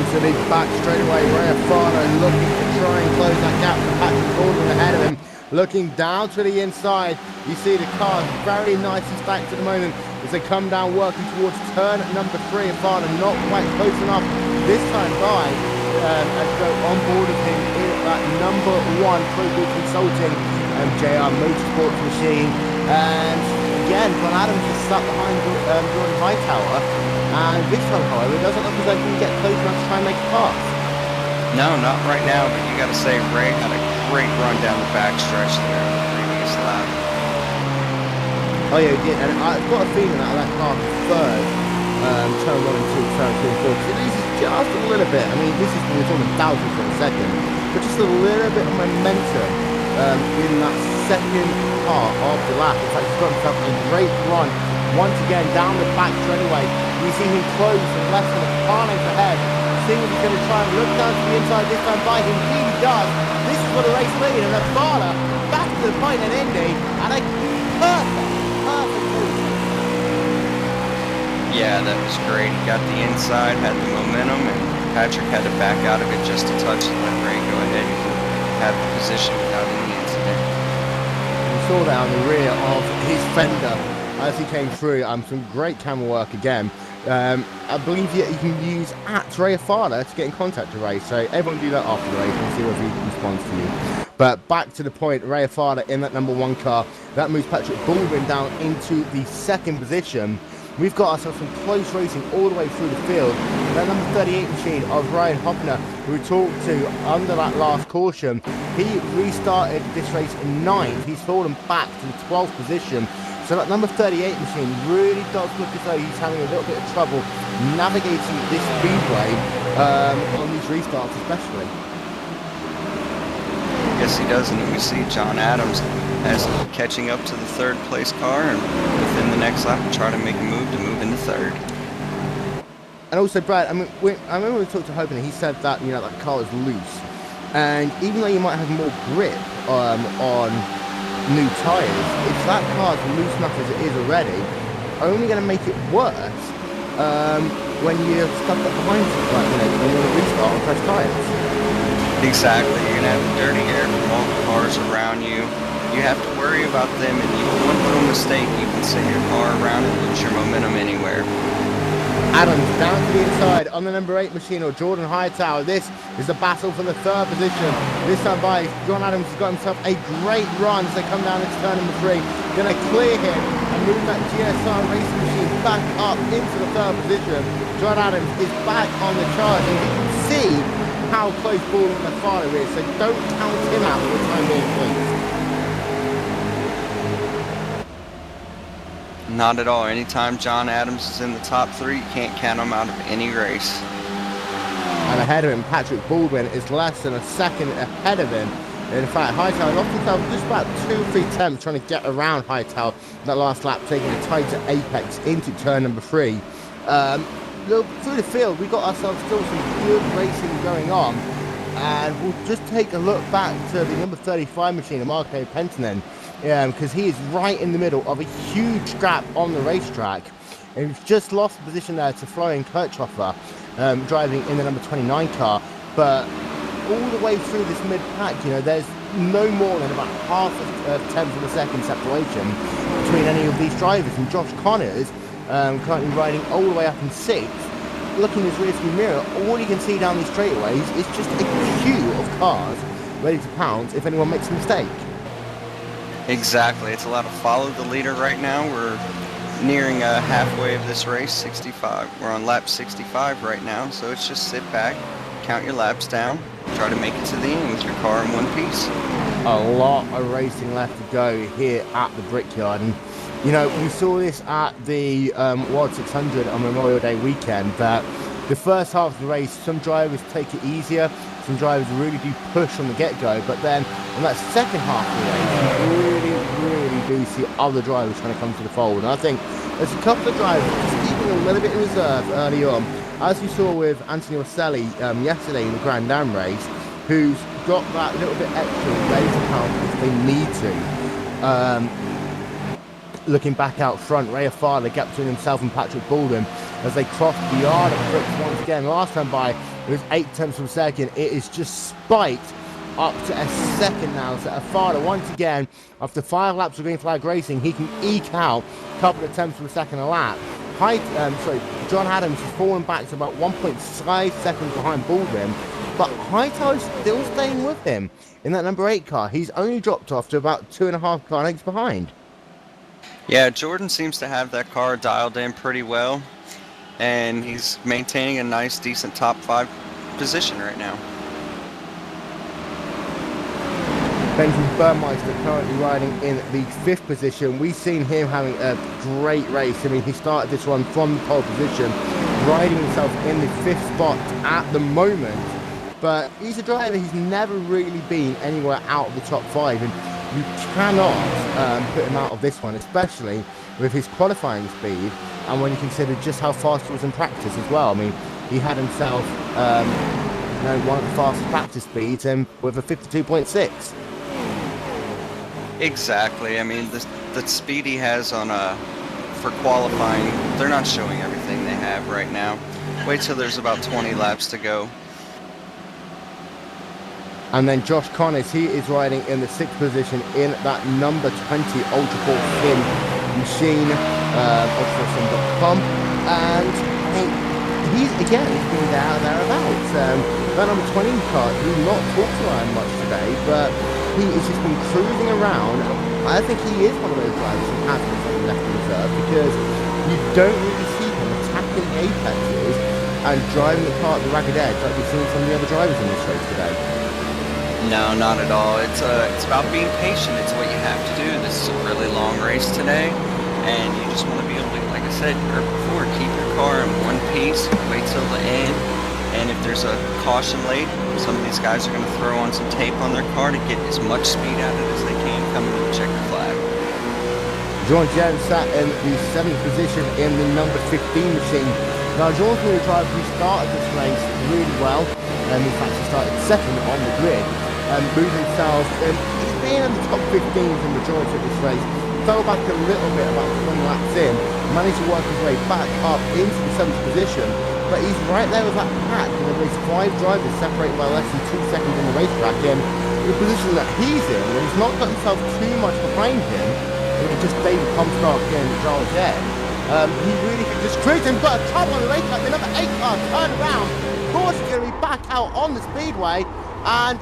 To the back straight away, Ray Afano looking to try and close that gap to Patrick Baldwin ahead of him. Looking down to the inside, you see the car very nicely stacked at the moment as they come down working towards turn number 3. And Farner not quite close enough this time by as go on board with him in that number 1 Pro Group Consulting JR Motorsports machine. And again, John Adams is stuck behind Jordan Hightower. And this time, however, it doesn't look as though he can get close enough to try and make a pass. No, not right now, but you got to say Ray had a great run down the backstretch there in the previous lap. Oh yeah, he did, and I've got a feeling that car third, turn 1 and 2, turn 3 and 4, because it loses just a little bit. I mean, this is we're talking thousands in a second, but just a little bit of momentum in that second part of the lap. In fact, he's got himself a great run once again down the backstretch anyway. We see him close and less than a car length ahead. Seeing if he's going to try and look down to the inside this time by him. He does. This is what a race lead, and a Fowler back to the point in Indy, and a perfect move. Yeah, that was great. He got the inside, had the momentum, and Patrick had to back out of it just a touch and let Ray go ahead and have the position without any incident. We saw that on the rear of his fender as he came through. Some great camera work again. I believe you can use @Ray Farner to get in contact with Ray, so everyone do that after the race and see whether he responds to you. But back to the point, Ray Farner in that number 1 car, that moves Patrick Baldwin down into the 2nd position. We've got ourselves some close racing all the way through the field. That number 38 machine of Ryan Hoppner, who we talked to under that last caution, he restarted this race in 9th. He's fallen back to the 12th position. So that number 38 machine really does look as though he's having a little bit of trouble navigating this speedway on these restarts especially. Yes, he does, and we see John Adams as catching up to the 3rd place car, and within the next lap try to make a move to move into 3rd. And also, Brad, I remember when we talked to Hogan, and he said that that car is loose, and even though you might have more grip on new tyres, if that car's loose enough as it is already, only going to make it worse when you're stuck up behind when you want to restart on fresh tyres. Exactly, you're going to have dirty air from all the cars around you. You have to worry about them, and one little mistake, you can send your car around and lose your momentum anywhere. Adams down to the inside on the number 8 machine, or Jordan Hightower. This is the battle for the 3rd position. This time by John Adams has got himself a great run as they come down into turn number 3. Going to clear him and move that GSR racing machine back up into the 3rd position. John Adams is back on the charge, and you can see how close Baldwin and Farner is, so don't count him out for the time being, please. Not at all. Anytime John Adams is in the top 3, you can't count him out of any race. And ahead of him, Patrick Baldwin is less than a second ahead of him. In fact, Hightower lost himself just about 2 or 3 attempts trying to get around Hightower that last lap, taking a tighter apex into turn number 3. Through the field, we got ourselves still some good racing going on. And we'll just take a look back to the number 35 machine of Marco Pentinen, because he is right in the middle of a huge scrap on the racetrack. And we've just lost the position there to Florian Kirchhofer, driving in the number 29 car. But all the way through this mid-pack, there's no more than about half a tenth of a second separation between any of these drivers. And Josh Connors, currently riding all the way up in 6th, looking in his rearview mirror, all you can see down these straightaways is just a queue of cars ready to pounce if anyone makes a mistake. Exactly. It's a lot of follow the leader right now. We're nearing halfway of this race, 65. We're on lap 65 right now, so it's just sit back, count your laps down, try to make it to the end with your car in one piece. A lot of racing left to go here at the Brickyard, and we saw this at the World 600 on Memorial Day weekend, that the first half of the race, some drivers take it easier, some drivers really do push on the get-go, but then on that second half of the race, you really do see other drivers trying to come to the fold. And I think there's a couple of drivers just keeping a little bit in reserve early on, as we saw with Anthony Orselli yesterday in the Grand Am race, who's got that little bit extra ready to pound if they need to. Looking back out front, Ray Farner, the gap between himself and Patrick Baldwin as they cross the yard of Bricks once again. Last time by, it was 8 tenths of a second. It is just spiked up to a second now. So Afada, once again, after 5 laps of green flag racing, he can eke out a couple of tenths of a second a lap. John Adams has fallen back to about 1.5 seconds behind Baldwin, but Hightower's still staying with him in that number 8 car. He's only dropped off to about 2.5 car lengths behind. Yeah, Jordan seems to have that car dialed in pretty well, and he's maintaining a nice, decent top 5 position right now. Benjamin Burmeister currently riding in the 5th position. We've seen him having a great race. I mean, he started this one from the pole position, riding himself in the 5th spot at the moment. But he's a driver, he's never really been anywhere out of the top 5. And you cannot put him out of this one, especially with his qualifying speed. And when you consider just how fast he was in practice as well. I mean, he had himself one of the fastest practice speeds and with a 52.6. Exactly. I mean, the speed he has on for qualifying, they're not showing everything they have right now. Wait till there's about 20 laps to go. And then Josh Connors, he is riding in the 6th position in that number 20 Ultra Ball Sim machine, ultrasim.com. And he's been thereabouts. That number 20 car, he's not talked around much today, but he has just been cruising around. I think he is one of those drivers who has been something left in reserve, because you don't really see him attacking apexes and driving the car at the ragged edge like we've seen some of the other drivers in this race today. No, not at all. It's about being patient. It's what you have to do. This is a really long race today, and you just want to be able to, like I said before, keep your car in one piece, wait till the end, and if there's a caution late, some of these guys are going to throw on some tape on their car to get as much speed out of it as they can coming to the checker flag. John Jones sat in the 7th position in the number 15 machine. Now, John's been a driver who started this race really well, and in fact he started 2nd on the grid, and moved himself, and he's been in the top 15 for the majority of this race. Fell back a little bit, about 20 laps in, managed to work his way back up into the 7th position, but he's right there with that pack, and at least 5 drivers separated by less than 2 seconds on the racetrack, and the position that he's in, when he's not got himself too much behind him, it's just David Comstock and Charles Ed. He really could just cruise him, but a trouble on the racetrack. The number 8 car turned around. Of course, he's going to be back out on the speedway, and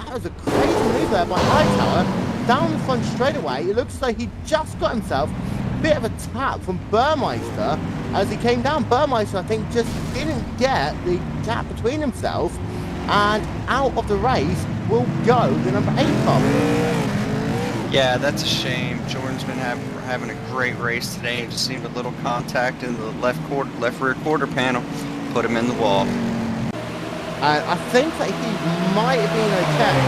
that was a crazy move there by Hightower. Down the front straightaway, it looks like he just got himself a bit of a tap from Burmeister as he came down. Burmeister, I think, just didn't get the gap between himself, and out of the race will go the number 8 car. Yeah, that's a shame. Jordan's been having a great race today. Just seemed a little contact in the left rear quarter panel, put him in the wall. And I think that he might have been okay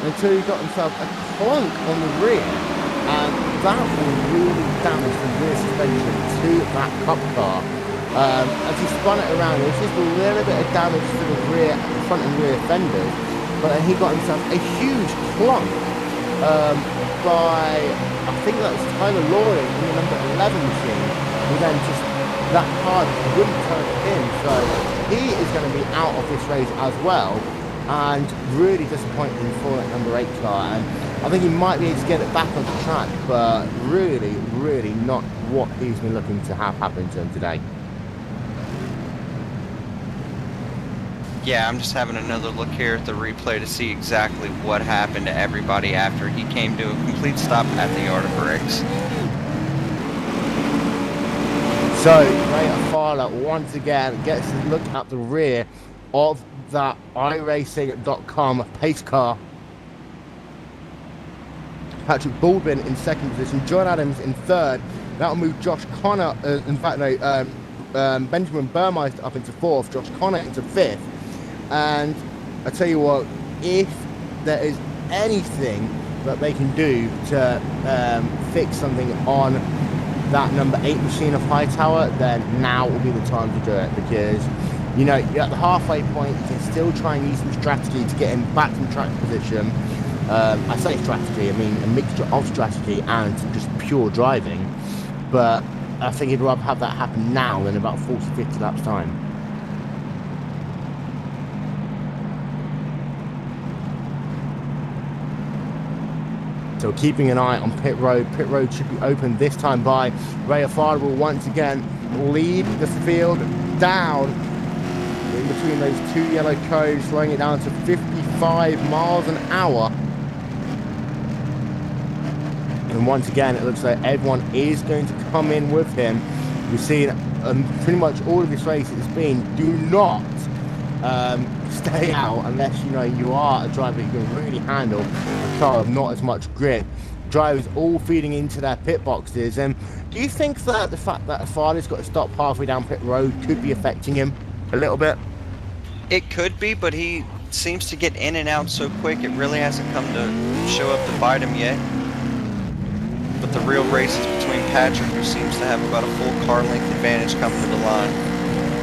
until he got himself a clunk on the rear, and that will really damage the rear suspension to that Cup car. As he spun it around, there was just a little bit of damage to the front and rear fenders, but then he got himself a huge clunk by, I think that was Tyler Loring in the number 11 machine, who then just, that car wouldn't turn it in, so he is going to be out of this race as well, and really disappointing for that number 8 car. And I think he might be able to get it back onto track, but really, really not what he's been looking to have happen to him today. Yeah, I'm just having another look here at the replay to see exactly what happened to everybody after he came to a complete stop at the yard of bricks. So, Ray Afala once again gets a look at the rear of that iRacing.com pace car. Patrick Baldwin in 2nd position, John Adams in 3rd. That'll move Josh Connor, Benjamin Burmeister up into 4th, Josh Connor into 5th. And I tell you what, if there is anything that they can do to fix something on that number 8 machine of Hightower, then now will be the time to do it, because you know, you're at the halfway point, you can still try and use some strategy to get him back in track position. I say strategy, I mean a mixture of strategy and just pure driving, but I think he'd rather have that happen now than about 40-50 laps time. So keeping an eye on pit road. Pit road should be open this time by Ray Afada will once again lead the field down in between those two yellow cones, slowing it down to 55 miles an hour. And once again, it looks like everyone is going to come in with him. We've seen pretty much all of this race has been, do not stay out unless you know you are a driver who can really handle a car of not as much grip. Drivers all feeding into their pit boxes. And do you think that the fact that Afada's got to stop halfway down pit road could be affecting him a little bit? It could be, but he seems to get in and out so quick, it really hasn't come to show up to bite him yet. But the real race is between Patrick, who seems to have about a full car length advantage coming to the line.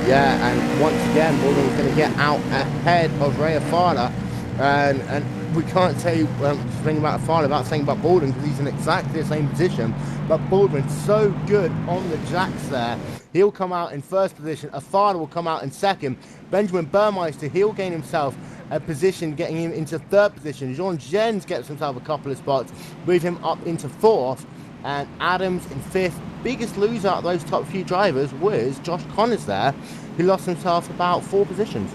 Yeah, and once again, Baldwin's going to get out ahead of Ray Afada. And we can't say something about Afada without saying about Baldwin, because he's in exactly the same position. But Baldwin's so good on the jacks there. He'll come out in first position. Afada will come out in second. Benjamin Burmeister, he'll gain himself a position, getting him into third position. Jean Jens gets himself a couple of spots, move him up into fourth. And Adams in fifth. Biggest loser out of those top few drivers was Josh Connors there, who lost himself about three positions.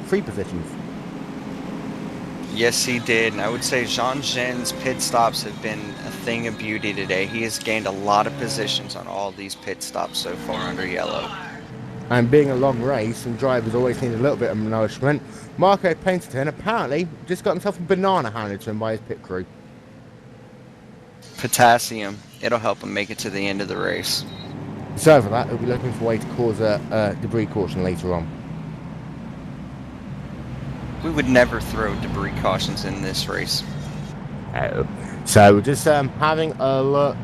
Yes, he did. And I would say Jean Gen's pit stops have been a thing of beauty today. He has gained a lot of positions on all these pit stops so far under yellow. And being a long race, and drivers always need a little bit of nourishment, Marco Penton apparently just got himself a banana handed to him by his pit crew. Potassium. It'll help him make it to the end of the race. So for that, he'll be looking for a way to cause a debris caution later on. We would never throw debris cautions in this race. So we're just having a look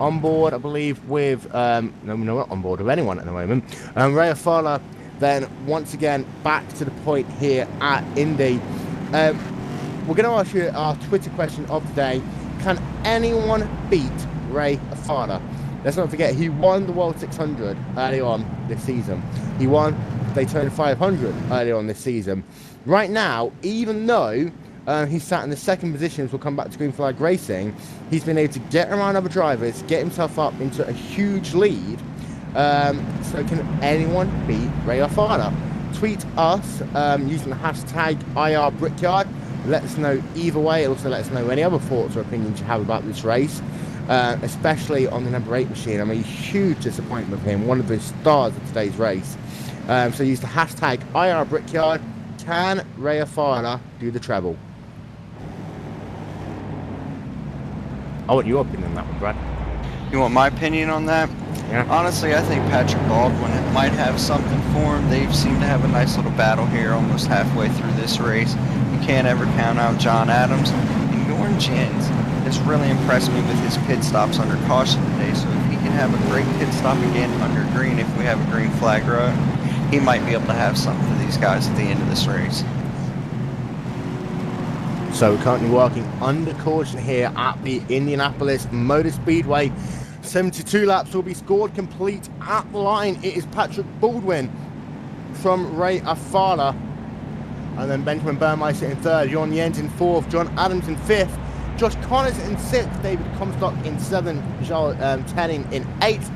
on board, I believe, with no, we're not on board with anyone at the moment. Ray Afada then once again back to the point here at Indy. We're going to ask you our Twitter question of the day. Can anyone beat Ray Afada? Let's not forget, he won the World 600 early on this season. He won Daytona 500 early on this season. Right now, even though he's sat in the second position, we'll come back to Green Flag Racing, he's been able to get around other drivers, get himself up into a huge lead. So can anyone beat Ray Afada? Tweet us using the hashtag #IRBrickyard. Let us know either way. Also let us know any other thoughts or opinions you have about this race, especially on the number 8 machine. I'm a huge disappointment with him, one of the stars of today's race. So use the hashtag #IRBrickyard. Can Ray Afada do the treble? I want your opinion on that one, Brad. You want my opinion on that? Yeah. Honestly, I think Patrick Baldwin might have something for him. They seem to have a nice little battle here almost halfway through this race. You can't ever count out John Adams. And Jorn Jens has really impressed me with his pit stops under caution today. So if he can have a great pit stop again under green, if we have a green flag run, he might be able to have something for these guys at the end of this race. So we're currently working under caution here at the Indianapolis Motor Speedway. 72 laps will be scored complete at the line. It is Patrick Baldwin from Ray Afada. And then Benjamin Burmeister in third, John Jens in fourth, John Adams in fifth, Josh Connors in sixth, David Comstock in seventh, Charles Tenning in eighth,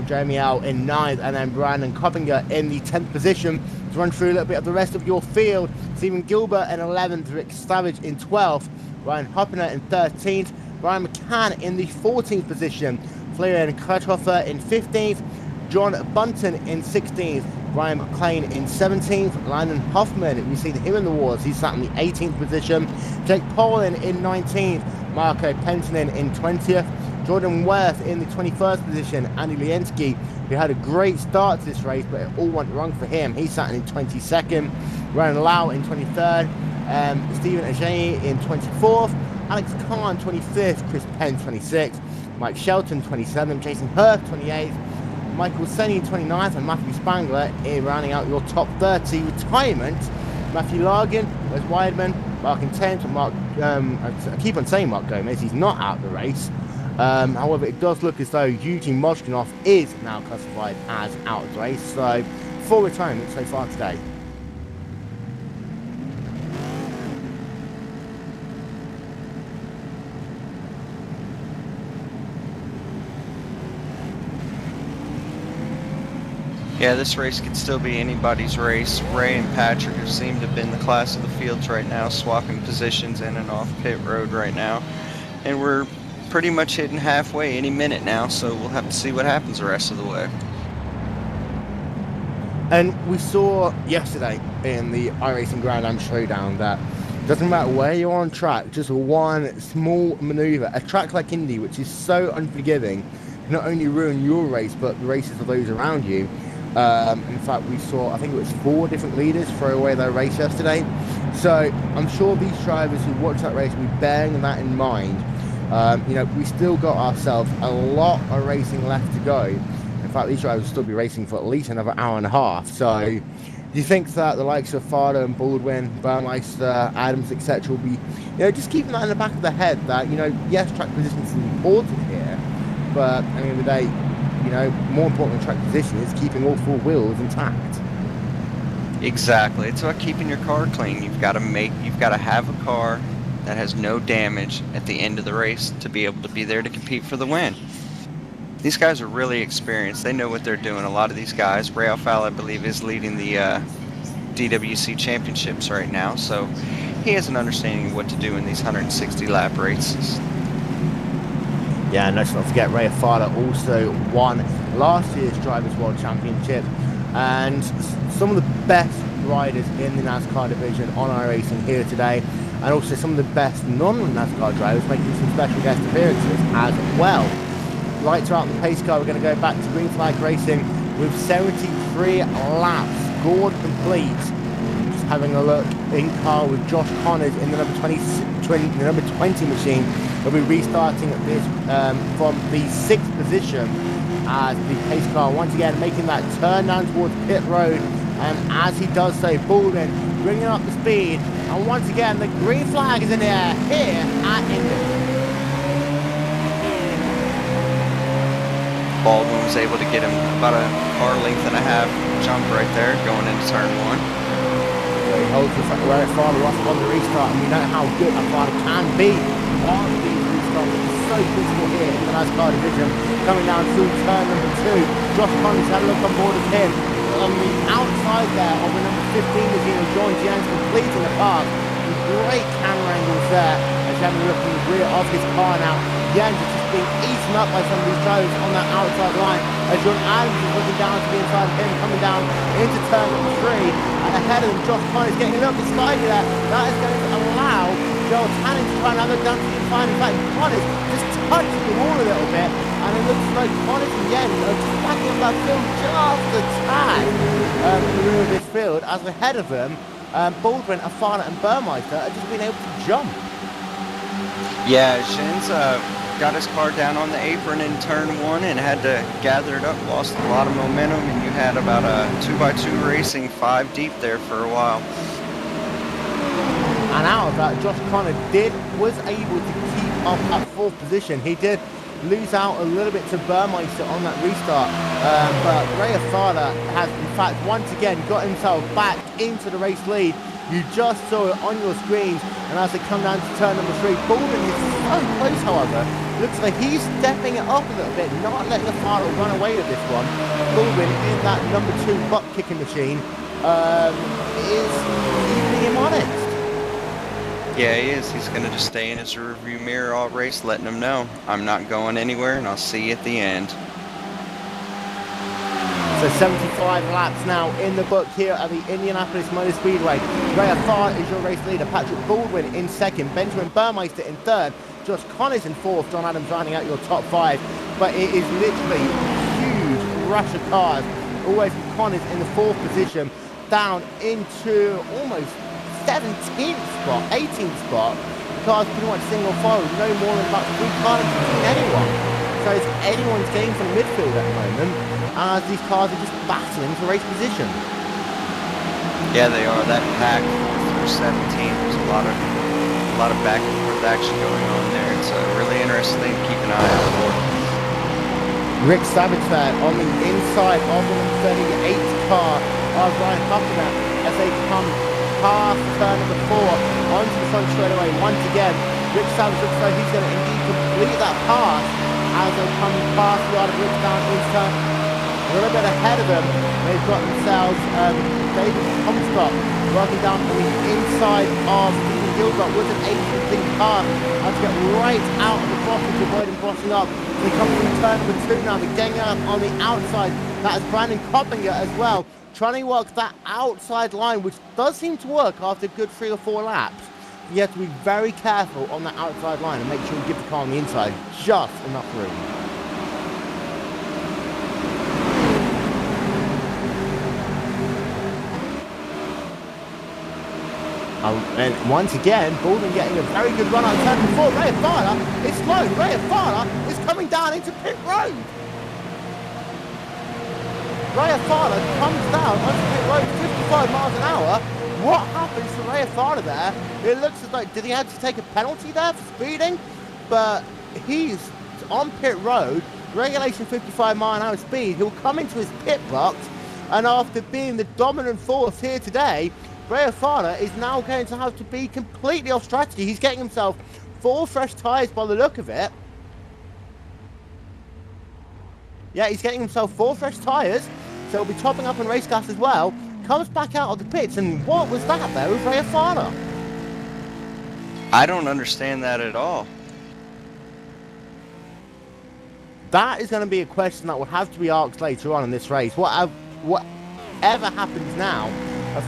Jeremy Al in ninth, and then Brandon Coppinger in the 10th position. To run through a little bit of the rest of your field, Stephen Gilbert in 11th, Rick Savage in 12th, Ryan Hoppener in 13th, Brian McCann in the 14th position, Florian Krathofer in 15th, John Bunton in 16th, Brian McLean in 17th, Landon Hoffman, we've seen him in the wars, he's sat in the 18th position, Jake Polin in 19th, Marco Penton in 20th, Jordan Worth in the 21st position, Andy Liensky, who had a great start to this race, but it all went wrong for him. He sat in 22nd, Ryan Lau in 23rd, Stephen Ajay in 24th, Alex Kahn 25th, Chris Penn 26th, Mike Shelton 27th, Jason Herb 28th, Michael Senni 29th, and Matthew Spangler in rounding out your top 30 retirement. Matthew Largan, Wes Weidman, Mark in 10th, and Mark, I keep on saying Mark Gomez, he's not out of the race. However, it does look as though Eugene Moshkinov is now classified as out of the race, so 4 retirements so far today. Yeah, this race could still be anybody's race. Ray and Patrick have seemed to have been the class of the fields right now, swapping positions in and off pit road right now. And we're pretty much hitting halfway any minute now, so we'll have to see what happens the rest of the way. And we saw yesterday in the iRacing Grand Am Showdown that doesn't matter where you're on track, just one small maneuver, a track like Indy, which is so unforgiving, can not only ruin your race, but the races of those around you. In fact, we saw, I think it was 4 different leaders throw away their race yesterday. So I'm sure these drivers who watch that race will be bearing that in mind. You know, we still got ourselves a lot of racing left to go. In fact, these drivers will still be racing for at least another hour and a half. So do you think that the likes of Fardo and Baldwin, Burmeister, Adams, etc. will be, you know, just keeping that in the back of the head that, you know, yes, track position is important here, but at the end of the day, you know, more important than track position is keeping all 4 wheels intact. Exactly. It's about keeping your car clean. You've got to have a car that has no damage at the end of the race to be able to be there to compete for the win. These guys are really experienced. They know what they're doing. A lot of these guys, Ray Alfal, I believe, is leading the DWC championships right now, so he has an understanding of what to do in these 160 lap races. Yeah, and let's not forget Ray Alfal also won last year's Drivers' World Championship, and some of the best riders in the NASCAR division on iRacing here today, and also some of the best non-NASCAR drivers making some special guest appearances as well. Lights are out in the pace car. We're going to go back to Green Flag Racing with 73 laps scored complete. Just having a look in car with Josh Connors in the number 20 machine. We'll be restarting this from the 6th position as the pace car once again making that turn down towards pit road. And as he does so, Baldwin bringing up the speed. And once again, the green flag is in the air here at Indy. Baldwin was able to get him about a car length and a half jump right there going into turn 1. He holds the Ray Alfal off on the restart, and we know how good Alfal can be on these restarts, which is so critical here in the NASCAR division. Coming down through turn number 2, Josh Connors had a look on board of him. On the outside there of the number 15 machine of John Jans completing the pass. Great camera angles there as you have a look in the rear of his car now. Jans is just being eaten up by some of these drivers on that outside line as John Adams is looking down to the inside of him, coming down into turn number 3. And ahead of him, Josh Connors getting a little bit slidey there. That is going to allow Joel Tannin to try and have a down to the inside. In fact, Connors just touched the wall a little bit. And it looks like Connors and Yen are just backing up that field just a tad in the rear of this field, as ahead of them, Baldwin, Alfal and Burmeister are just being able to jump. Yeah, Shin's got his car down on the apron in turn 1 and had to gather it up, lost a lot of momentum, and you had about a 2x2 racing 5 deep there for a while. And out of that, Josh Connor was able to keep up at 4th position. He did lose out a little bit to Burmeister on that restart, but Ray Alfal has in fact once again got himself back into the race lead. You just saw it on your screens, and as they come down to turn number 3, Baldwin is so close, however. Looks like he's stepping it up a little bit, not letting Alfal run away with this one. Baldwin in that number 2 butt kicking machine is keeping him honest. Yeah, he is. He's going to just stay in his rearview mirror all race, letting him know, I'm not going anywhere, and I'll see you at the end. So 75 laps now in the book here at the Indianapolis Motor Speedway. Ray Alfal is your race leader. Patrick Baldwin in 2nd. Benjamin Burmeister in 3rd. Josh Connors in 4th. John Adams rounding out your top 5. But it is literally a huge rush of cars. Always from Connors in the 4th position. Down into almost 17th spot, 18th spot. The car's pretty much single file, no more than about 3 cars between anyone. So it's anyone's game from midfield at the moment, as these cars are just battling for race position. Yeah, they are. That pack 4 through 17, there's a lot of back and forth action going on there. It's a really interesting thing to keep an eye out for. Rick Savage there on the inside of the 38th car of Ryan Huffman as they come past turn number 4 onto the front straightaway once again. Rick Savage looks like he's going to indeed complete that pass as they come past the yard of Rick down into turn A little bit ahead of them, they've got themselves David Comstock working down on the inside of Stephen Gilbert with an 18 car. Have to get right out of the crossing to avoid him crossing up. They come from turn number 2 now. They're getting up on the outside. That is Brandon Coppinger as well, trying to work that outside line, which does seem to work after a good 3 or 4 laps. You have to be very careful on that outside line and make sure you give the car on the inside just enough room. And once again, Baldwin getting a very good run on turn before. Ray Fowler is slow. Ray Fowler is coming down into pit road. Ray Fowler comes down onto pit road 55 miles an hour. What happens to Ray Fowler there? It looks as though, did he have to take a penalty there for speeding? But he's on pit road, regulation 55 mile an hour speed. He'll come into his pit box, and after being the dominant force here today, Ray Fowler is now going to have to be completely off strategy. He's getting himself 4 fresh tyres by the look of it. Yeah, he's getting himself 4 fresh tyres, so he'll be topping up on race gas as well. Comes back out of the pits, and what was that there with Ray Fowler? I don't understand that at all. That is going to be a question that will have to be asked later on in this race. Whatever happens now,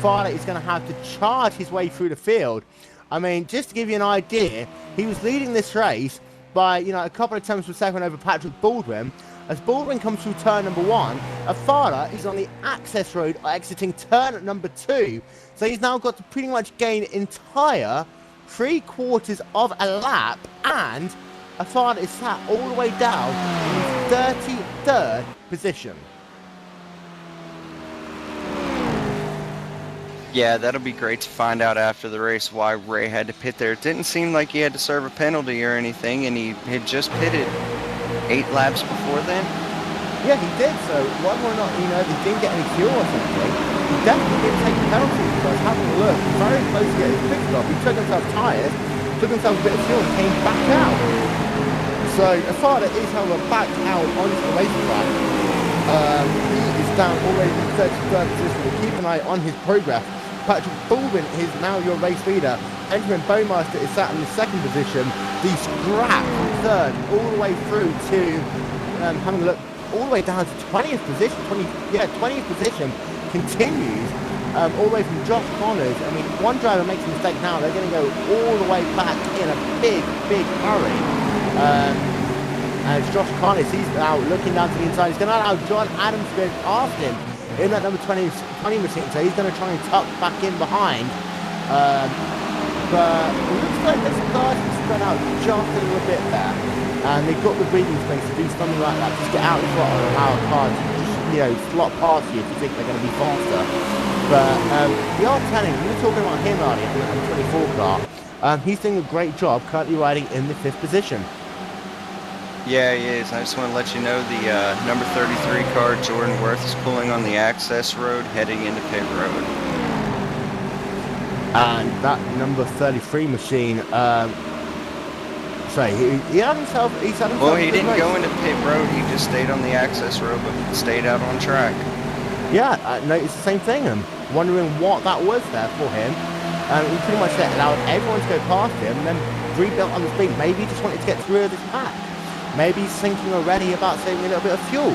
Fowler is going to have to charge his way through the field. I mean, just to give you an idea, he was leading this race by, a couple of attempts per second over Patrick Baldwin. As Baldwin comes through turn number 1, Fowler is on the access road exiting turn number 2. So he's now got to pretty much gain entire 3/4 of a lap, and Fowler is sat all the way down in his 33rd position. Yeah, that'll be great to find out after the race why Ray had to pit there. It didn't seem like he had to serve a penalty or anything, and he had just pitted 8 laps before then. Yeah, he did. So whether or not, he didn't get any fuel or something, he definitely didn't take a penalty, because having a look, very close to getting his pit stop. He took himself tyres, took himself a bit of fuel, and came back out. So Fowler is, however, back out onto the racetrack. He is down already in 33rd position. We'll keep an eye on his progress. Patrick Baldwin is now your race leader. Benjamin Bowmeister is sat in the 2nd position. The scrap 3rd, all the way through to having a look, all the way down to 20th position. 20th position continues all the way from Josh Connors. I mean, one driver makes a mistake now, they're going to go all the way back in a big hurry. As Josh Connors, he's now looking down to the inside. He's going to allow John Adams to go past him in that number 20 machine, so he's going to try and tuck back in behind. But it looks like this car is spread out just a little bit there, and they've got the breathing space to do something like that. Just get out of the throttle and allow a car to just, slot past you if you think they're going to be faster. But the R10, we were talking about him earlier, the number 24 car. He's doing a great job, currently riding in the 5th position. Yeah, he is. I just want to let you know the number 33 car, Jordan Worth, is pulling on the access road, heading into pit road. And that number 33 machine, sorry, he had himself. Well, he didn't go into pit road. He just stayed on the access road, but stayed out on track. Yeah, I noticed the same thing. I'm wondering what that was there for him. He pretty much allowed everyone to go past him, and then rebuilt on the speed. Maybe he just wanted to get through this pack. Maybe he's thinking already about saving a little bit of fuel.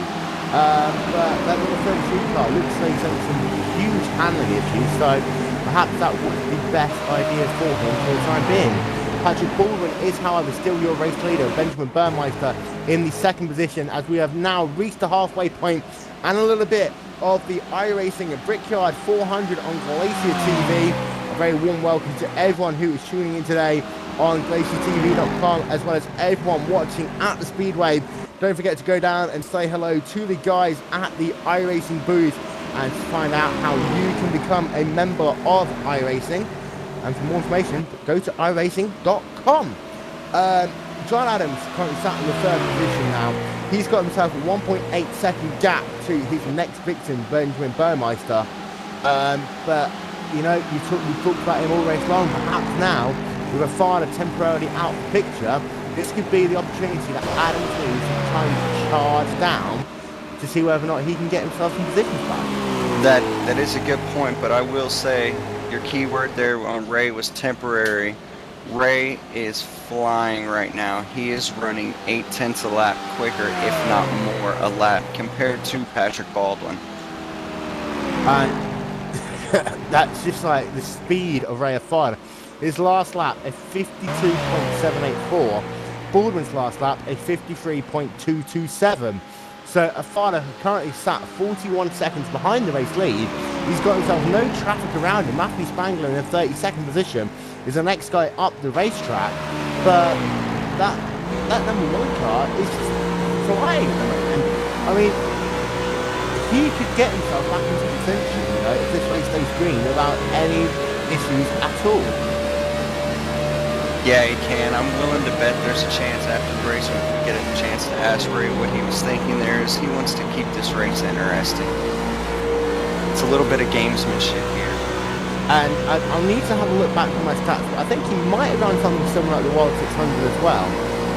But that number 33 car looks like he's having some huge handling issues, so perhaps that was the best idea for him for the time being. Patrick Baldwin is, however, still your race leader. Benjamin Burmeister in the 2nd position, as we have now reached the halfway point, and a little bit of the iRacing at Brickyard 400 on GlacierTV. A very warm welcome to everyone who is tuning in today on GlacierTV.com, as well as everyone watching at the Speedway. Don't forget to go down and say hello to the guys at the iRacing booth and find out how you can become a member of iRacing. And for more information, go to iRacing.com. John Adams currently sat in the 3rd position now. He's got himself a 1.8 second gap to his next victim, Benjamin Burmeister. But, we talked about him all race long. Perhaps now, with a Fowler temporarily out of the picture, this could be the opportunity that Adams needs to try and charge down to to see whether or not he can get himself some positions back. That is a good point, but I will say your key word there on Ray was temporary. Ray is flying right now. He is running 0.8 a lap quicker, if not more, a lap compared to Patrick Baldwin. And that's just like the speed of Ray Afada. His last lap, a 52.784. Baldwin's last lap, a 53.227. So Afada currently sat 41 seconds behind the race lead. He's got himself no traffic around him. Matthew Spangler in the 32nd position is the next guy up the racetrack. But that number 1 car is just flying at the moment. I mean, he could get himself back into contention, you know, if this race stays green without any issues at all. Yeah, he can. I'm willing to bet there's a chance after the race when we get a chance to ask Ray what he was thinking there is he wants to keep this race interesting. It's a little bit of gamesmanship here. And I'll need to have a look back on my stats, but I think he might have done something similar at the World 600 as well.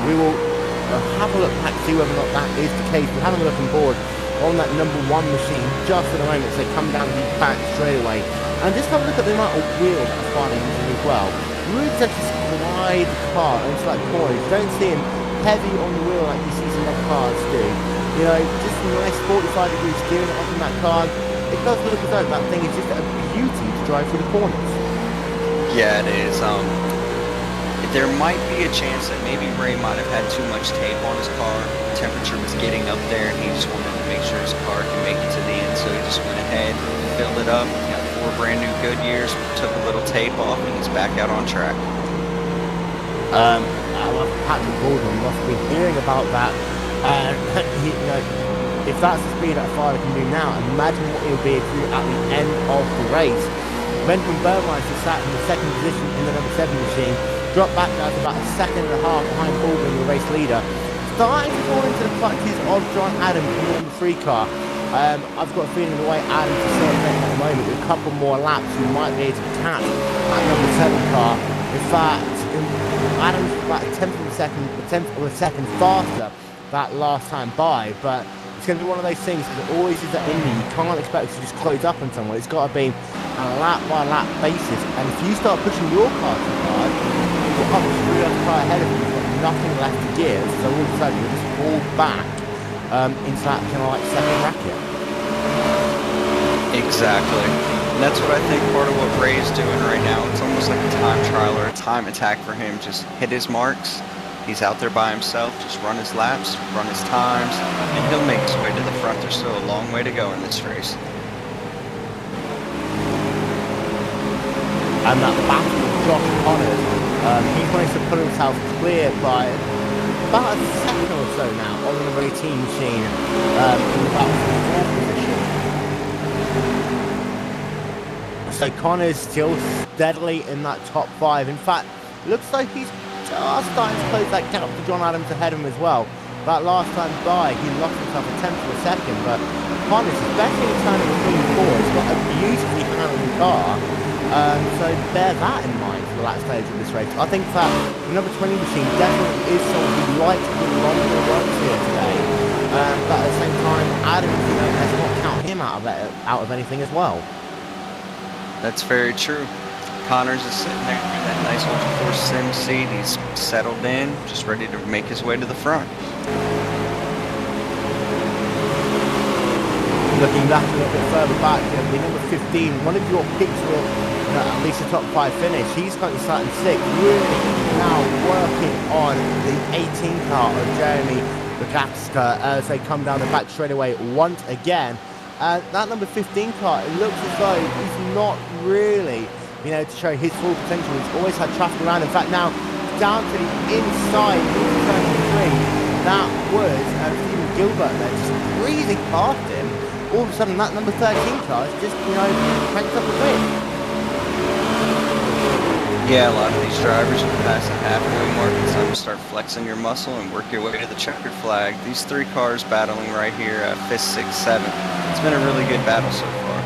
We will have a look back to see whether or not that is the case. We're having a look on board on that number 1 machine just at the moment, so they come down the back straight away. And just have a look at the amount of wheel that Afada uses as well. Really just slide the car into that corner. You don't see him heavy on the wheel like you see some other cars do. You know, just a nice 45 degree steering up in that car. It does look as though that thing is just a beauty to drive through the corners. Yeah, it is. There might be a chance that maybe Ray might have had too much tape on his car. The temperature was getting up there and he just wanted to make sure his car can make it to the end, so he just went ahead, filled it up, got 4 brand new Goodyears, took a little tape off, and he's back out on track. Patrick Baldwin must be hearing about that. You know, if that's the speed that a Afada can do now, imagine what he'll be at the end of the race. Benjamin Burmeister sat in the 2nd position in the number 7 machine, dropped back down to about a 1.5 seconds behind Baldwin, the race leader. Starting to fall into the clutches of John Adams in the number 3 car. I've got a feeling the way Adams is circulating at the moment, with a couple more laps, you might be able to catch that number 7 car. In fact, Adams was about a tenth of a second faster that last time by, but it's going to be one of those things, because it always is that Indy. You can't expect it to just close up on someone. It's got to be a lap by lap basis, and if you start pushing your car too hard, you're up to the other car ahead of you. You've got nothing left to give, so all of a sudden you'll just fall back into that kind of like second bracket. Exactly. And that's what I think part of what Ray's doing right now. It's almost like a time trial or a time attack for him. Just hit his marks. He's out there by himself. Just run his laps, run his times, and he'll make his way to the front. There's still a long way to go in this race. And that battle with Josh Connors, he's managed to put himself clear by about a second or so now on the number 18 machine in about the 4th position. So Connors still steadily in that top 5. In fact, looks like he's just starting to close that gap to John Adams ahead of him as well. That last time by, he lost himself a tenth of a second, but Connors, especially in turning between 4, has got a beautifully handled car. So bear that in mind for the last stage of this race. I think that the number 20 machine definitely is someone who likes to do longer runs here today. But at the same time, Adams, you know, let's not count him out of anything as well. That's very true. Connors is sitting there in that nice Ultra Force Sim seat. He's settled in, just ready to make his way to the front. Looking back a little bit further back, the number 15, one of your picks will at least a top 5 finish. He's currently starting 6th, really now working on the 18 car of Jeremy Bagaska as they come down the back straight away once again. That number 15 car, it looks as though he's not really been able to show his full potential. He's always had traffic around. In fact, now down to the inside into turn 3, that was Stephen Gilbert there just breezing past him. All of a sudden, that number 13 car is just, you know, cranked up a bit. Yeah, a lot of these drivers will pass the halfway mark. It's time to start flexing your muscle and work your way to the checkered flag. These 3 cars battling right here, 5th, 6th, 7th. It's been a really good battle so far.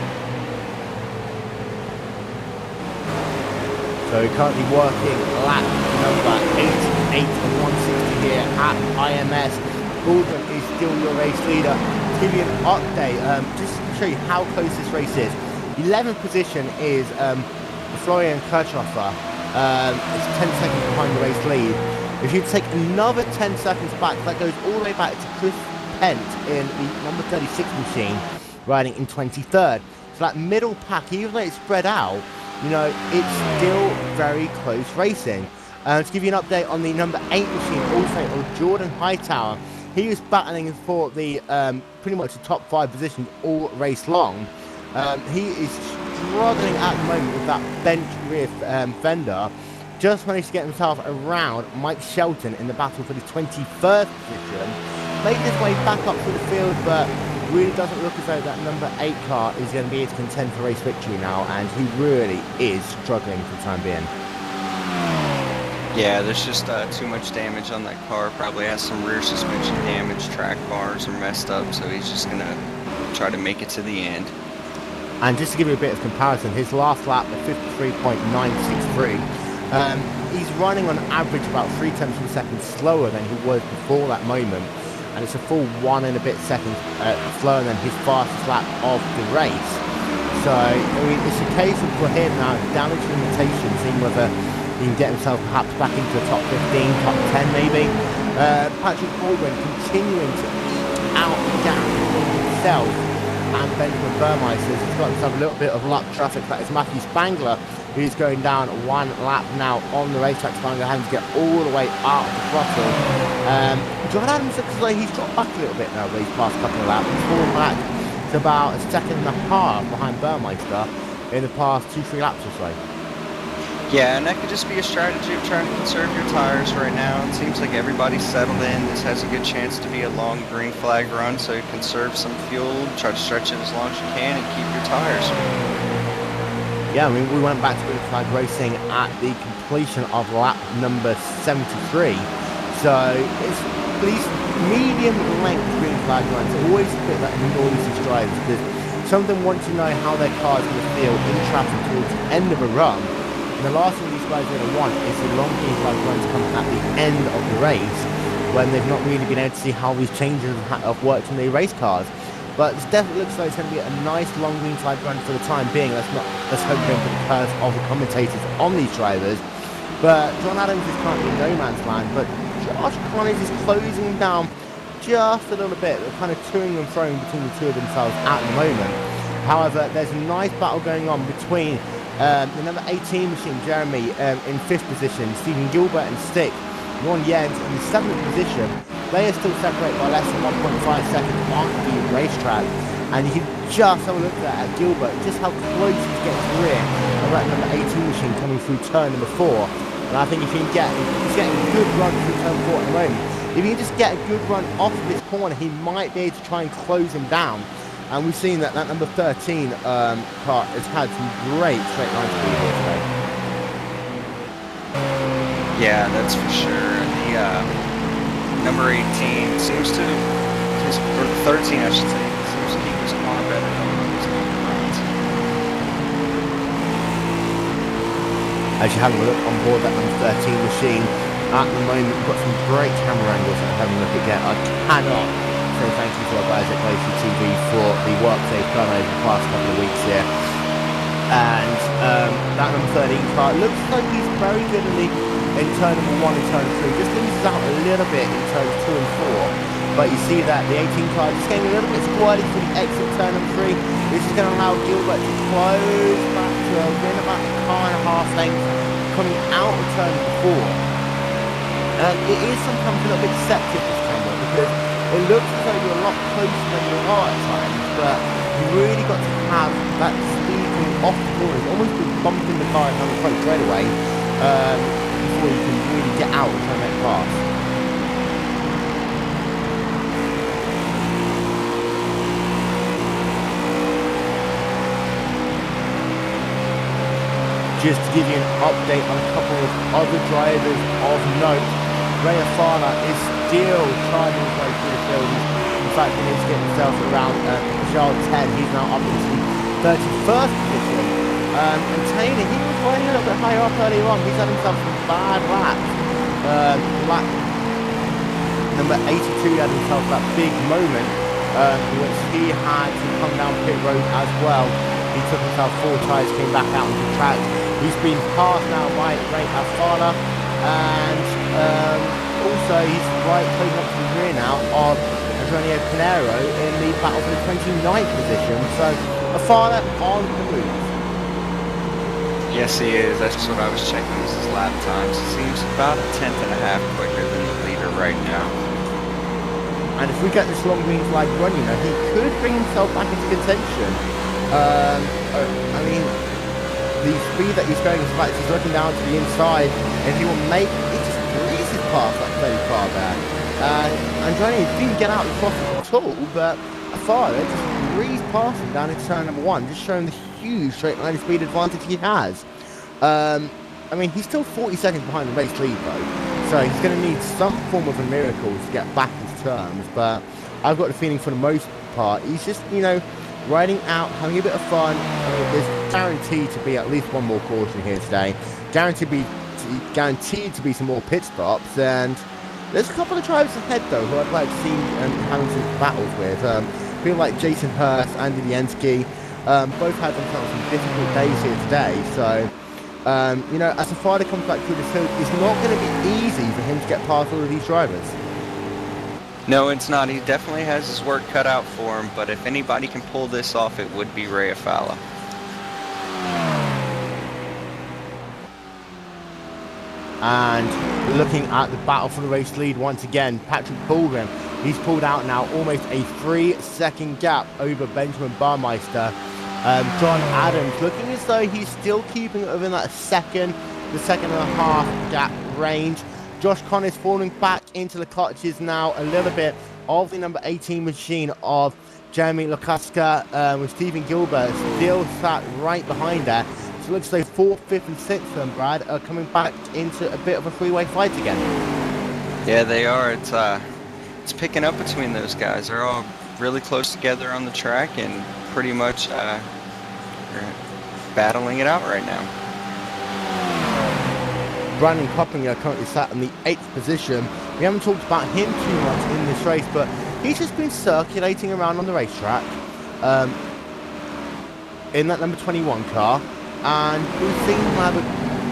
So currently working lap number 8 and 160 here at IMS. Baldwin is still your race leader. give you an update, just to show you how close this race is. 11th position is Florian Kirchhoffer. It's 10 seconds behind the race lead. If you take another 10 seconds back, that goes all the way back to Chris Pent in the number 36 machine, riding in 23rd. So that middle pack, even though it's spread out, you know, it's still very close racing. To give you an update on the number 8 machine, also on Jordan Hightower, he was battling for the pretty much the top 5 positions all race long. He is struggling at the moment with that bench rear fender. Just managed to get himself around Mike Shelton in the battle for the 21st position. Made his way back up through the field, but really doesn't look as though that number 8 car is going to be able to contend for race victory now, and he really is struggling for the time being. Yeah, there's just too much damage on that car. Probably has some rear suspension damage, track bars are messed up, so he's just going to try to make it to the end. And just to give you a bit of comparison, his last lap at 53.963, he's running on average about 0.3 seconds slower than he was before that moment, and it's a full 1 and a bit seconds slower than his fastest lap of the race. So, I mean, it's a case of for him now, damage limitations, seeing whether he can get himself perhaps back into the top 15, top 10 maybe. Patrick Baldwin continuing to eke out the gap between himself and Benjamin Burmeister. He's got himself a little bit of luck traffic. That is Matthew Spangler, who's going down 1 lap now on the racetrack. Spangler having to get all the way out of the throttle. John Adams looks like he's dropped back a little bit now these past couple of laps. He's fallen back to about 1.5 seconds behind Burmeister in the past 2-3 laps or so. Yeah, and that could just be a strategy of trying to conserve your tires right now. It seems like everybody's settled in. This has a good chance to be a long green flag run, so you conserve some fuel, try to stretch it as long as you can, and keep your tires. Yeah, I mean, we went back to green flag racing at the completion of lap number 73. So it's these medium length green flag runs always a bit like noisy strides, because some of them want to know how their car is going to feel in traffic towards the end of a run. And the last thing these guys are going to want is the long green flag runs coming at the end of the race, when they've not really been able to see how these changes have worked in their race cars. But it definitely looks like it's going to be a nice long green flag run for the time being. Let's hope we don't put the curse of the commentators on these drivers. But John Adams is currently in no man's land, but Josh Connors is closing him down just a little bit. They're kind of toing and throwing between the two of themselves at the moment. However, there's a nice battle going on between the number 18 machine, Jeremy, in 5th position, Stephen Gilbert and Stick, Ron Jens in the 7th position. They are still separated by less than 1.5 seconds on the racetrack. And you can just have a look at Gilbert, just how close he's getting to rear of that number 18 machine coming through turn number 4. And I think if he can he's getting a good run through turn 4 at the moment. If he can just get a good run off of this corner, he might be able to try and close him down. And we've seen that number 13 car has had some great straight line speed here today. Yeah, that's for sure. The number 18 seems to, or the 13 I should say, seems to keep his car better than his number 19. As you're having a look on board that number 13 machine, at the moment we've got some great camera angles that I'm having a look again. I cannot say thank you to our guys at GlacierTV for the work they've done over the past couple of weeks here. And that number 13 car looks like he's very good in turn number 1 and turn 3. Just loses out a little bit in turns 2 and 4. But you see that the 18 car just getting a little bit squirty for the exit turn number 3. This is going to allow Gilbert to close back to within about a car and a half length coming out of turn number 4. And it is sometimes a little bit deceptive this camera, because it looks as though you're a lot closer than you are at times, but you really got to have that speed coming off the corners, almost be bumping the car and having approach straight away before you can really get out and try and make pass. Just to give you an update on a couple of other drivers of note, Ray Afana is still trying his way through the field. In fact, he needs to get himself around Charles 10. He's now up into the 31st position. And Taylor, he was riding a little bit higher up earlier on. He's had himself some bad laps. Lap number 82, he had himself that big moment which he had to come down pit road as well. He took himself 4 tyres, came back out on the track. He's been passed now by Ray Afala, and also he's right close up to the rear now of Antonio Pinero in the battle for the 29th position. So Afala on the move. Yes, he is. That's what I was checking. This is lap times. He seems about a tenth and a half quicker than the leader right now. And if we get this long green flag run, you know, he could bring himself back into contention. I mean, the speed that he's going is like he's looking down to the inside, and he will make it just breezes past that very car there. And Johnny didn't get out of the crossing at all, but Afara just breezed past him down into turn number 1, just showing the huge straight line speed advantage he has. I mean, he's still 40 seconds behind the race lead though, so he's going to need some form of a miracle to get back into terms. But I've got the feeling for the most part, he's just, you know, riding out, having a bit of fun. I mean, there's guaranteed to be at least one more caution here today. Guaranteed to be some more pit stops, and there's a couple of drivers ahead though who I'd like to see having some battles with. People like Jason Hurst, Andy Liensky, both had themselves some difficult days here today. So, you know, as the Friday comes back through this hill, it's not going to be easy for him to get past all of these drivers. No, it's not. He definitely has his work cut out for him, but if anybody can pull this off, it would be Ray Afala. And looking at the battle for the race lead once again, Patrick Bullgren, he's pulled out now almost a 3-second gap over Benjamin Barmeister. John Adams looking as though he's still keeping it within that the second and a half gap range. Josh Connors falling back into the clutches now a little bit of the number 18 machine of Jeremy Lukaska, with Stephen Gilbert still sat right behind there. So it looks like 4th, 5th and 6th then, Brad, are coming back into a bit of a three-way fight again. Yeah, they are. It's picking up between those guys. They're all really close together on the track and pretty much battling it out right now. Brandon Coppinger currently sat in the 8th position. We haven't talked about him too much in this race, but he's just been circulating around on the racetrack in that number 21 car, and we've seen him have a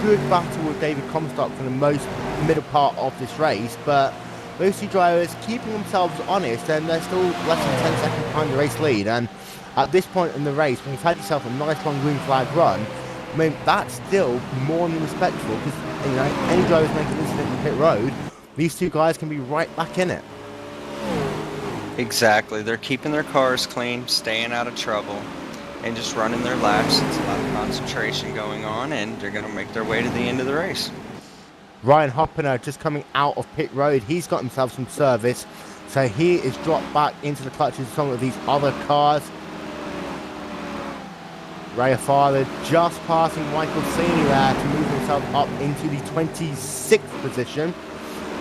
good battle with David Comstock for the most middle part of this race, but those two drivers keeping themselves honest, and they're still less than 10 seconds behind the race lead. And at this point in the race, when you've had yourself a nice long green flag run, I mean, that's still more than respectful, because, you know, any drivers making an incident in pit road, these two guys can be right back in it. Exactly. They're keeping their cars clean, staying out of trouble, and just running their laps. It's a lot of concentration going on, and they're going to make their way to the end of the race. Ryan Hoppener just coming out of pit road. He's got himself some service, so he is dropped back into the clutches of some of these other cars. Ray Afala just passing Michael Sini there to move himself up into the 26th position.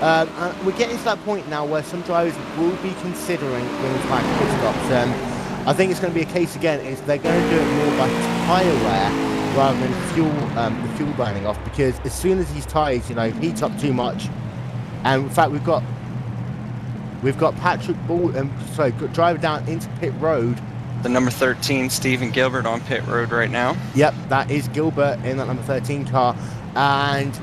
And we're getting to that point now where some drivers will be considering going back pit stops. I think it's going to be a case again, is they're going to do it more by tyre wear rather than the fuel burning off, because as soon as these tyres, you know, heat up too much, and in fact we've got Patrick Ball, driver down into pit road. The number 13, Stephen Gilbert, on pit road right now. Yep, that is Gilbert in that number 13 car, and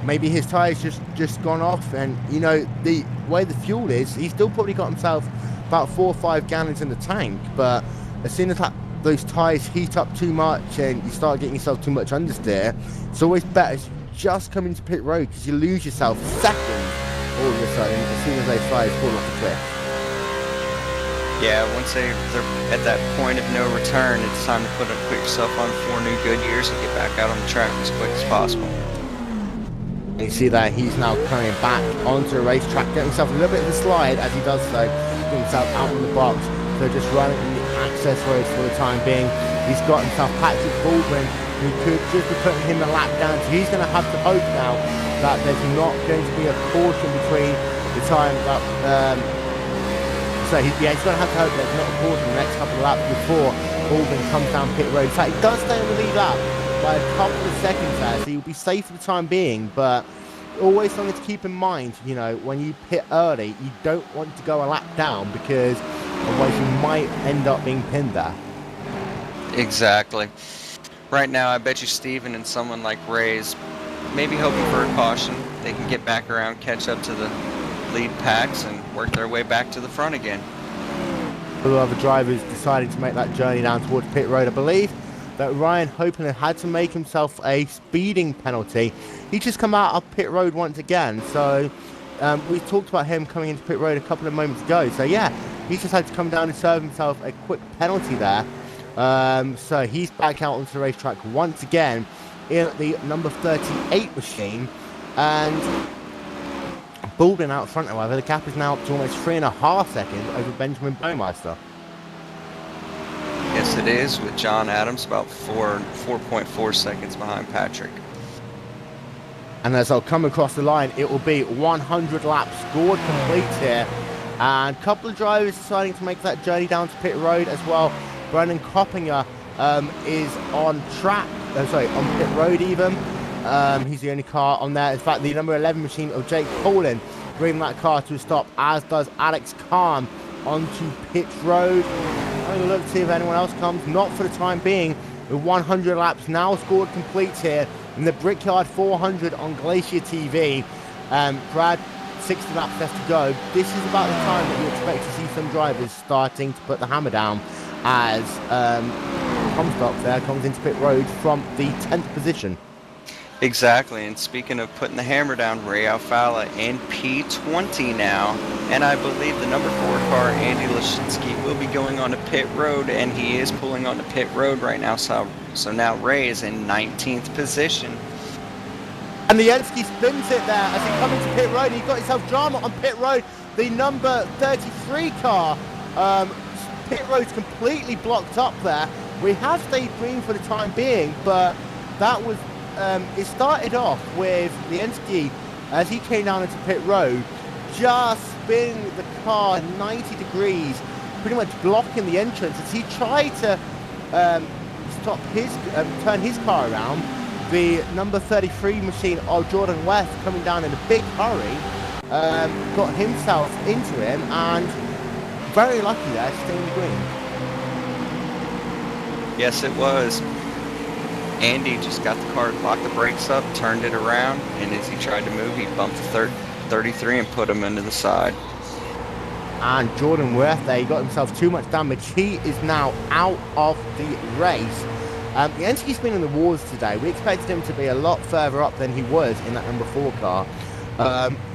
maybe his tyres just gone off, and you know the way the fuel is, he's still probably got himself about 4 or 5 gallons in the tank, but as soon as those tyres heat up too much and you start getting yourself too much understeer, it's always better to just come into pit road, because you lose yourself seconds all of a sudden as soon as those tyres fall off the cliff. Yeah, once they're at that point of no return, it's time to put yourself on 4 new Goodyears and get back out on the track as quick as possible. You see that he's now coming back onto the racetrack, getting himself a little bit of a slide as he does so, getting himself out in the box. So just running in the access roads for the time being. He's got himself Patrick Baldwin, who could just be putting him a lap down. So he's going to have to hope now that there's not going to be a caution between the time that he's going to have to hope there's not a caution the next couple of laps before Baldwin comes down pit road. In fact, he does stay on the lead lap by a couple of seconds there, so he'll be safe for the time being, but always something to keep in mind, you know, when you pit early, you don't want to go a lap down because otherwise you might end up being pinned there. Exactly. Right now, I bet you Steven and someone like Ray's maybe hoping for a caution. They can get back around, catch up to the lead packs, and work their way back to the front again. The other drivers deciding to make that journey down towards pit road. I believe that Ryan Hopelin had to make himself a speeding penalty. He just come out of pit road once again. So we talked about him coming into pit road a couple of moments ago. So yeah, he just had to come down and serve himself a quick penalty there. So he's back out onto the racetrack once again in the number 38 machine. And Baldwin out front, however, the gap is now up to almost 3.5 seconds over Benjamin Baumeister. Yes, it is, with John Adams about 4.4 seconds behind Patrick. And as I'll come across the line, it will be 100 laps scored complete here. And a couple of drivers deciding to make that journey down to pit road as well. Brendan Coppinger is on track, on pit road even. He's the only car on there. In fact, the number 11 machine of Jake Paulin bringing that car to a stop, as does Alex Kahn onto pit road. Having a look to see if anyone else comes. Not for the time being. The 100 laps now scored complete here in the Brickyard 400 on Glacier TV. Brad, 60 laps left to go. This is about the time that you expect to see some drivers starting to put the hammer down, as Comstock there comes into pit road from the 10th position. Exactly, and speaking of putting the hammer down, Ray Alfala in P20 now, and I believe the number 4 car, Andy Lashinsky, will be going on to pit road, and he is pulling on to pit road right now, so now Ray is in 19th position. And the Ensky spins it there as he comes into pit road. He got himself drama on pit road. The number 33 car, pit road's completely blocked up there. We have stayed green for the time being, but that was it started off with the Ensky, as he came down into pit road, just spinning the car 90 degrees, pretty much blocking the entrance as he tried to turn his car around. The number 33 machine of Jordan West coming down in a big hurry, got himself into him, and very lucky there, staying green. Yes, it was. Andy just got the car, locked the brakes up, turned it around, and as he tried to move, he bumped the 33 and put him into the side. And Jordan Worth there, he got himself too much damage. He is now out of the race. The Ensky's been in the wars today. We expected him to be a lot further up than he was in that number 4 car.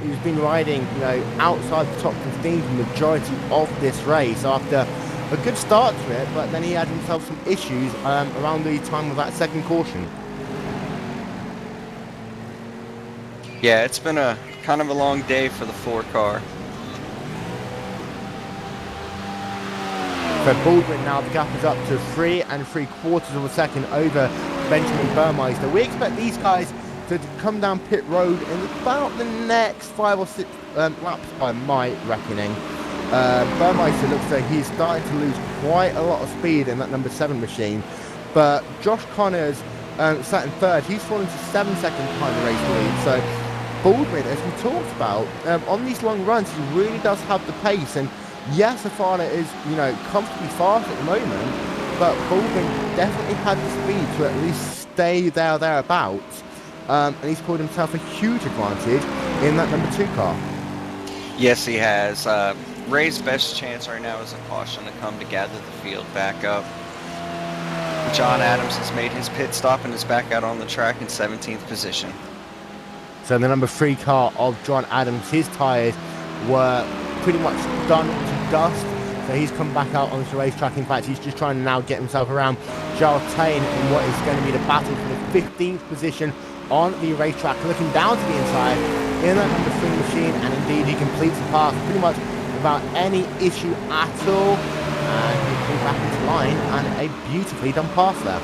He's been riding, you know, outside the top 15 for the majority of this race after a good start to it, but then he had himself some issues around the time of that second caution. Yeah, it's been a kind of a long day for the 4 car. So Baldwin now, the gap is up to 3 3/4 of a second over Benjamin Burmeister. We expect these guys to come down pit road in about the next 5 or 6 laps by my reckoning. Burmeister looks like he's starting to lose quite a lot of speed in that number 7 machine, but Josh Connors sat in 3rd. He's fallen to 7 seconds behind the race lead. So Baldwin, as we talked about, on these long runs, he really does have the pace. And yes, Afana is, you know, comfortably fast at the moment, but Baldwin definitely had the speed to at least stay thereabouts. And he's called himself a huge advantage in that number 2 car. Yes, he has. Ray's best chance right now is a caution to come to gather the field back up. John Adams has made his pit stop and is back out on the track in 17th position. So the number 3 car of John Adams, his tyres were pretty much done to dust. So he's come back out onto the racetrack. In fact, he's just trying to now get himself around Charles Tain in what is going to be the battle for the 15th position on the racetrack, looking down to the inside in that number 3 machine, and indeed he completes the pass pretty much without any issue at all, and he comes back into line, and a beautifully done pass there.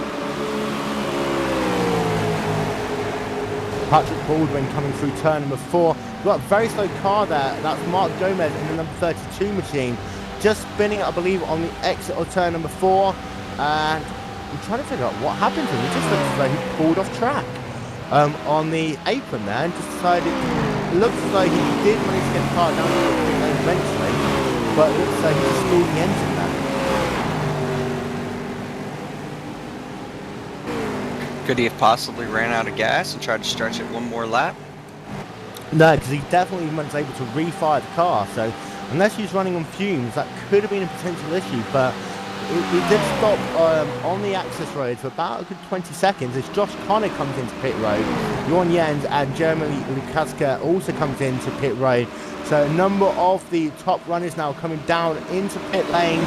Patrick Baldwin coming through turn number 4. We've got a very slow car there. That's Mark Gomez in the number 32 machine, just spinning, I believe, on the exit of turn number 4, and I'm trying to figure out what happened to him. It just looks as though he pulled off track. on the apron there, and just decided, it looks like he did manage to get the car down to the pit lane eventually, but it looks like he just stalled the engine there. Could he have possibly ran out of gas and tried to stretch it one more lap? No, because he definitely was able to refire the car, so unless he's running on fumes, that could have been a potential issue, but it did stop on the access road for about a good 20 seconds as Josh Connor comes into pit road. Jorn Jens and Jeremy Lukaska also comes into pit road. So a number of the top runners now coming down into pit lane.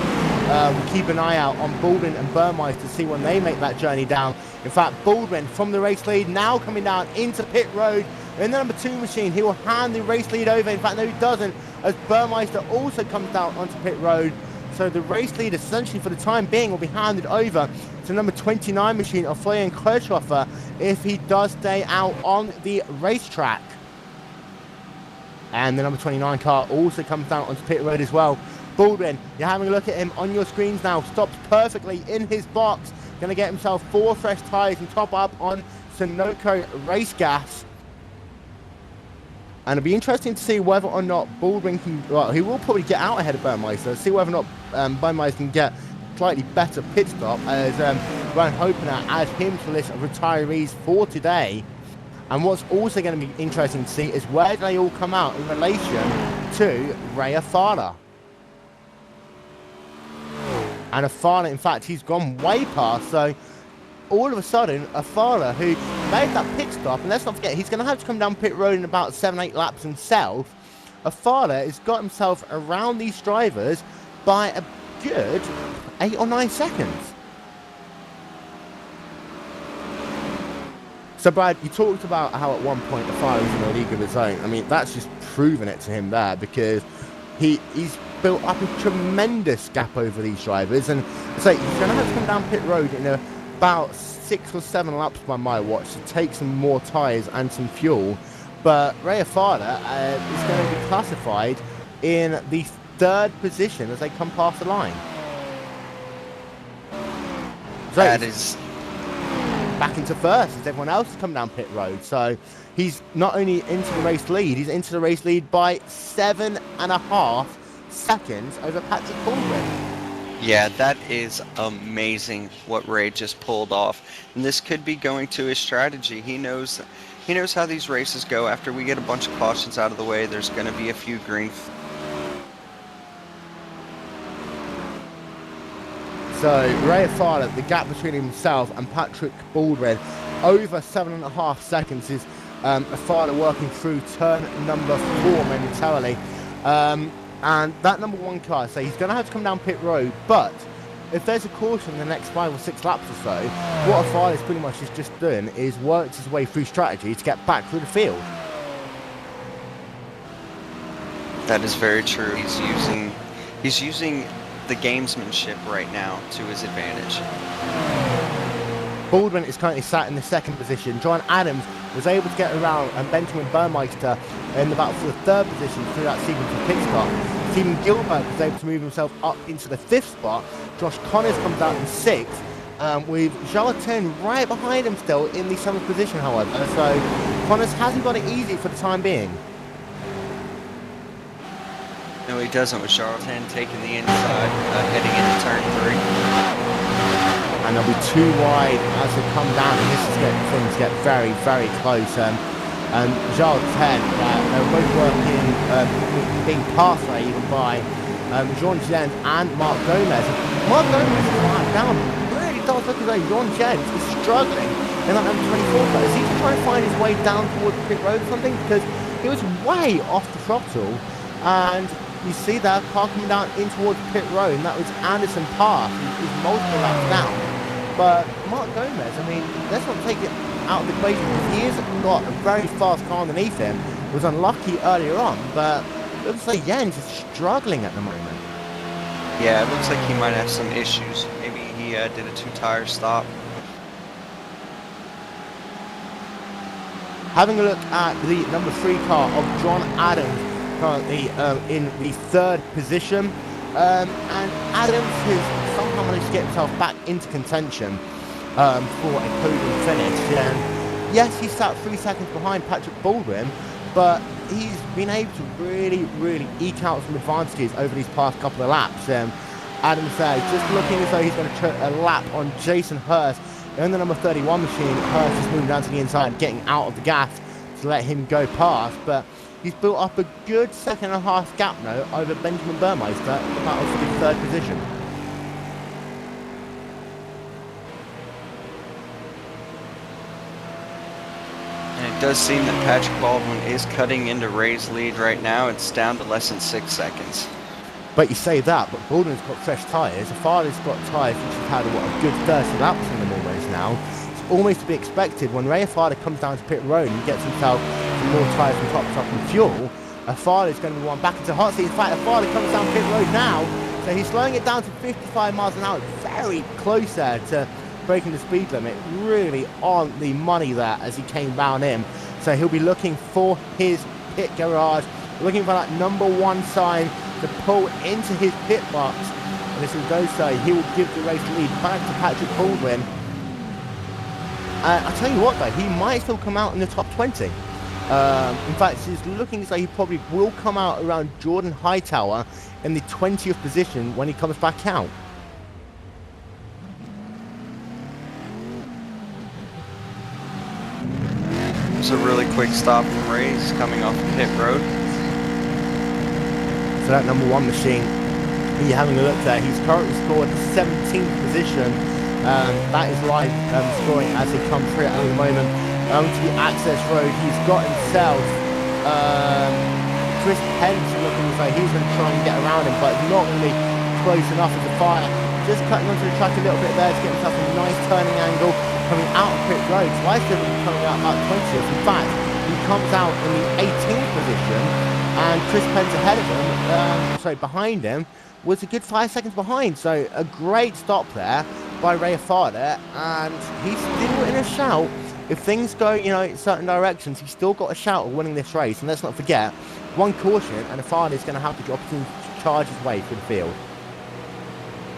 Keep an eye out on Baldwin and Burmeister to see when they make that journey down. In fact, Baldwin from the race lead now coming down into pit road. In the number 2 machine, he will hand the race lead over. In fact, no, he doesn't, as Burmeister also comes down onto pit road. So the race lead, essentially for the time being, will be handed over to number 29 machine of Florian Kirchhofer if he does stay out on the racetrack. And the number 29 car also comes down onto pit road as well. Baldwin, you're having a look at him on your screens now. Stops perfectly in his box. Going to get himself 4 fresh tyres and top up on Sunoco race gas. And it'll be interesting to see whether or not Baldwin can, well, he will probably get out ahead of Burmeister. See whether or not Burmeister can get a slightly better pit stop, as Ryan Hopener adds him to the list of retirees for today. And what's also going to be interesting to see is where they all come out in relation to Ray Afara. And Afara, in fact, he's gone way past, so all of a sudden, Afara, who made that pit stop, and let's not forget, he's going to have to come down pit road in about 7-8 laps himself. Afara has got himself around these drivers by a good 8 or 9 seconds. So, Brad, you talked about how at one point Afara was in a league of his own. I mean, that's just proven it to him there, because he's built up a tremendous gap over these drivers, and so he's going to have to come down pit road in about 6 or 7 laps by my watch to take some more tyres and some fuel. But Ray Afara is going to be classified in the 3rd position as they come past the line. So that is back into 1st as everyone else has come down pit road. So he's not only into the race lead, he's into the race lead by 7.5 seconds over Patrick Baldwin. Yeah, that is amazing what Ray just pulled off. And this could be going to his strategy. He knows how these races go. After we get a bunch of cautions out of the way, there's going to be a few green. So Ray Afara, the gap between himself and Patrick Baldwin, over 7.5 seconds is Afara working through turn number 4 momentarily. And that number 1 car, so he's going to have to come down pit road, but if there's a caution in the next 5 or 6 laps or so, what Afara is pretty much just doing is worked his way through strategy to get back through the field. That is very true. He's using the gamesmanship right now to his advantage. Baldwin is currently sat in the 2nd position. John Adams was able to get around and Benjamin Burmeister in the battle for the 3rd position through that sequence of pit stop. Stephen Gilbert was able to move himself up into the 5th spot. Josh Connors comes out in 6th, with Charlatan right behind him still in the 7th position, however. So Connors hasn't got it easy for the time being. No, he doesn't, with Charlatan taking the inside, heading into turn 3. And they'll be too wide as they come down, and this is getting things get very, very close. Charles 10, they're both working, being passed even by Jorn Jens and Mark Gomez. Mark Gomez is lying down. It really does look as though Jorn Jens is struggling in that number 24 car. Is he trying to find his way down towards the pit road or something? Because he was way off the throttle, and you see that car coming down in towards pit road, and that was Anderson Pass, who's multiple laps down. But Mark Gomez, I mean, let's not take it out of the equation, because he has got a very fast car underneath him. He was unlucky earlier on, but it looks like Jens is struggling at the moment. Yeah, it looks like he might have some issues. Maybe he did a 2-tire stop. Having a look at the number 3 car of John Adams, currently in the 3rd position. And Adams has somehow managed to get himself back into contention for a podium finish. And yes, he sat 3 seconds behind Patrick Baldwin, but he's been able to really eke out some advantages over these past couple of laps. Adam says, just looking as though he's going to try a lap on Jason Hurst in the number 31 machine. Hurst is moving down to the inside, getting out of the gas to let him go past, but he's built up a good 2.5 gap now over Benjamin Burmeister in the battle for the 3rd position. And it does seem that Patrick Baldwin is cutting into Ray's lead right now. It's down to less than 6 seconds. But you say that, but Baldwin's got fresh tyres. Afada's got tyres which have had a good 30 laps in them almost now. It's almost to be expected when Ray Afada comes down to pit road and gets himself some more tyres from top to top and fuel. Afada's going to be one back into hot seat. In fact, Afada comes down pit road now, so he's slowing it down to 55 miles an hour. Very close there to breaking the speed limit. Really on the money there as he came down in. So he'll be looking for his pit garage, looking for that number 1 sign to pull into his pit box, and as he does so, he will give the race lead back to Patrick Baldwin. I tell you what though, he might still come out in the top 20. In fact, it's looking as though he probably will come out around Jordan Hightower in the 20th position when he comes back out. It's a really quick stop from Ray. He's coming off the pit road. So that number 1 machine, you're having a look there, he's currently scored 17th position. That is live scoring as he comes through at the moment. To the access road, he's got himself Chris Pence looking as though he's going to try and get around him, but not really close enough as a fire. Just cutting onto the track a little bit there to get himself a nice turning angle, coming out of pit road. So I still coming out about 20th. In fact, he comes out in the 18th position, and Chris Pence ahead of him, behind him, was a good 5 seconds behind. So a great stop there by Ray Afada, and he's still in a shout. If things go, in certain directions, he's still got a shout of winning this race. And let's not forget, 1 caution, and Afada is going to have the opportunity to charge his way through the field.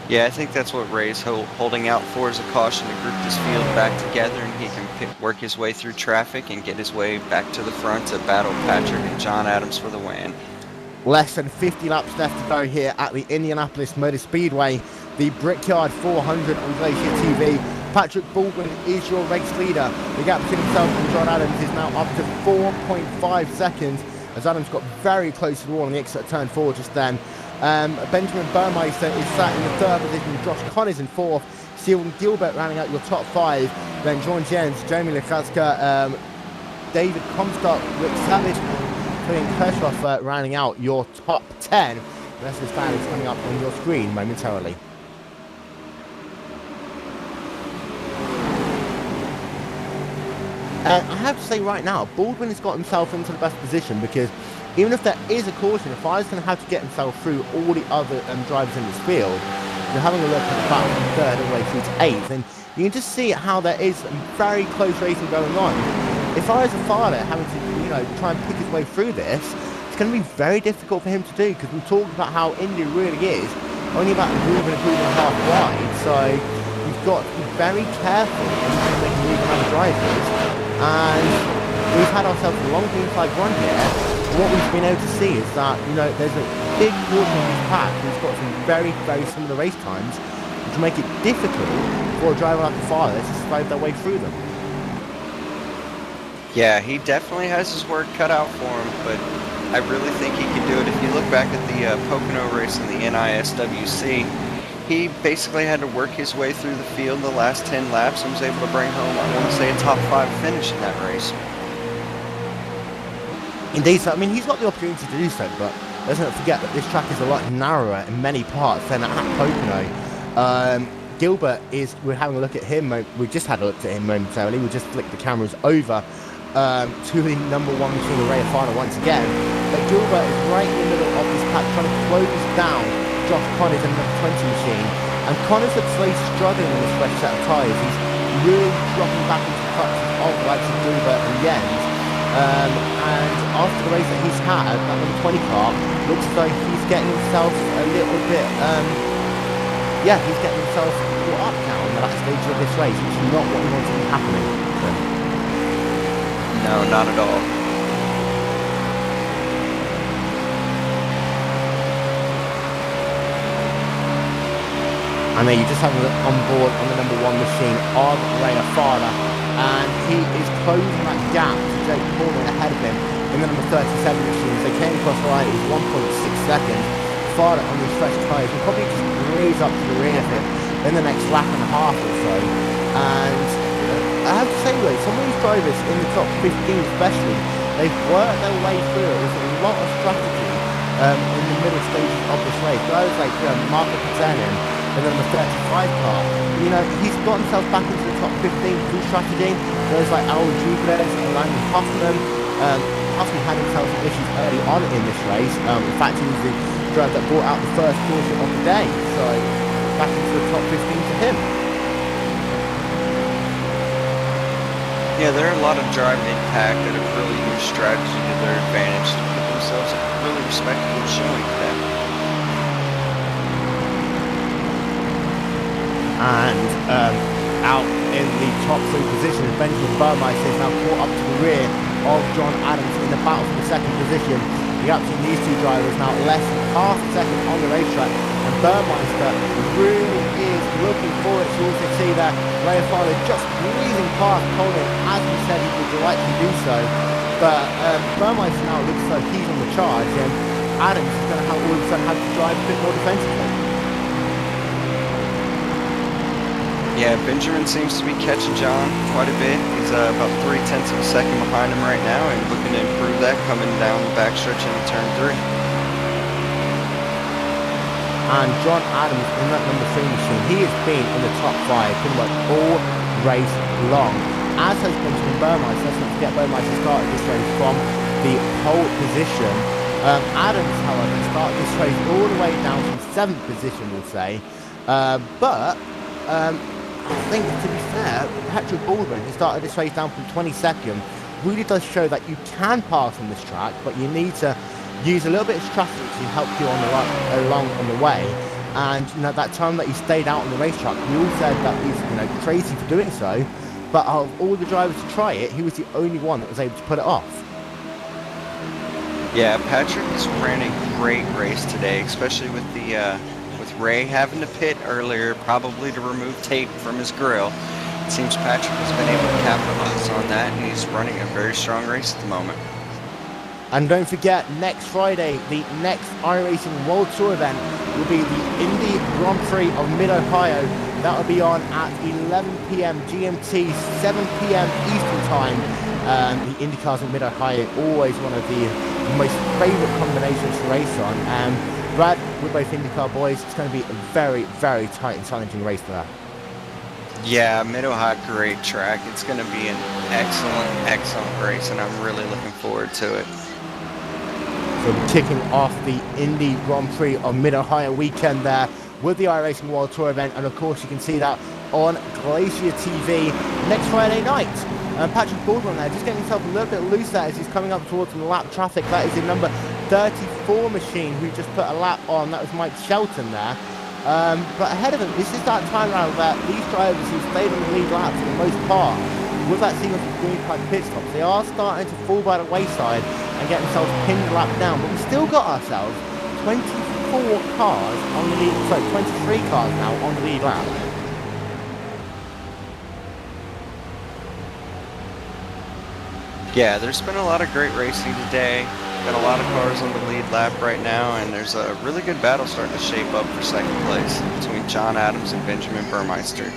Yeah, I think that's what Ray's holding out for, is a caution to group this field back together, and he can work his way through traffic and get his way back to the front to battle Patrick and John Adams for the win. Less than 50 laps left to go here at the Indianapolis Motor Speedway, the Brickyard 400 on Glacier TV. Patrick Baldwin is your race leader. The gap between himself and John Adams is now up to 4.5 seconds, as Adams got very close to the wall on the exit turn 4 just then. Benjamin Burmeister is sat in the 3rd position, Josh Connors in 4th, Stephen Gilbert rounding out your top 5, then John Jens, Jeremy Lekaska, David Comstock, Rick Savage, Julian Kirchhoff rounding out your top 10. The rest of the standings coming up on your screen momentarily. I have to say right now, Baldwin has got himself into the best position, because even if there is a caution, if I was going to have to get himself through all the other drivers in this field, you're having a look at the battle from 3rd all the way through to 8th, and you can just see how there is very close racing going on. If I was a father having to, try and pick his way through this, it's going to be very difficult for him to do, because we talked about how Indy really is only about a move and a half wide, so you've got to be very careful in making move around the drivers, and we've had ourselves a long green flag run here. What we've been able to see is that, there's a big portion of this pack who's got some very, very similar race times, which make it difficult for a driver like Afada to slide their way through them. Yeah, he definitely has his work cut out for him, but I really think he can do it. If you look back at the Pocono race in the NISWC, he basically had to work his way through the field the last 10 laps and was able to bring home, I want to say, a top 5 finish in that race. Indeed, so he's got the opportunity to do so, but let's not forget that this track is a lot narrower in many parts than at Pocono. Gilbert we're having a look at him, we just had a look at him momentarily, we just flicked the cameras over to the number 1 machine, Ray Afada once again. But Gilbert is right in the middle of this pack, trying to close down Josh Connors in the number 20 machine. And Connors looks like he's struggling with this fresh set of tyres. He's really dropping back into clutches of the likes of Gilbert and Jens. And after the race that he's had, that number 20 car looks as though he's getting himself a little bit, he's getting himself caught up now in the last stage of this race, which is not what we want to be happening. No, not at all. And then you just have a look on board on the number 1 machine of Ray Farder, and he is closing that gap to Jake Coleman ahead of him in the number 37 machine. As they came across the line, it was 1.6 seconds. Farder on these fresh tyres will probably just raise up to the rear of him in the next lap and a half or so. And I have to say though, some of these drivers in the top 15 especially, they've worked their way through it with a lot of strategy in the middle stages of this race. Drivers like Marco Paternin and then the 35 car, he's got himself back into the top 15 through strategy. Those like Al Jubres and Landon Hoffman. Hoffman had himself some issues early on in this race. In fact, he was the driver that brought out the first caution of the day. So back into the top 15 for him. Yeah, there are a lot of drive impact that have really used strategy to their advantage to put themselves in a really respectable showing today. And out in the top 3 position, Benjamin Burmeister is now caught up to the rear of John Adams in the battle for the 2nd position. The gap between these 2 drivers now less than half a second on the racetrack, and Burmeister really is looking forward to also see that Ray Farley just breezing past Colin as he said he would like to do so. But Burmeister now looks like he's on the charge, and Adams is going to have all of a sudden have to drive a bit more defensively. Yeah, Benjamin seems to be catching John quite a bit. He's about 0.3 of a second behind him right now and looking to improve that coming down the backstretch into turn 3. And John Adams in that number 3 machine, he has been in the top 5 pretty much all race long, as has Benjamin Burmeister. Let's not forget Burmeister started this race from the pole position. Adams, however, started this race all the way down from 7th position, we'll say. But I think, to be fair, Patrick Baldwin, who started this race down from 22nd, really does show that you can pass on this track, but you need to use a little bit of strategy to help you along on the way. And that time that he stayed out on the racetrack, we all said that he's crazy for doing so, but of all the drivers to try it, he was the only one that was able to put it off. Yeah, Patrick has ran a great race today, especially with the with Ray having to pit earlier, probably to remove tape from his grill. It seems Patrick has been able to capitalize on that, and he's running a very strong race at the moment. And don't forget, next Friday, the next iRacing World Tour event will be the Indy Grand Prix of Mid-Ohio. That will be on at 11 p.m. GMT, 7 p.m. Eastern Time. The IndyCars in Mid-Ohio, always one of the most favourite combinations to race on. Brad, we're both IndyCar boys. It's going to be a very, very tight and challenging race for that. Yeah, Mid-Ohio, great track. It's going to be an excellent, excellent race, and I'm really looking forward to it. So we're kicking off the Indy Grand Prix of Mid-Ohio weekend there with the iRacing World Tour event, and of course you can see that on GlacierTV next Friday night. Patrick Baldwin there, just getting himself a little bit loose there as he's coming up towards the lap traffic. That is the number 34 machine who just put a lap on. That was Mike Shelton there. But ahead of him, this is that time round where these drivers who stayed on the lead lap for the most part, with that sequence of green flag pit stops, they are starting to fall by the wayside and get themselves pinned the lap down. But we've still got ourselves 24 cars on the lead, sorry, 23 cars now on the lead lap. Yeah, there's been a lot of great racing today. Got a lot of cars on the lead lap right now, and there's a really good battle starting to shape up for second place between John Adams and Benjamin Burmeister.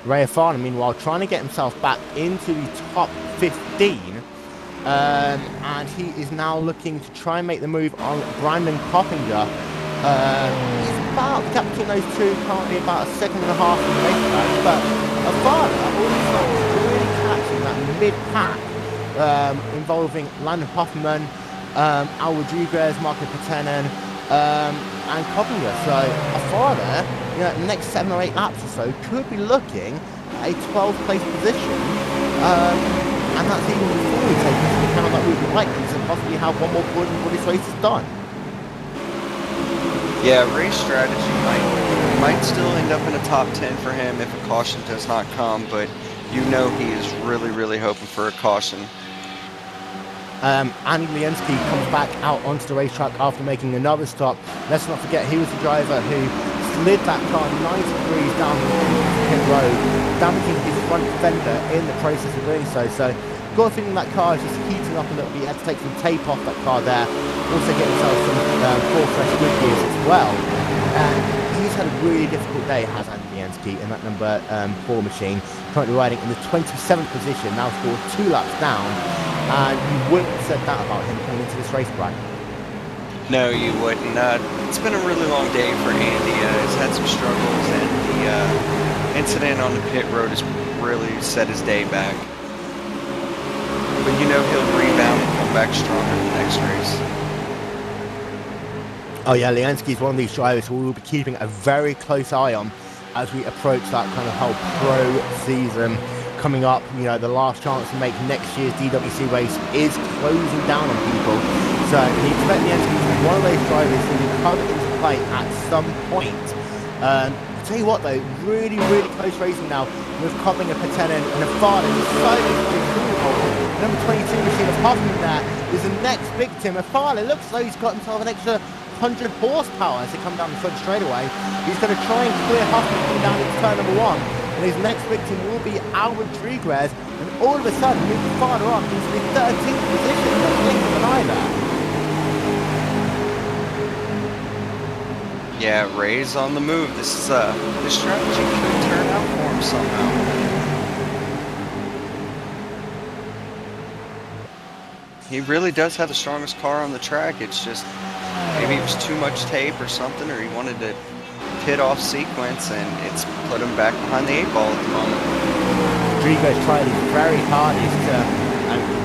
Ray Farner, meanwhile, trying to get himself back into the top 15, and he is now looking to try and make the move on Brandon Coppinger. He's about, the gap between those two, currently about a second and a half in the racetrack, but Farner all of a sudden is really catching that mid-pack, involving Landon Hoffman, Al Rodriguez, Marco Paternin, and Coppinger. So Farner, the next 7 or 8 laps or so, could be looking at a 12th place position, and that's even before we take into account that we would likely to possibly have one more podium before this race is done. Yeah, race strategy might still end up in a top 10 for him if a caution does not come, but he is really, really hoping for a caution. Andy Liensky comes back out onto the racetrack after making another stop. Let's not forget he was the driver who slid that car 90 degrees down the pit road, damaging his front fender in the process of doing so. So got a feeling that car is just heating up a little bit. He had to take some tape off that car there, also get himself some 4 fresh good gears as well. He's had a really difficult day, has Andy Liensky, in that number 4 machine, currently riding in the 27th position, now scored 2 laps down, and you wouldn't have said that about him coming into this race, Brian. No, you wouldn't. It's been a really long day for Andy. He's had some struggles, and the incident on the pit road has really set his day back. But you know he'll rebound and come back stronger in the next race. Oh yeah, Liensky is one of these drivers who we'll be keeping a very close eye on as we approach that kind of whole pro season coming up. You know, the last chance to make next year's DWC race is closing down on people. So you expect Liensky to be one of those drivers who will come into play at some point. I'll tell you what though, really close racing now with Cobbling, a Patenen and a Farley. Number 22 machine of Hoffman there is the next victim. A Farley looks like he's got himself an extra 100 horsepower as they come down the front straightaway. He's going to try and clear Hoffman coming down into turn number 1. And his next victim will be Albert Rodriguez. And all of a sudden, moving farther up into the 13th position. No blink of an eye there. Yeah, Ray's on the move. This strategy could turn out for him somehow. He really does have the strongest car on the track. It's just maybe it was too much tape or something, or he wanted to pit off sequence, and it's put him back behind the 8 ball at the moment. Rodriguez tried his very hardest to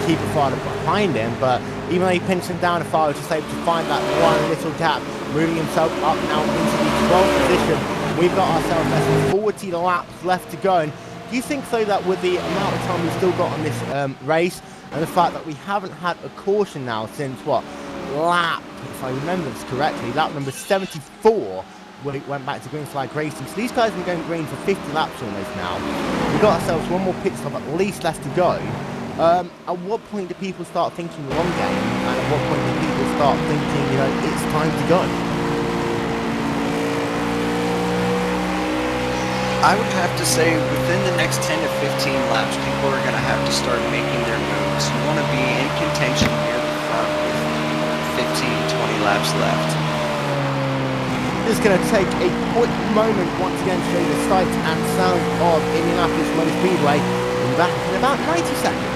keep a farther behind him, but even though he pinched him down a far, he was just able to find that one little gap, moving himself up now into the 12th position. We've got ourselves less than 40 laps left to go. And do you think, though, that with the amount of time we've still got on this race, and the fact that we haven't had a caution now since, what, lap, if I remember this correctly, lap number 74, when it went back to green flag racing. So these guys have been going green for 50 laps almost now. We've got ourselves one more pit stop at least left to go. At what point do people start thinking long game? And at what point do people start thinking, you know, it's time to go? I would have to say within the next 10 to 15 laps, people are going to have to start making their moves. You want to be in contention near the front with 15, 20 laps left. Just going to take a quick moment once again to show you the sights and sound of Indianapolis Motor Speedway. We'll be back in about 90 seconds.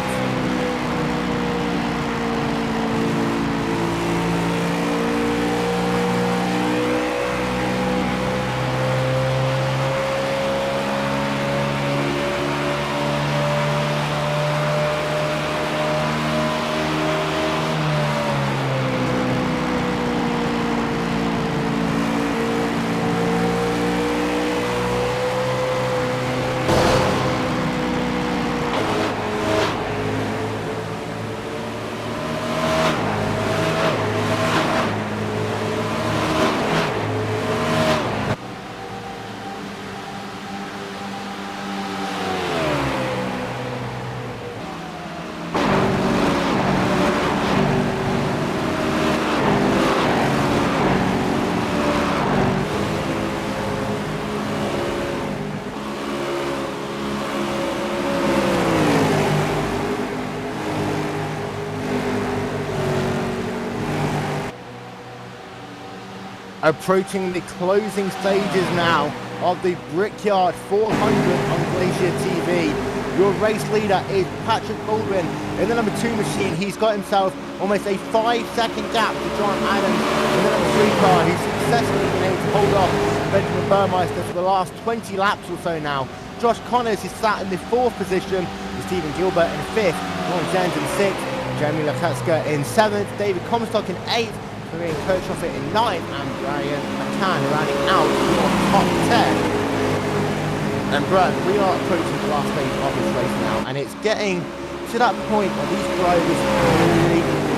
Approaching the closing stages now of the Brickyard 400 on GlacierTV. Your race leader is Patrick Baldwin in the number 2 machine. He's got himself almost a 5-second gap to John Adams in the number 3 car. He's successfully been able to hold off Benjamin Burmeister for the last 20 laps or so now. Josh Connors is sat in the 4th position, with Stephen Gilbert in 5th, Ron Jens in 6th, Jeremy Lakatska in 7th, David Comstock in 8th, Korean Kirchhoff in 9th, and Brian McCann rounding out your top 10. And Brad, we are approaching the last stage of this race now, and it's getting to that point where these drivers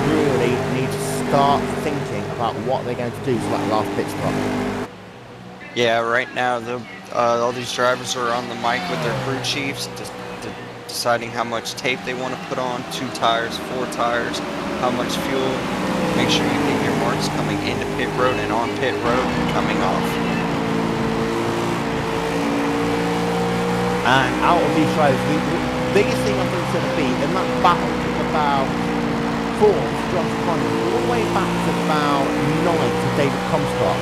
really need to start thinking about what they're going to do for that last pit stop. Yeah, right now all these drivers are on the mic with their crew chiefs, deciding how much tape they want to put on, 2 tires, 4 tires. how much fuel. Make sure you hit your marks coming into pit road and on pit road and coming off. And out of these drivers, the biggest thing I think is going to be in that battle with about 4 Josh Connors, all the way back to about 9 to David Comstock.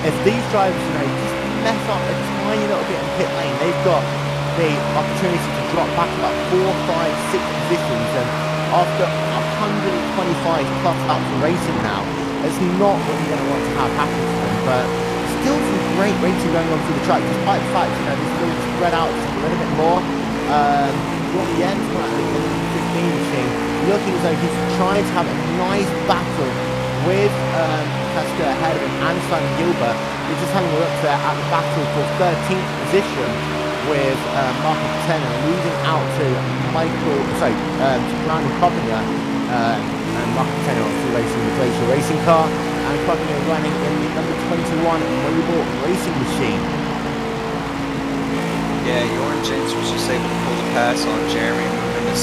If these drivers, just mess up a tiny little bit in pit lane, they've got the opportunity to drop back about 4, 5, 6 positions, and after 125 plus laps of racing now, it's not what you're going to want to have happen to them, but still some great racing going on through the track, despite the fact, they're still spread out just a little bit more. Got the end from the 15 machine, looking as though he's trying to have a nice battle with Casca ahead of him and Simon Gilbert. We're just having a look there at the battle for 13th position with Marco Paterno, losing out to Brandon Coppinger, and Marco Paterno obviously racing the Glacier racing car, and Coppinger running in the number 21 mobile racing machine. Yeah, Jorn Jens was just able to pull the pass on Jeremy, moving to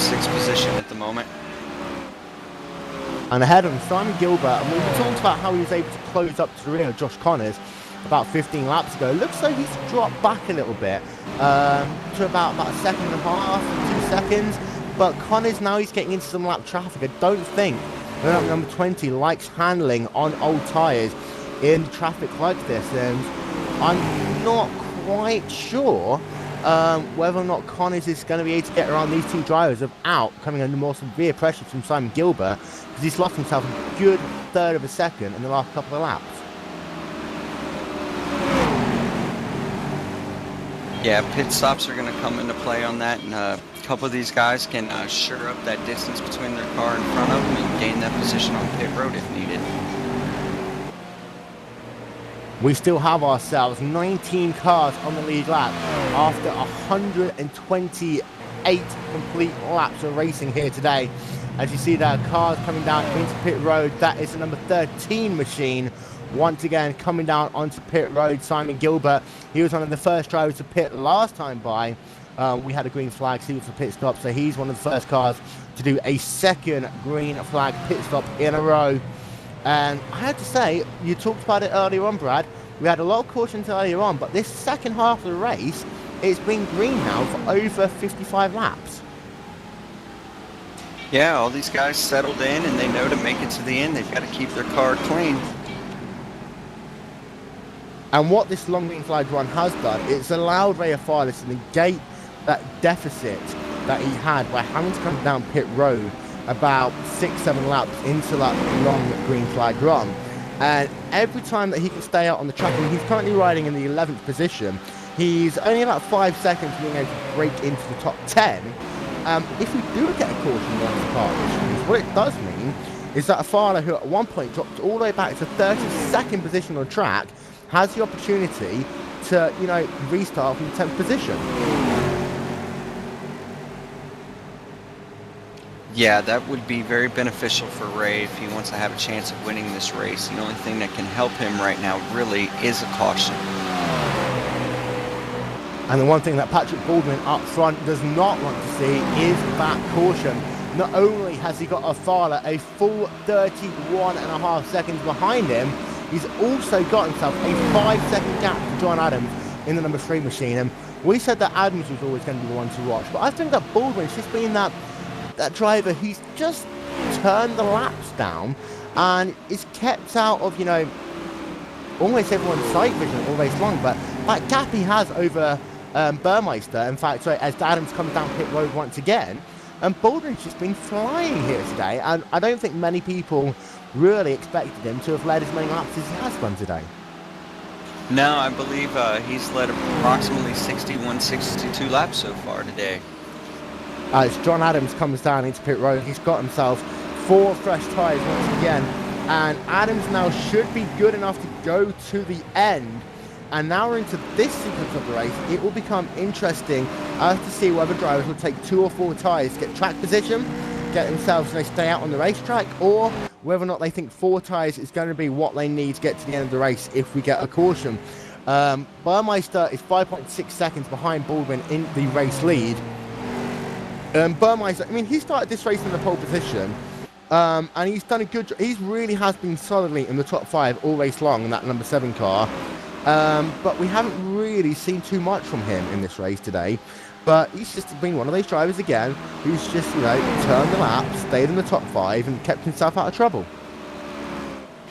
sixth position at the moment. And ahead of him, Simon Gilbert, and we talked about how he was able to close up to the rear of Josh Connors about 15 laps ago. Looks like he's dropped back a little bit to about a second and a half, 2 seconds. But Connors, now he's getting into some lap traffic. I don't think number 20 likes handling on old tyres in traffic like this. And I'm not quite sure whether or not Connors is going to be able to get around these two drivers without coming under more severe pressure from Simon Gilbert, because he's lost himself a good third of a second in the last couple of laps. Yeah, pit stops are going to come into play on that, and a couple of these guys can sure up that distance between their car in front of them and gain that position on pit road if needed. We still have ourselves 19 cars on the lead lap after 128 complete laps of racing here today. As you see there, cars coming down into pit road. That is the number 13 machine. Once again, coming down onto pit road, Simon Gilbert. He was one of the first drivers to pit last time by. We had a green flag, so he was a pit stop, so he's one of the first cars to do a second green flag pit stop in a row. And I had to say, you talked about it earlier on, Brad. We had a lot of cautions earlier on, but this second half of the race, it's been green now for over 55 laps. Yeah, all these guys settled in, and they know to make it to the end, they've got to keep their car clean. And what this long green flag run has done, it's allowed Ray Afaris to negate that deficit that he had by having to come down pit road about 6-7 laps into that long green flag run. And every time that he can stay out on the track, and he's currently riding in the 11th position, he's only about 5 seconds from being able to break into the top 10. If we do get a caution on the car issues, what it does mean is that Afara, who at one point dropped all the way back to 32nd position on track, has the opportunity to, restart from the 10th position. Yeah, that would be very beneficial for Ray if he wants to have a chance of winning this race. The only thing that can help him right now really is a caution. And the one thing that Patrick Baldwin up front does not want to see is that caution. Not only has he got Afala a full 31.5 seconds behind him, he's also got himself a 5-second gap to John Adams in the number 3 machine. And we said that Adams was always going to be the one to watch, but I think that Baldwin's just been that driver who's just turned the laps down and is kept out of, almost everyone's sight vision all race long. But that gap he has over Burmeister, in fact, as Adams comes down pit road once again, and Baldwin's just been flying here today, and I don't think many people really expected him to have led as many laps as he has done today. No, I believe he's led approximately 61, 62 laps so far today. As John Adams comes down into pit road, he's got himself 4 fresh tyres once again, and Adams now should be good enough to go to the end. And now we're into this sequence of the race. It will become interesting as to see whether drivers will take 2 or 4 tyres to get track position, get themselves and they stay out on the racetrack, or whether or not they think 4 tyres is going to be what they need to get to the end of the race if we get a caution. Burmeister is 5.6 seconds behind Baldwin in the race lead. Burmeister, he started this race in the pole position. And he's done a good job. He really has been solidly in the top 5 all race long in that number 7 car. But we haven't really seen too much from him in this race today. But he's just been one of those drivers again who's just, turned the lap, stayed in the top 5 and kept himself out of trouble.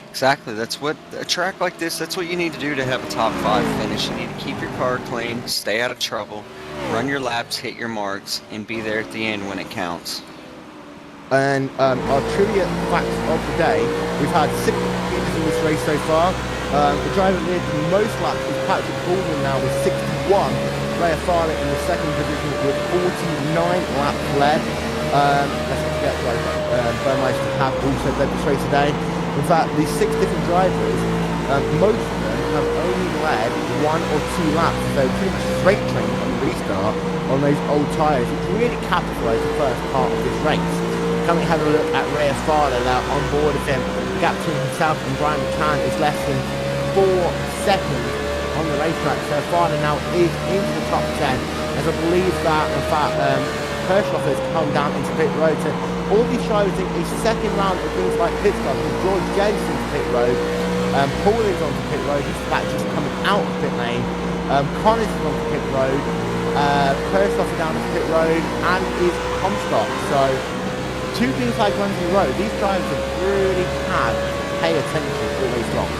Exactly. That's what a track like this, that's what you need to do to have a top 5 finish. You need to keep your car clean, stay out of trouble, run your laps, hit your marks, and be there at the end when it counts. And our trivia facts of the day, we've had 6 leaders in this race so far. The driver that led the most laps is Patrick Baldwin now with 61. Ray Farley in the second position with 49 laps led. Let's not forget Burmeister have also led this race today. In fact, these 6 different drivers, most of them have only led 1 or 2 laps. So pretty much straight trained on the restart on those old tyres, which really capitalised the first part of this race. Coming have a look at Ray Farley now on board of him. The gap between himself and Brian McCann is less than 4 seconds on the racetrack. So Farley now is into the top 10, as I believe that, in fact, Herschloff has come down into pit road. So all these drivers in a second round of things like pit stop. George Jensen's pit road. Paul is onto pit road. He's just coming out of pit lane. Connors is onto pit road. Herschloff is down to pit road and is Comstock. So 2 green flag runs in a row. These drivers have really had to pay attention all race long.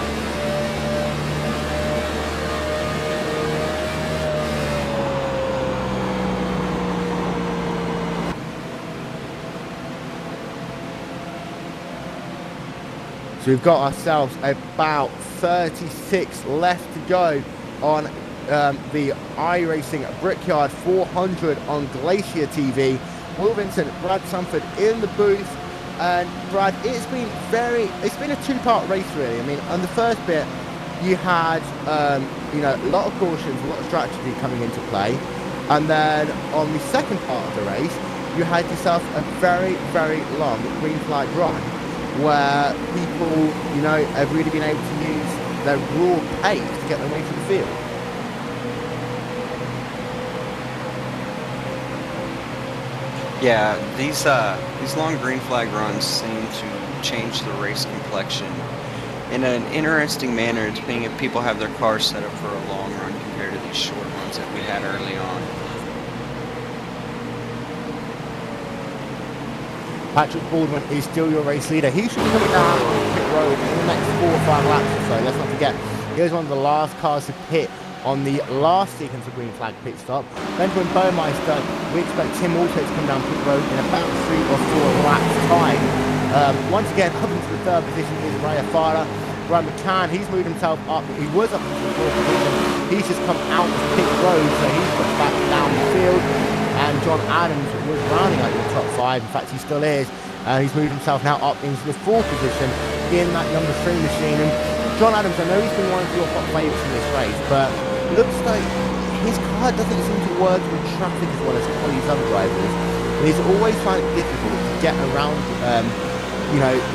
So we've got ourselves about 36 left to go on the iRacing Brickyard 400 on GlacierTV. Will Vincent, Brad Sanford in the booth. And Brad, it's been a 2-part race really. I mean, on the first bit, you had a lot of cautions, a lot of strategy coming into play. And then on the second part of the race, you had yourself a very, very long green flag run, where people, have really been able to use their raw pace to get their way through the field. Yeah, these long green flag runs seem to change the race complexion in an interesting manner. It's being if people have their cars set up for a long run compared to these short ones that we had early on. Patrick Baldwin is still your race leader. He should be coming down pit road in the next 4 or 5 laps or so. Let's not forget, he was one of the last cars to pit on the last sequence of green flag pit stop. Benjamin Burmeister, we expect him also to come down pit road in about 3 or 4 laps time. Once again, up into the 3rd position is Ray Farah. Brian McCann, he's moved himself up. He was up into the 4th position. He's just come out of pit road, so he's put back down the field. And John Adams was rounding out the top 5. In fact, he still is. He's moved himself now up into the 4th position in that number 3 machine. And John Adams, I know he's been one of your top favourites in this race, but looks like his car doesn't seem to work in traffic as well as all these other drivers. And he's always found it difficult to get around,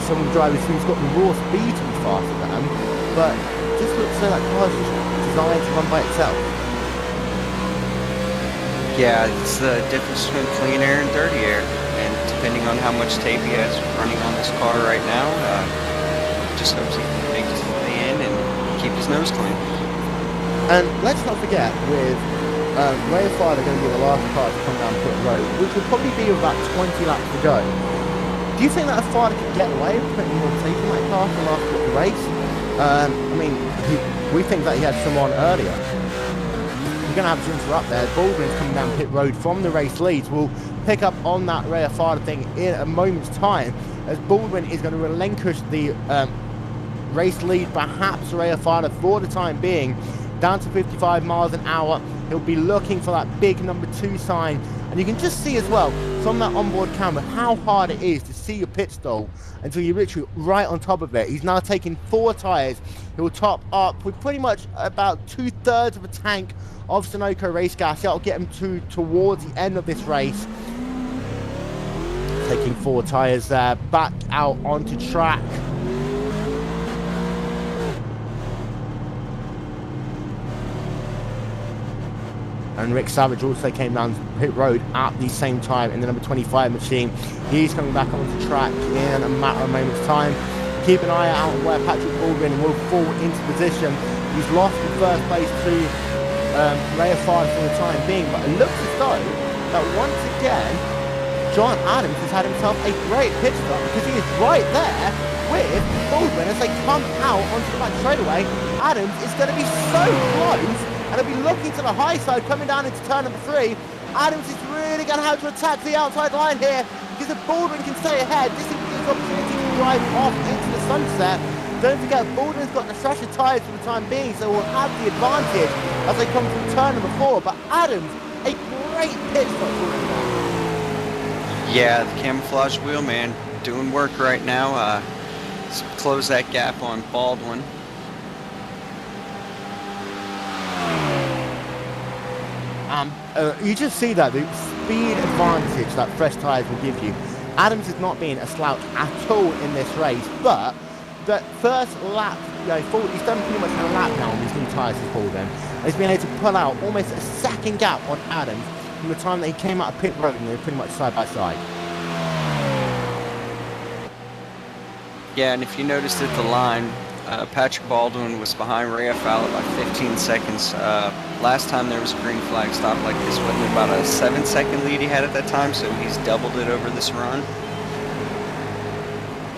some of the drivers who's got the raw speed to be faster than them. But it just looks like that car's just designed to run by itself. Yeah, it's the difference between clean air and dirty air. And depending on how much tape he has running on this car right now, just hopes he can make it to the end and keep his nose clean. And let's not forget, with Ray and Farley going to be the last car to come down pit road, which will probably be about 20 laps to go. Do you think that Farley could get away with putting more tape in that car for the last bit of the race? We think that he had some on earlier. We're going to have to interrupt there. Baldwin's coming down pit road from the race leads. We'll pick up on that Ray Farley thing in a moment's time, as Baldwin is going to relinquish the race lead, perhaps Ray Farley for the time being, down to 55 miles an hour. He'll be looking for that big number 2 sign. And you can just see as well from that onboard camera how hard it is to see your pit stall until you're literally right on top of it. He's now taking 4 tyres. He'll top up with pretty much about 2/3 of a tank of Sunoco race gas. That'll get him towards the end of this race. Taking 4 tyres there, back out onto track. and Rick Savage also came down to pit road at the same time in the number 25 machine. He's coming back onto the track in a matter of moments time. Keep an eye out on where Patrick Baldwin will fall into position. He's lost in first place to Ray Farr for the time being, but it looks as though that once again John Adams has had himself a great pit stop, because he is right there with Baldwin as they come out onto the back straightaway. Adams is going to be so close, and he'll be looking to the high side coming down into turn number 3. Adams is really going to have to attack the outside line here, because if Baldwin can stay ahead, this is his opportunity to drive off into the sunset. Don't forget, Baldwin's got the fresher tyres for the time being, so we'll have the advantage as they come from turn number 4. But Adams, a great pit stop for him now. Yeah, the camouflage wheel, man, doing work right now. Let's close that gap on Baldwin. You just see that the speed advantage that fresh tyres will give you. Adams has not been a slouch at all in this race, but the first lap, he's done pretty much a lap now on these new tyres he's pulled in. He's been able to pull out almost a second gap on Adams from the time that he came out of pit road, and they were pretty much side by side. Yeah, and if you noticed at the line, Patrick Baldwin was behind Ray Fowler by 15 seconds. Last time there was a green flag stop like this, wasn't it about a 7-second lead he had at that time, so he's doubled it over this run.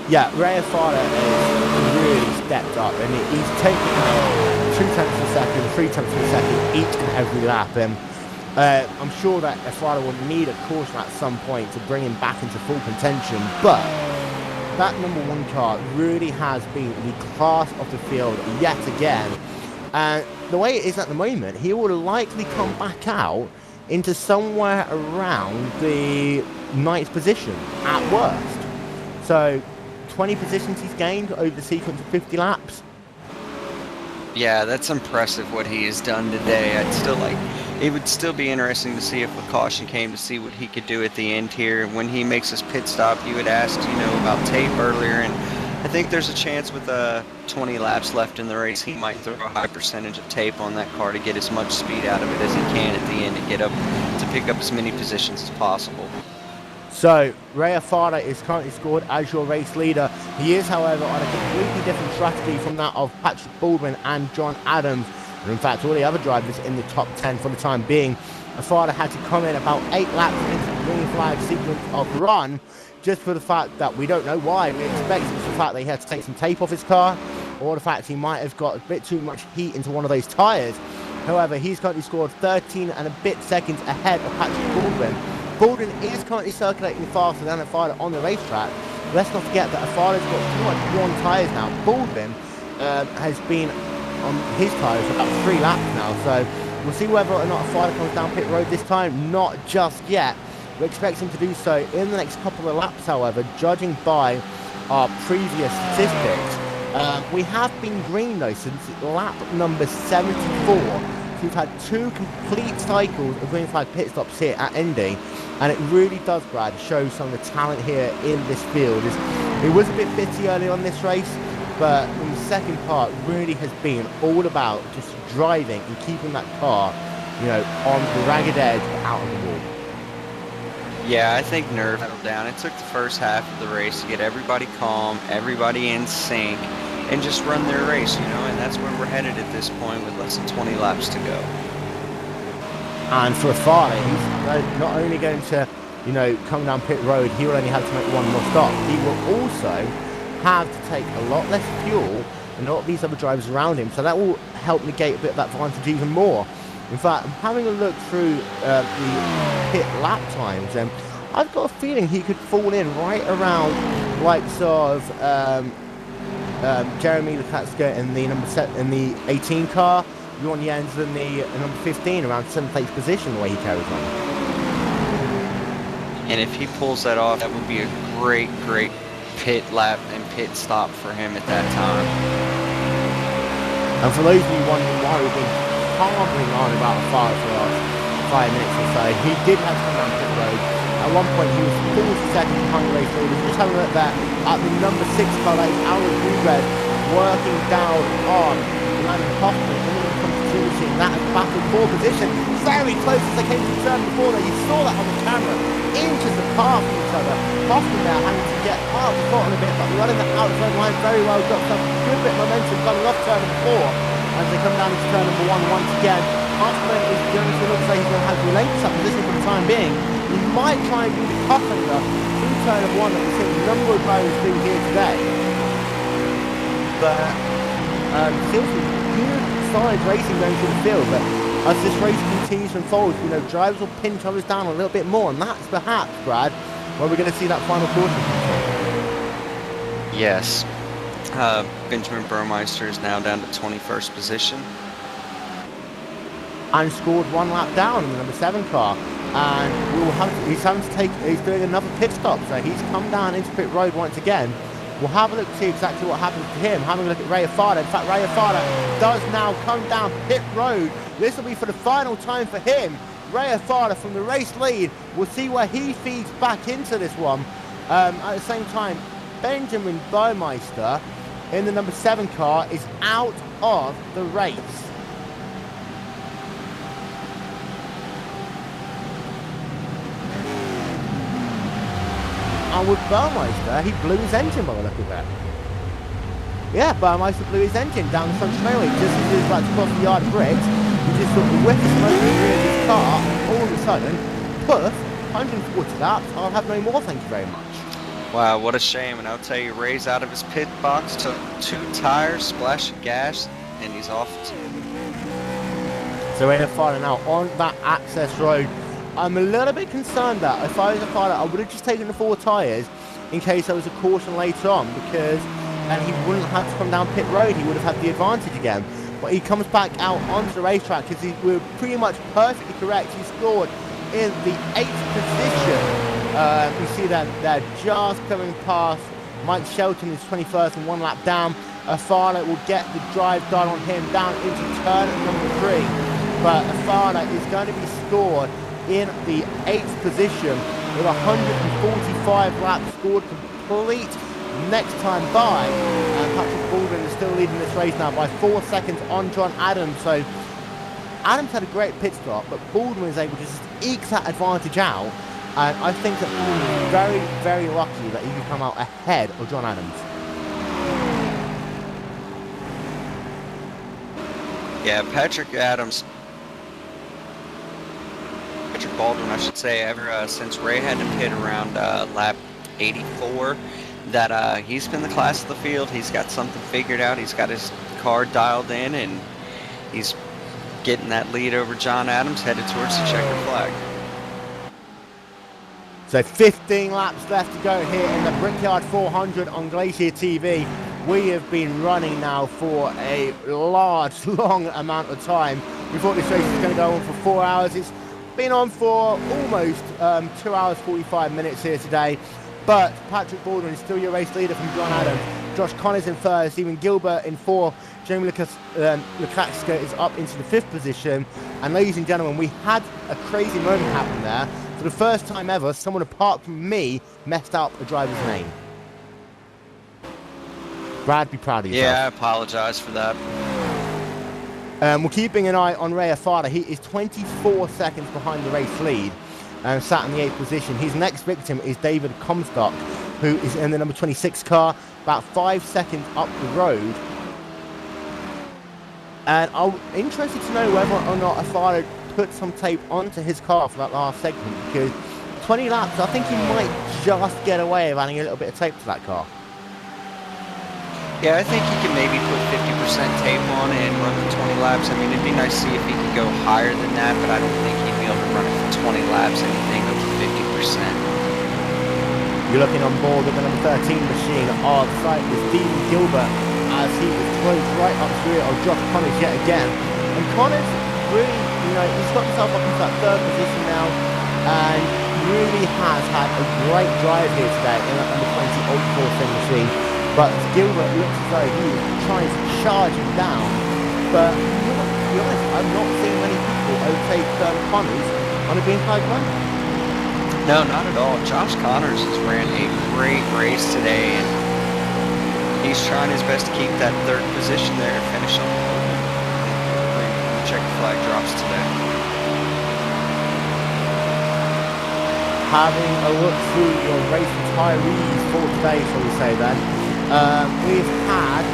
Yeah, Ray Fowler has really stepped up, and he's taken 2 tenths of a second, 3 tenths of a second each and every lap. And I'm sure that Fowler will need a caution at some point to bring him back into full contention, but that number 1 car really has been the class of the field yet again. And the way it is at the moment, he will likely come back out into somewhere around the 9th position at worst. So 20 positions he's gained over the sequence of 50 laps. Yeah, that's impressive what he has done today. It would still be interesting to see if a caution came, to see what he could do at the end here. When he makes his pit stop, you had asked, about tape earlier, and I think there's a chance with 20 laps left in the race, he might throw a high percentage of tape on that car to get as much speed out of it as he can at the end to get up to pick up as many positions as possible. So, Ray Farah is currently scored as your race leader. He is, however, on a completely different strategy from that of Patrick Baldwin and John Adams. And in fact, all the other drivers in the top 10 for the time being. Farah had to come in about 8 laps into the green flag sequence of run, just for the fact that we don't know why. We expect it's the fact that he had to take some tape off his car, or the fact he might have got a bit too much heat into one of those tyres. However, he's currently scored 13 and a bit seconds ahead of Patrick Baldwin. Baldwin is currently circulating faster than Farah on the racetrack. Let's not forget that Farah's got pretty much worn tyres now. Baldwin has been on his tyres for about 3 laps now, so we'll see whether or not Farah comes down pit road this time. Not just yet. We expect him to do so in the next couple of laps, however, judging by our previous statistics. We have been green, though, since lap number 74. So we've had 2 complete cycles of green flag pit stops here at Indy, and it really does, Brad, show some of the talent here in this field. It was a bit bitty early on this race, but in the second part really has been all about just driving and keeping that car, on the ragged edge but out on the wall. Yeah, I think nerve settled down. It took the first half of the race to get everybody calm, everybody in sync, and just run their race, and that's where we're headed at this point with less than 20 laps to go. And for Farley, he's not only going to, come down pit road, he will only have to make 1 more stop. He will also have to take a lot less fuel than a lot of these other drivers around him, so that will help negate a bit of that advantage even more. In fact, I'm having a look through the pit lap times, and I've got a feeling he could fall in right around likes of Jeremy Lukatska in the 18 car, Bjorn Jensen in the number 15, around 7th place position the way he carries on. And if he pulls that off, that would be a great pit lap and pit stop for him at that time. And for those of you wondering why we've been harping on about a fire for the last 5 minutes or so, he did have to come down pit road. At one point he was 42nd behind the race leader. Just having a look there at the number 6 car, that is Aaron Rubed, working down on Landon Hoffman. And then comes to the approaching that battle for position. Very close as they came to the turn before there. You saw that on the camera. Inches apart from each other. Hoffman now having to get out the bottom a bit, but running the outside line very well. Got some good bit of momentum coming off turn number 4 as they come down into turn number 1 once again. Hoffman is going to look like he's going to have to relinquish that position for the time being. He might try and do the cut under through turn number 1 that we've seen a number of drivers do here today. But still some good solid racing going through the field. But as this race continues to unfold, you know, drivers will pin each other down a little bit more, and that's perhaps, Brad, where we're going to see that final caution. Yes. Benjamin Burmeister is now down to 21st position. And scored 1 lap down in the number 7 car. And he's doing another pit stop, so he's come down into pit road once again. We'll have a look to see exactly what happens to him. Having a look at Ray Afada. In fact, Ray Afada does now come down pit road. This will be for the final time for him. Ray Afada from the race lead. We'll see where he feeds back into this one. At the same time, Benjamin Burmeister in the number 7 car is out of the race. And with Burmeister, he blew his engine by the look of it. Yeah, Burmeister blew his engine down the front straightaway just as he was about to cross the yard of bricks. He just sort of whipped the smoke in the rear of his car. All of a sudden, poof, 140 laps. I'll have no more, thank you very much. Wow, what a shame. And I'll tell you, Ray's out of his pit box, took 2 tires, splash of gas, and he's off. So Ray Afada now on that access road. I'm a little bit concerned that if I was a pilot, I would have just taken the 4 tyres in case there was a caution later on, because then he wouldn't have to come down pit road. He would have had the advantage again. But he comes back out onto the racetrack because we were pretty much perfectly correct. He scored in the 8th position. We see that they're just coming past Mike Shelton is 21st and 1 lap down. Afada will get the drive done on him down into turn number 3. But Afada is going to be scored in the 8th position with 145 laps scored complete next time by. And Patrick Baldwin is still leading this race now by 4 seconds on John Adams. So Adams had a great pit stop, but Baldwin was able to just eke that advantage out. And I think that Baldwin is very, very lucky that he could come out ahead of John Adams. Yeah, Patrick Baldwin, I should say, ever since Ray had to pit around lap 84, that he's been the class of the field. He's got something figured out. He's got his car dialed in, and he's getting that lead over John Adams, headed towards the checkered flag. So 15 laps left to go here in the Brickyard 400 on Glacier TV. We have been running now for a large, long amount of time. We thought this race was going to go on for 4 hours. It's been on for almost 2 hours 45 minutes here today, but Patrick Baldwin is still your race leader from John Adams. Josh Connors in 1st, Stephen Gilbert in 4th, Jamie Lukacka is up into the 5th position. And ladies and gentlemen, we had a crazy moment happen there. For the first time ever, someone apart from me messed up a driver's name. Brad, be proud of yourself. Yeah, I apologize for that. We're keeping an eye on Ray Afada. He is 24 seconds behind the race lead, sat in the 8th position. His next victim is David Comstock, who is in the number 26 car, about 5 seconds up the road. And I'm interested to know whether or not Afada put some tape onto his car for that last segment, because 20 laps, I think he might just get away with adding a little bit of tape to that car. Yeah, I think he can maybe put 50% tape on it and run for 20 laps. I mean, it'd be nice to see if he could go higher than that, but I don't think he'd be able to run it for 20 laps, anything over 50%. You're looking on board with the number 13 machine of sight with Stephen Gilbert as he is close right up to it of Josh Connors yet again. And Connors really, he's got himself up into that 3rd position now, and really has had a great drive here today in that number 20 Old Forcing machine. But Gilbert looks as though he is trying to charge him down. But to be honest, I've not seen many people overtake Connors on a being high run. No, not at all. Josh Connors has ran a great race today, and he's trying his best to keep that 3rd position there and finish on the podium. checker flag drops today. Having a look through your race retirees for today, shall we say then. We've had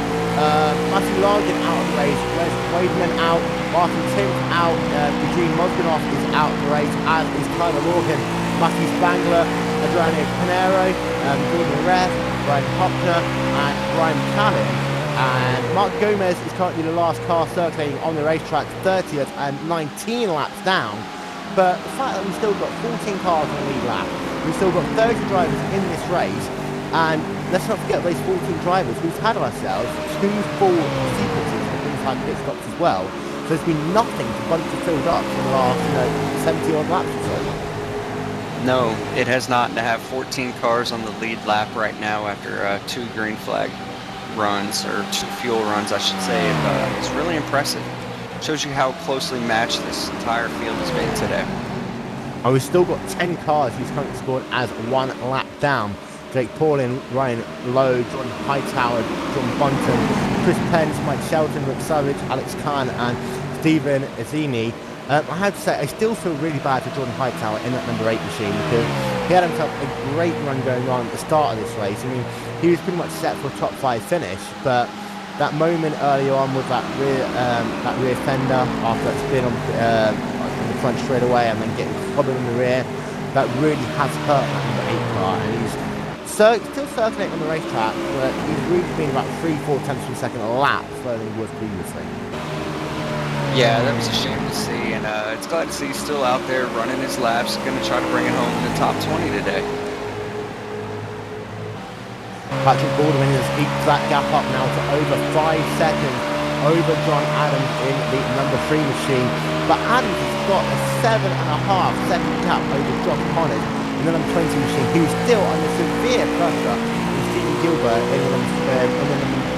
Matthew Larkin out of the race, Wes Wademan out, Martin Tim out, Eugene Mosganoff is out of the race, as is Tyler Morgan, Matthew Spangler, Adriano Pinero, Gordon Reth, Brian Hopner, and Brian Callan. And Mark Gomez is currently the last car circulating on the racetrack, 30th and 19 laps down. But the fact that we've still got 14 cars on the lead lap, we've still got 30 drivers in this race, and let's not forget those 14 drivers, we've had ourselves 2 full sequences of things like pit stops as well. So there's been nothing to bunch it filled up in the last 70 odd laps or so. No, it has not. To have 14 cars on the lead lap right now after 2 green flag runs, or 2 fuel runs I should say, it's really impressive. Shows you how closely matched this entire field has been today. And we've still got 10 cars who's currently scored as 1 lap down. Jake Paulin, Ryan Lowe, John Hightower, John Bunton, Chris Pence, Mike Shelton, Rick Savage, Alex Khan and Stephen Azzini. I have to say, I still feel really bad for Jordan Hightower in that number 8 machine, because he had himself a great run going on at the start of this race. I mean, he was pretty much set for a top 5 finish, but that moment early on with that rear fender after that spin on the front straight away and then getting clobbered in the rear, that really has hurt that number 8 car, and he's still circulating on the racetrack, but he's really been about 3-4 tenths per second a lap further than he was previously. Yeah, that was a shame to see, and it's glad to see he's still out there running his laps, going to try to bring it home to the top 20 today. Patrick Baldwin has eked that gap up now to over 5 seconds over John Adams in the number 3 machine. But Adams has got a 7.5 second gap over Josh Connors in the number 20 machine, who's still under severe pressure from Stephen Gilbert in the number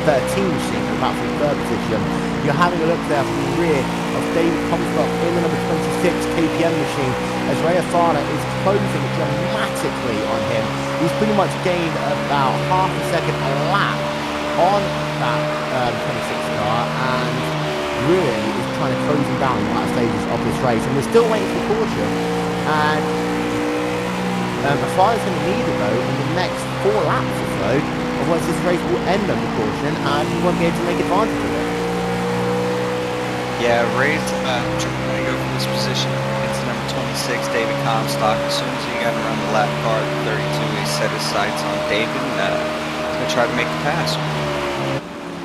13 machine, about the 3rd position. You're having a look there from the rear of David Comstock in the number 26 KPM machine, as Ray Afana is closing dramatically on him. He's pretty much gained about half a second a lap on that 26 car, and really is trying to close him down in the last stages of this race. And we're still waiting for caution, and Afana's going to need it though in the next 4 laps or so, otherwise this race will end under caution and he won't be able to make advantage of it. Yeah, Ray's trying to go for this position against number 26, David Comstock. As soon as he got around the lap car at 32, he set his sights on David and he's going to try to make the pass.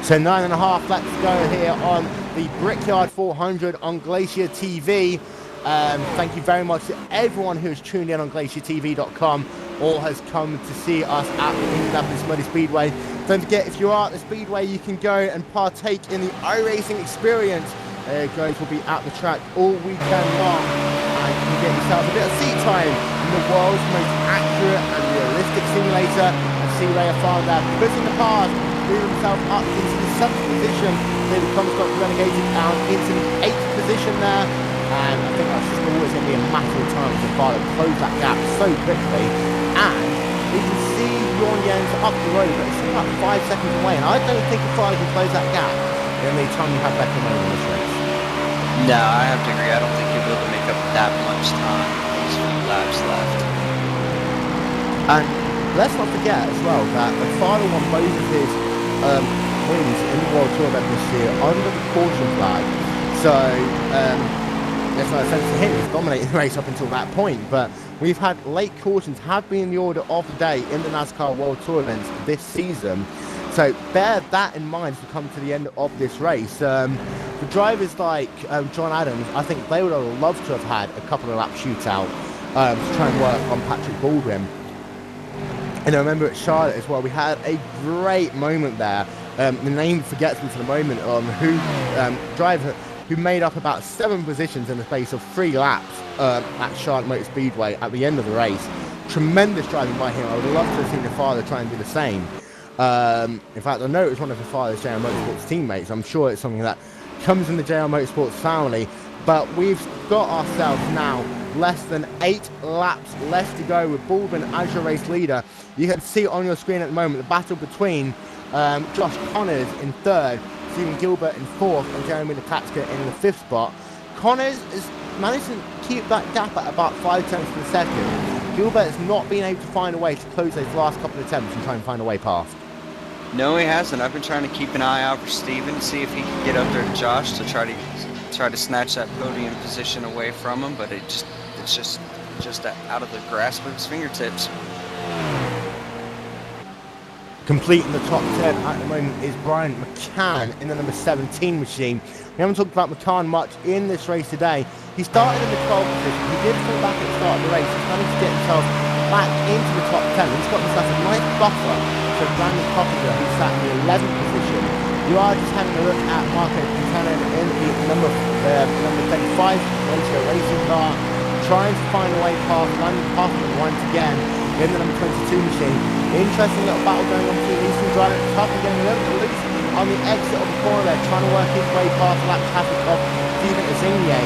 So 9.5 laps to go here on the Brickyard 400 on Glacier TV. Thank you very much to everyone who's tuned in on GlacierTV.com or has come to see us at the Indianapolis Motor Speedway. Don't forget, if you are at the Speedway, you can go and partake in the iRacing experience. Guys will be at the track all weekend long, and you can get yourself a bit of seat time in the world's most accurate and realistic simulator. And see Ray Afana there, because in the past, moved himself up into the 7th position. David Comstock relegated down into the 8th position there. And I think that's just always going to be a matter of time to Afana close that gap so quickly. And we can see Ron Jens up the road, but it's about 5 seconds away. And I don't think Afana can close that gap in the time you have back in this race. No, I have to agree. I don't think he'll be able to make up that much time. There's 3 laps left. And let's not forget as well that Afana won both of his wins in the World Tour event this year under the caution flag. So there's no offense to him, he's dominated the race up until that point, but we've had late cautions have been the order of the day in the NASCAR World Tour events this season. So bear that in mind as we come to the end of this race. For drivers like John Adams, I think they would have loved to have had a couple of lap shootout to try and work on Patrick Baldwin. And I remember at Charlotte as well, we had a great moment there. The name forgets me for the moment on driver who made up about 7 positions in the space of 3 laps at Charlotte Motor Speedway at the end of the race. Tremendous driving by him. I would love to have seen the father try and do the same. In fact, I know it was one of the father's JR Motorsports teammates. I'm sure it's something that comes in the JR Motorsports family. But we've got ourselves now less than 8 laps left to go with Baldwin as your race leader. You can see on your screen at the moment the battle between Josh Connors in 3rd, Stephen Gilbert in 4th, and Jeremy Lukatska in the 5th spot. Connors has managed to keep that gap at about 5 tenths per second. Gilbert's not been able to find a way to close those last couple of attempts and try and find a way past. No, he hasn't. I've been trying to keep an eye out for Steven to see if he can get up there to Josh to try to snatch that podium position away from him, but it's just out of the grasp of his fingertips. Completing the top 10 at the moment is Brian McCann in the number 17 machine. We haven't talked about McCann much in this race today. He started in the 12th position. He did fall back at the start of the race. He's managed to get himself back into the top 10. He's got himself a nice buffer to Brandon Coppinger, who's sat in the 11th position. You are just having a look at Marco Buchanan in the number 35 Lancia racing car, trying to find a way past Landon Hoffman once again in the number 22 machine. Interesting little battle going on between these two drivers. Hoffman getting a little bit loose on the exit of the corner there, trying to work his way past the lap traffic of Steven Azigne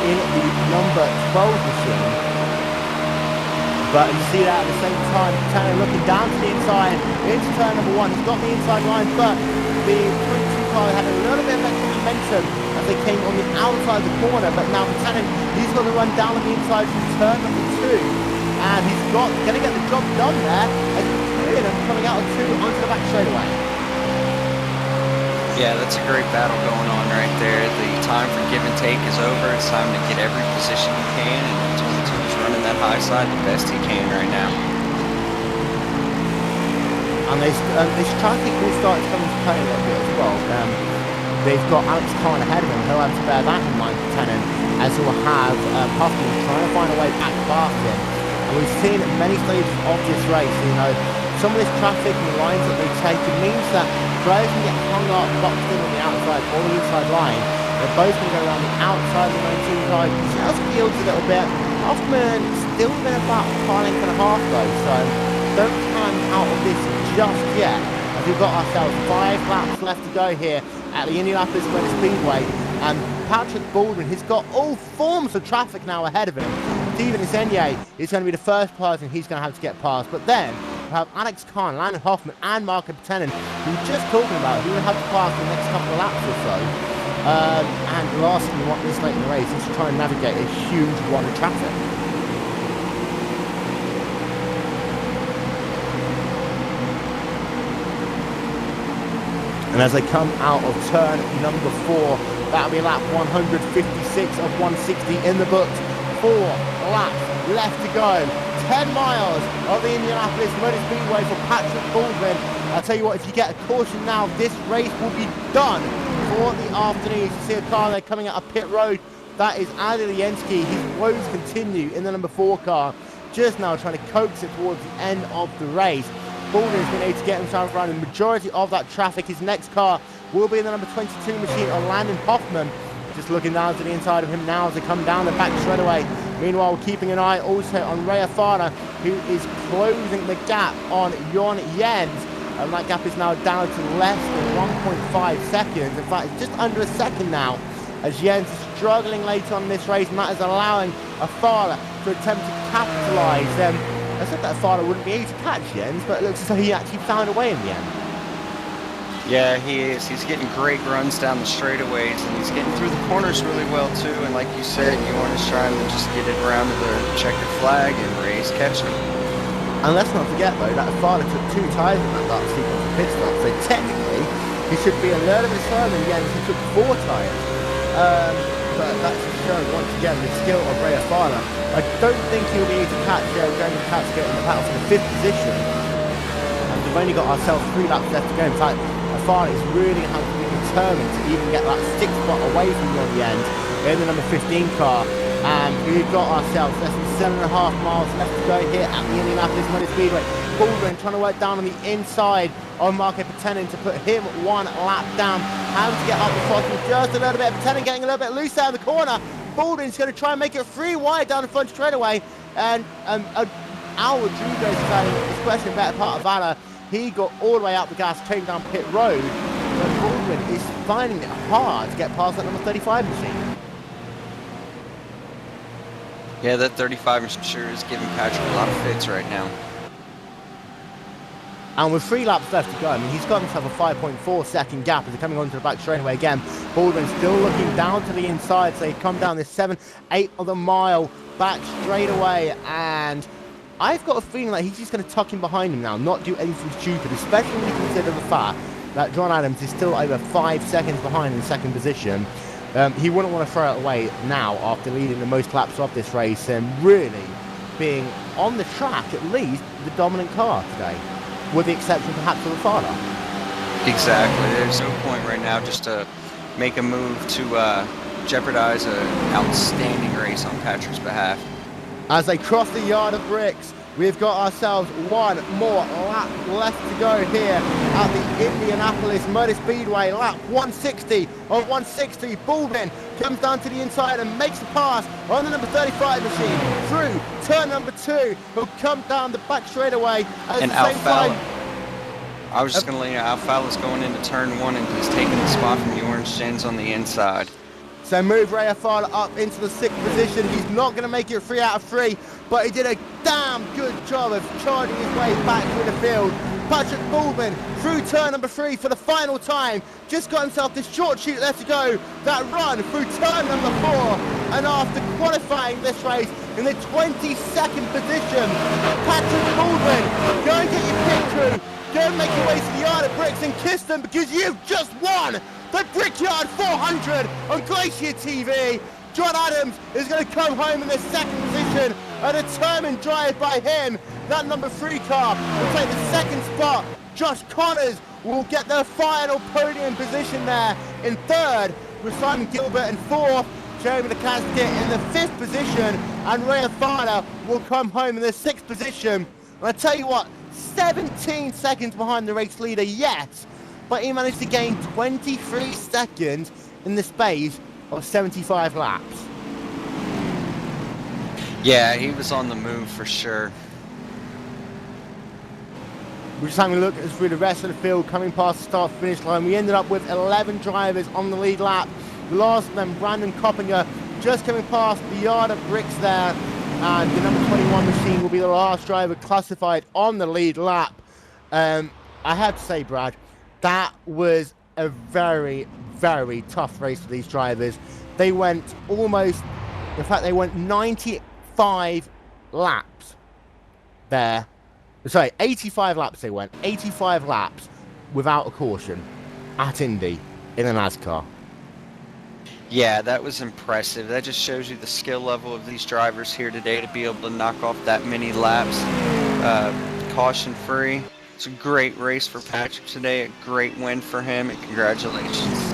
in the number 12 machine. But you see that at the same time, Tanner looking down to the inside into turn number 1. He's got the inside line, but the 22 car had a little bit of extra momentum as they came on the outside of the corner. But now Tanner, he's got to run down on the inside from turn number 2. And he's going to get the job done there as he's coming out of 2 onto the back straightaway. Yeah, that's a great battle going on right there. The time for give and take is over. It's time to get every position you can, and 22 is running that high side the best he can right now. And this traffic will start to come into play a little bit as well. They've got Alex Khan ahead of him. He'll have to bear that in mind for Tennant, as he'll have Huffman trying to find a way back past him. And we've seen at many stages of this race, some of this traffic and the lines that they've taken means that drivers can get hung up, boxed in on the outside or the inside line. They're both going to go around the outside of the 19 car. Just yields a little bit. Hoffman still been about a car length and a half though, so don't come out of this just yet. As we've got ourselves 5 laps left to go here at the Indianapolis Motor Speedway. And Patrick Baldwin has got all forms of traffic now ahead of him. Steven Azigne is going to be the first person he's going to have to get past. But then we have Alex Khan, Landon Hoffman, and Marco Buchanan, who we're just talking about, who will have to pass the next couple of laps or so. And lastly, what this late in the race is to try and navigate a huge wad of traffic. And as they come out of turn number 4, that'll be lap 156 of 160 in the books. 4 laps left to go. 10 miles of the Indianapolis Motor Speedway for Patrick Baldwin. I'll tell you what, if you get a caution now, this race will be done for the afternoon. You see a car there coming out of pit road. That is Adi Lienski. His woes continue in the number 4 car. Just now trying to coax it towards the end of the race. Baldwin has been able to get himself around the majority of that traffic. His next car will be in the number 22 machine on Landon Hoffman. Just looking down to the inside of him now as they come down the back straightaway. Meanwhile, keeping an eye also on Rea Fana, who is closing the gap on Jon Jens. And that gap is now down to less than 1.5 seconds. In fact, it's just under a second now, as Jens is struggling later on in this race, and that is allowing Fana to attempt to capitalise. I said that Fana wouldn't be able to catch Jens, but it looks as though he actually found a way in the end. Yeah, he is. He's getting great runs down the straightaways, and he's getting through the corners really well too. And like you said, Jorn is trying to just get it around to the checkered flag and Ray's catching him. And let's not forget though that Fana took 2 tyres in that last sequence of pit stop, so technically he should be a little bit slower than Jens, who took 4 tyres. But that's just showing once again the skill of Rea Fana. I don't think he'll be able to catch Jamie Katsuga in the battle for the 5th position. And we've only got ourselves 3 laps left to go. In fact, Fana is really going to have to be determined to even get that 6th spot away from Jon Jens in the number 15 car. And we've got ourselves less than 7.5 miles left to go here at the Indianapolis Motor Speedway. Baldwin trying to work down on the inside of Marco Buchanan to put him 1 lap down. Having to get up the bottom just a little bit. Buchanan getting a little bit loose out of the corner. Baldwin's going to try and make it 3 wide down the front straightaway. And Al Rodriguez is having this question better part of Valor. He got all the way out the gas, came down pit road. But Baldwin is finding it hard to get past that number 35 machine. Yeah, that 35 sure is giving Patrick a lot of fits right now. And with 3 laps left to go, I mean, he's got himself a 5.4 second gap as they're coming onto the back straightaway again. Baldwin still looking down to the inside, so they come down this 7/8 of the mile back straightaway, and I've got a feeling that he's just going to tuck in behind him now, not do anything stupid, especially when you consider the fact that John Adams is still over 5 seconds behind in second position. He wouldn't want to throw it away now after leading the most laps of this race and really being on the track, at least, the dominant car today, with the exception perhaps of the father. Exactly. There's no point right now just to make a move to jeopardize an outstanding race on Patrick's behalf. As they cross the yard of bricks, we've got ourselves one more lap left to go here at the Indianapolis Motor Speedway. Lap 160 of 160. Baldwin comes down to the inside and makes a pass on the number 35 machine through turn number 2. He'll come down the back straightaway at And the same time. I was just going to let you know, Alfala's going into turn 1 and he's taking the spot from the orange gens on the inside. So move Ray Afala up into the 6th position. He's not going to make it 3 out of 3, but he did a damn good job of charging his way back through the field. Patrick Baldwin through turn number 3 for the final time. Just got himself this short shoot left to go. That run through turn number 4. And after qualifying this race in the 22nd position, Patrick Baldwin, go and get your pit crew. Go and make your way to the yard of bricks and kiss them because you've just won the Brickyard 400 on Glacier TV. John Adams is going to come home in the 2nd position. A determined drive by him. That number 3 car will take the 2nd spot. Josh Connors will get the final podium position there in 3rd, with Simon Gilbert in 4th. Jeremy LeCasket in the 5th position, and Ray Afana will come home in the 6th position. And I tell you what, 17 seconds behind the race leader, yes, but he managed to gain 23 seconds in the space of 75 laps. Yeah, he was on the move for sure. We're just having a look through the rest of the field, coming past the start-finish line. We ended up with 11 drivers on the lead lap. The last of them, Brandon Coppinger, just coming past the yard of bricks there. And the number 21 machine will be the last driver classified on the lead lap. I have to say, Brad, that was a very, very tough race for these drivers. They went almost, in fact, they went 95 laps there. Sorry, 85 laps they went. 85 laps without a caution at Indy in a NASCAR. Yeah, that was impressive. That just shows you the skill level of these drivers here today to be able to knock off that many laps caution-free. It's a great race for Patrick today, a great win for him, and congratulations.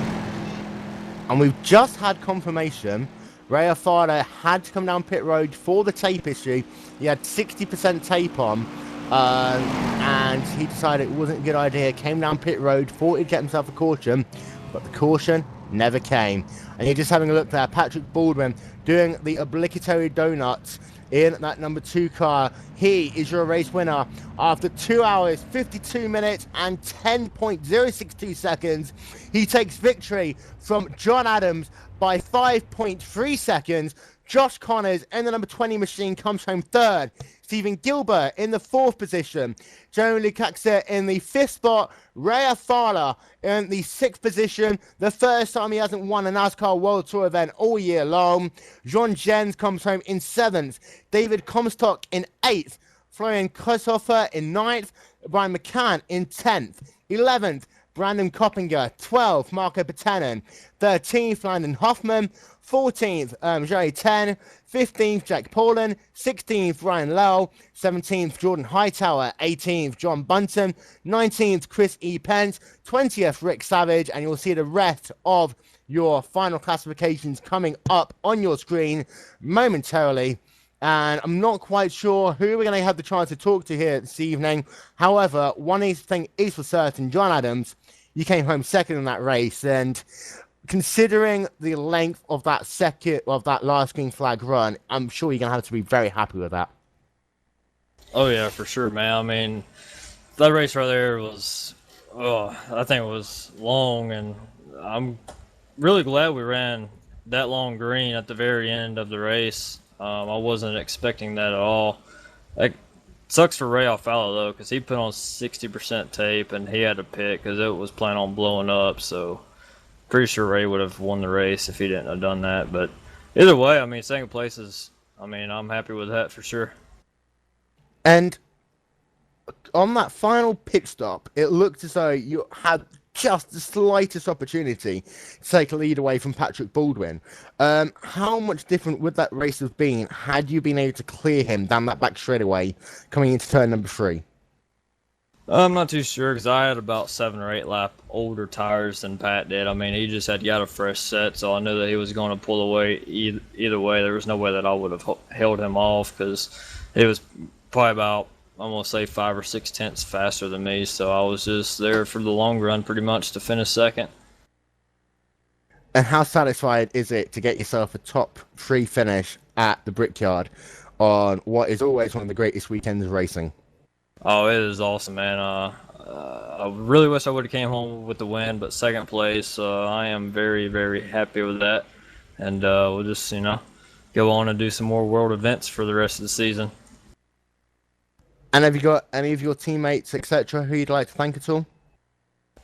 And we've just had confirmation Ray Afana had to come down pit road for the tape issue. He had 60% tape on, and he decided it wasn't a good idea. Came down pit road, thought he'd get himself a caution, but the caution never came. And you're just having a look there, Patrick Baldwin doing the obligatory donuts in that number 2 car. He is your race winner after 2 hours, 52 minutes and 10.062 seconds. He takes victory from John Adams by 5.3 seconds. Josh Connors in the number 20 machine comes home 3rd. Stephen Gilbert in the 4th position. Jeremy Lukacs in the 5th spot. Ray Afala in the 6th position. The first time he hasn't won a NASCAR World Tour event all year long. Jean Jens comes home in 7th. David Comstock in 8th. Florian Kroshofer in 9th. Brian McCann in 10th. 11th, Brandon Coppinger. 12th, Marco Patenin. 13th, Landon Hoffman. 14th, Jerry 10, 15th, Jack Paulin, 16th, Ryan Lowell, 17th, Jordan Hightower, 18th, John Bunton, 19th, Chris E. Pence, 20th, Rick Savage, and you'll see the rest of your final classifications coming up on your screen momentarily. And I'm not quite sure who we're going to have the chance to talk to here this evening. However, one thing is for certain, John Adams, you came home 2nd in that race, and considering the length of that last green flag run, I'm sure you're going to have to be very happy with that. Oh, yeah, for sure, man. I mean, that race right there was, I think it was long, and I'm really glad we ran that long green at the very end of the race. I wasn't expecting that at all. Like, Sucks for Ray Alfalo though, because he put on 60% tape and he had to pit because it was planning on blowing up. So pretty sure Ray would have won the race if he didn't have done that. But either way, I mean, second place is, I mean, I'm happy with that for sure. And on that final pit stop, it looked as though you had just the slightest opportunity to take a lead away from Patrick Baldwin. How much different would that race have been had you been able to clear him down that back straightaway coming into turn number 3? I'm not too sure because I had about 7 or 8 lap older tires than Pat did. I mean, he just had got a fresh set, so I knew that he was going to pull away either way. There was no way that I would have held him off because it was probably about, I'm going to say 5 or 6 tenths faster than me, so I was just there for the long run pretty much to finish second. And how satisfied is it to get yourself a top 3 finish at the Brickyard on what is always one of the greatest weekends of racing? Oh, it is awesome, man. I really wish I would have came home with the win, but second place, I am very, very happy with that. And we'll just, go on and do some more world events for the rest of the season. And have you got any of your teammates, etc., who you'd like to thank at all?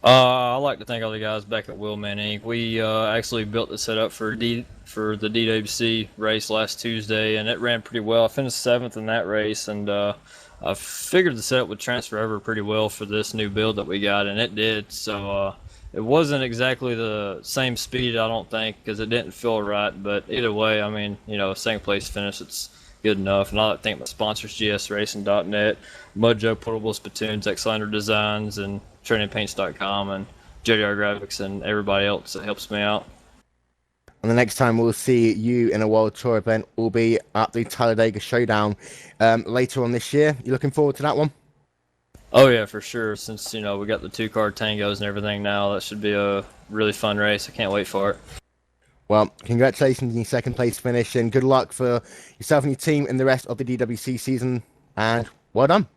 I'd like to thank all the guys back at Wheelman Inc. We actually built the setup for the DWC race last Tuesday, and it ran pretty well. I finished 7th in that race, and I figured the setup would transfer over pretty well for this new build that we got, and it did. So it wasn't exactly the same speed, I don't think, because it didn't feel right. But either way, I mean, second place finish, it's good enough. And I like to thank my sponsors, GSRacing.net, Mojo Portable Spittoons, Xlander Designs, and TrainingPaints.com, and JDR Graphics, and everybody else that helps me out. And the next time we'll see you in a World Tour event will be at the Talladega Showdown later on this year. You looking forward to that one? Oh yeah, for sure. Since we got the 2-car tangos and everything now, that should be a really fun race. I can't wait for it. Well, congratulations on your second place finish, and good luck for yourself and your team in the rest of the DWC season, and well done.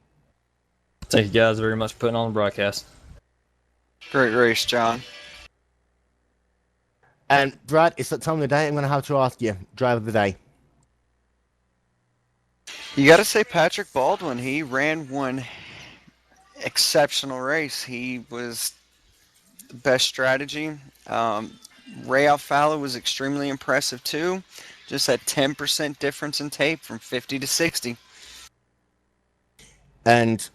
Thank you guys very much for putting on the broadcast. Great race, John. And Brad, it's that time of the day I'm going to have to ask you, driver of the day. You got to say Patrick Baldwin. He ran one exceptional race. He was the best strategy. Ray Alfalo was extremely impressive too. Just that 10% difference in tape from 50 to 60. And,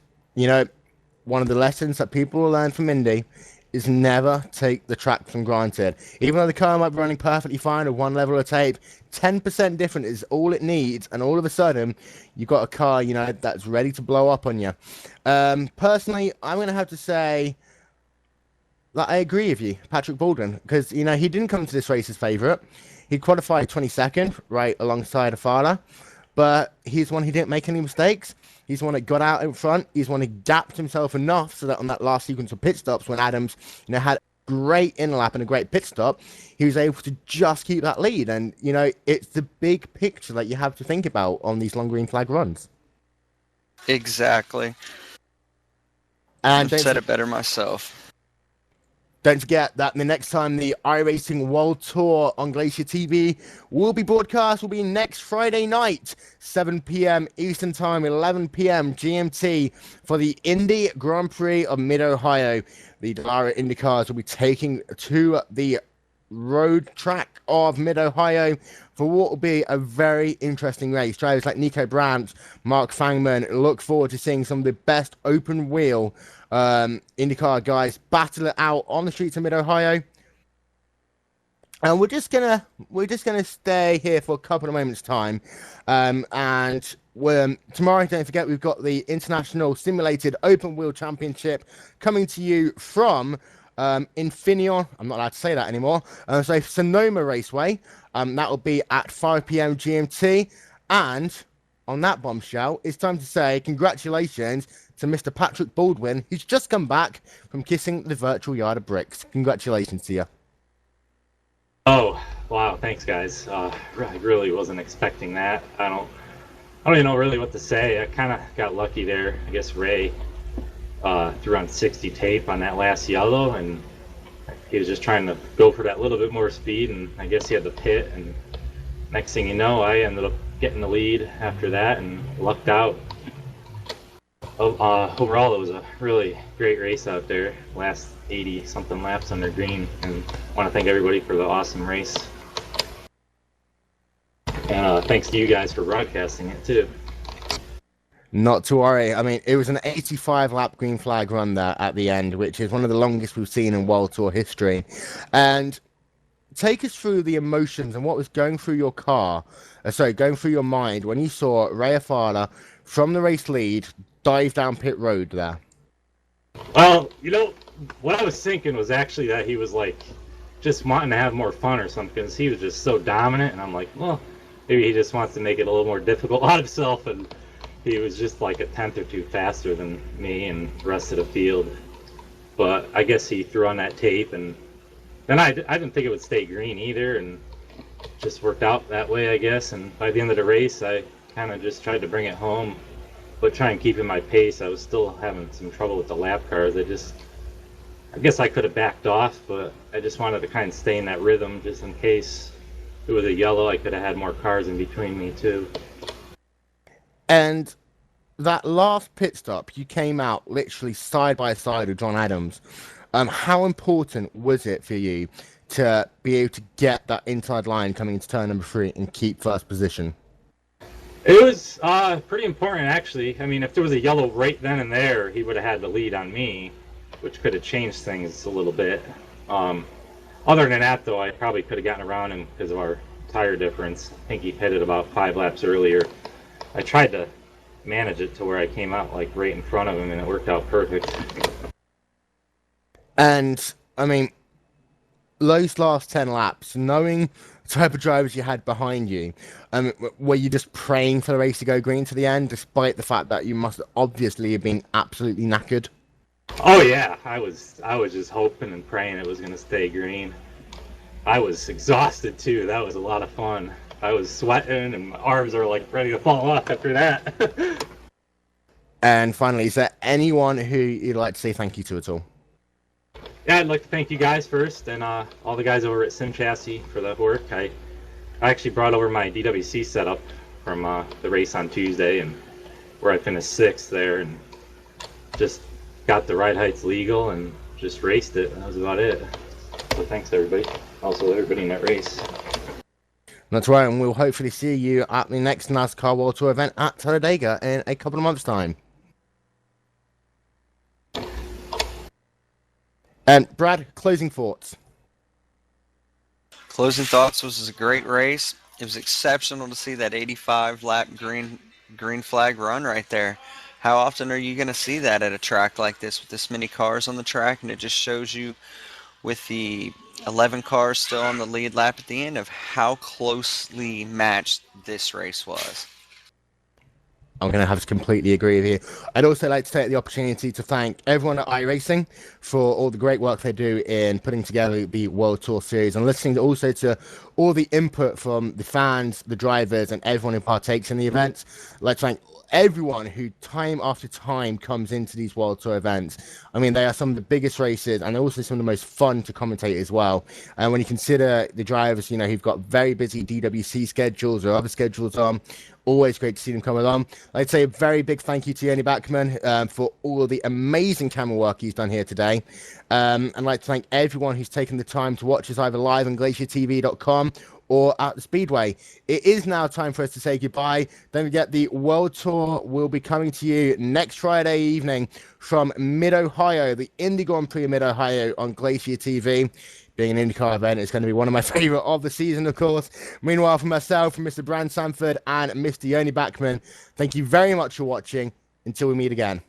one of the lessons that people will learn from Indy is never take the track for granted. Even though the car might be running perfectly fine with one level of tape, 10% different is all it needs, and all of a sudden, you've got a car, that's ready to blow up on you. Personally, I'm going to have to say that I agree with you, Patrick Baldwin, because, he didn't come to this race as favourite. He qualified 22nd, right alongside Afala, but he's one who didn't make any mistakes. He's one that got out in front. He's one who gapped himself enough so that on that last sequence of pit stops, when Adams, had a great in-lap and a great pit stop, he was able to just keep that lead. And, it's the big picture that you have to think about on these long green flag runs. Exactly. And I've said it better myself. Don't forget that the next time the iRacing World Tour on Glacier TV will be broadcast will be next Friday night, 7 p.m. Eastern Time, 11 p.m. GMT, for the Indy Grand Prix of Mid-Ohio. The Dallara IndyCars will be taking to the road track of Mid-Ohio for what will be a very interesting race. Drivers like Nico Brandt, Mark Fangman look forward to seeing some of the best open wheel IndyCar guys battle it out on the streets of Mid-Ohio. And we're just gonna stay here for a couple of moments time. And tomorrow, don't forget, we've got the International Simulated Open Wheel Championship coming to you from Infineon. I'm not allowed to say that anymore. So Sonoma Raceway. That will be at 5 p.m. GMT. And on that bombshell, it's time to say congratulations to Mr. Patrick Baldwin, who's just come back from kissing the virtual yard of bricks. Congratulations to you. Oh, wow. Thanks, guys. I really wasn't expecting that. I don't even know really what to say. I kind of got lucky there. I guess Ray threw on 60 tape on that last yellow, and he was just trying to go for that little bit more speed, and I guess he had the pit, and next thing you know, I ended up getting the lead after that and lucked out. Overall, it was a really great race out there. Last 80 something laps under green, and I want to thank everybody for the awesome race. And thanks to you guys for broadcasting it too. Not to worry. I mean, it was an 85 lap green flag run there at the end, which is one of the longest we've seen in World Tour history. And take us through the emotions and what was going through your going through your mind when you saw Ray Afala from the race lead dive down pit road there. Well, you know, what I was thinking was actually that he was like just wanting to have more fun or something, because he was just so dominant, and I'm like, well, maybe he just wants to make it a little more difficult on himself, and he was just like a tenth or two faster than me and the rest of the field. But I guess he threw on that tape, and then I didn't think it would stay green either, and just worked out that way, I guess. And by the end of the race, I kind of just tried to bring it home, but try and keep in my pace. I was still having some trouble with the lap cars. I guess I could have backed off, but I just wanted to kind of stay in that rhythm just in case it was a yellow. I could have had more cars in between me too. And that last pit stop, you came out literally side by side with John Adams. How important was it for you to be able to get that inside line coming into turn number 3 and keep first position? It was pretty important, actually. I mean, if there was a yellow right then and there, he would have had the lead on me, which could have changed things a little bit. Other than that, though, I probably could have gotten around him because of our tire difference. I think he pitted about 5 laps earlier. I tried to manage it to where I came out like right in front of him, and it worked out perfect. And, I mean, those last 10 laps, knowing the type of drivers you had behind you, were you just praying for the race to go green to the end, despite the fact that you must obviously have been absolutely knackered? Oh yeah, I was just hoping and praying it was going to stay green. I was exhausted too. That was a lot of fun. I was sweating and my arms are like ready to fall off after that. And finally, is there anyone who you'd like to say thank you to at all? Yeah, I'd like to thank you guys first, and all the guys over at Sim Chassis for the work. I actually brought over my DWC setup from the race on Tuesday, and where I finished 6th there, and just got the ride heights legal and just raced it. That was about it. So thanks to everybody. Also everybody in that race. That's right, and we'll hopefully see you at the next NASCAR World Tour event at Talladega in a couple of months' time. And Brad, closing thoughts. Closing thoughts was a great race. It was exceptional to see that 85 lap green flag run right there. How often are you going to see that at a track like this with this many cars on the track? And it just shows you, with the 11 cars still on the lead lap at the end, of how closely matched this race was. I'm going to have to completely agree with you. I'd also like to take the opportunity to thank everyone at iRacing for all the great work they do in putting together the World Tour Series, and listening also to all the input from the fans, the drivers, and everyone who partakes in the events. I'd like to thank everyone who time after time comes into these World Tour events. I mean, they are some of the biggest races and also some of the most fun to commentate as well. And when you consider the drivers, you know, who've got very busy DWC schedules or other schedules on, always great to see them come along. I'd say a very big thank you to Yoni Backman for all of the amazing camera work he's done here today. And I'd like to thank everyone who's taken the time to watch us either live on GlacierTV.com or at the Speedway. It is now time for us to say goodbye. Don't forget, the World Tour will be coming to you next Friday evening from Mid-Ohio, the Indy Grand Prix of Mid-Ohio on Glacier TV. Being an IndyCar event, it's going to be one of my favorite of the season, of course. Meanwhile, from myself, from Mr. Brand Sanford and Mr. Yoni Backman, thank you very much for watching. Until we meet again.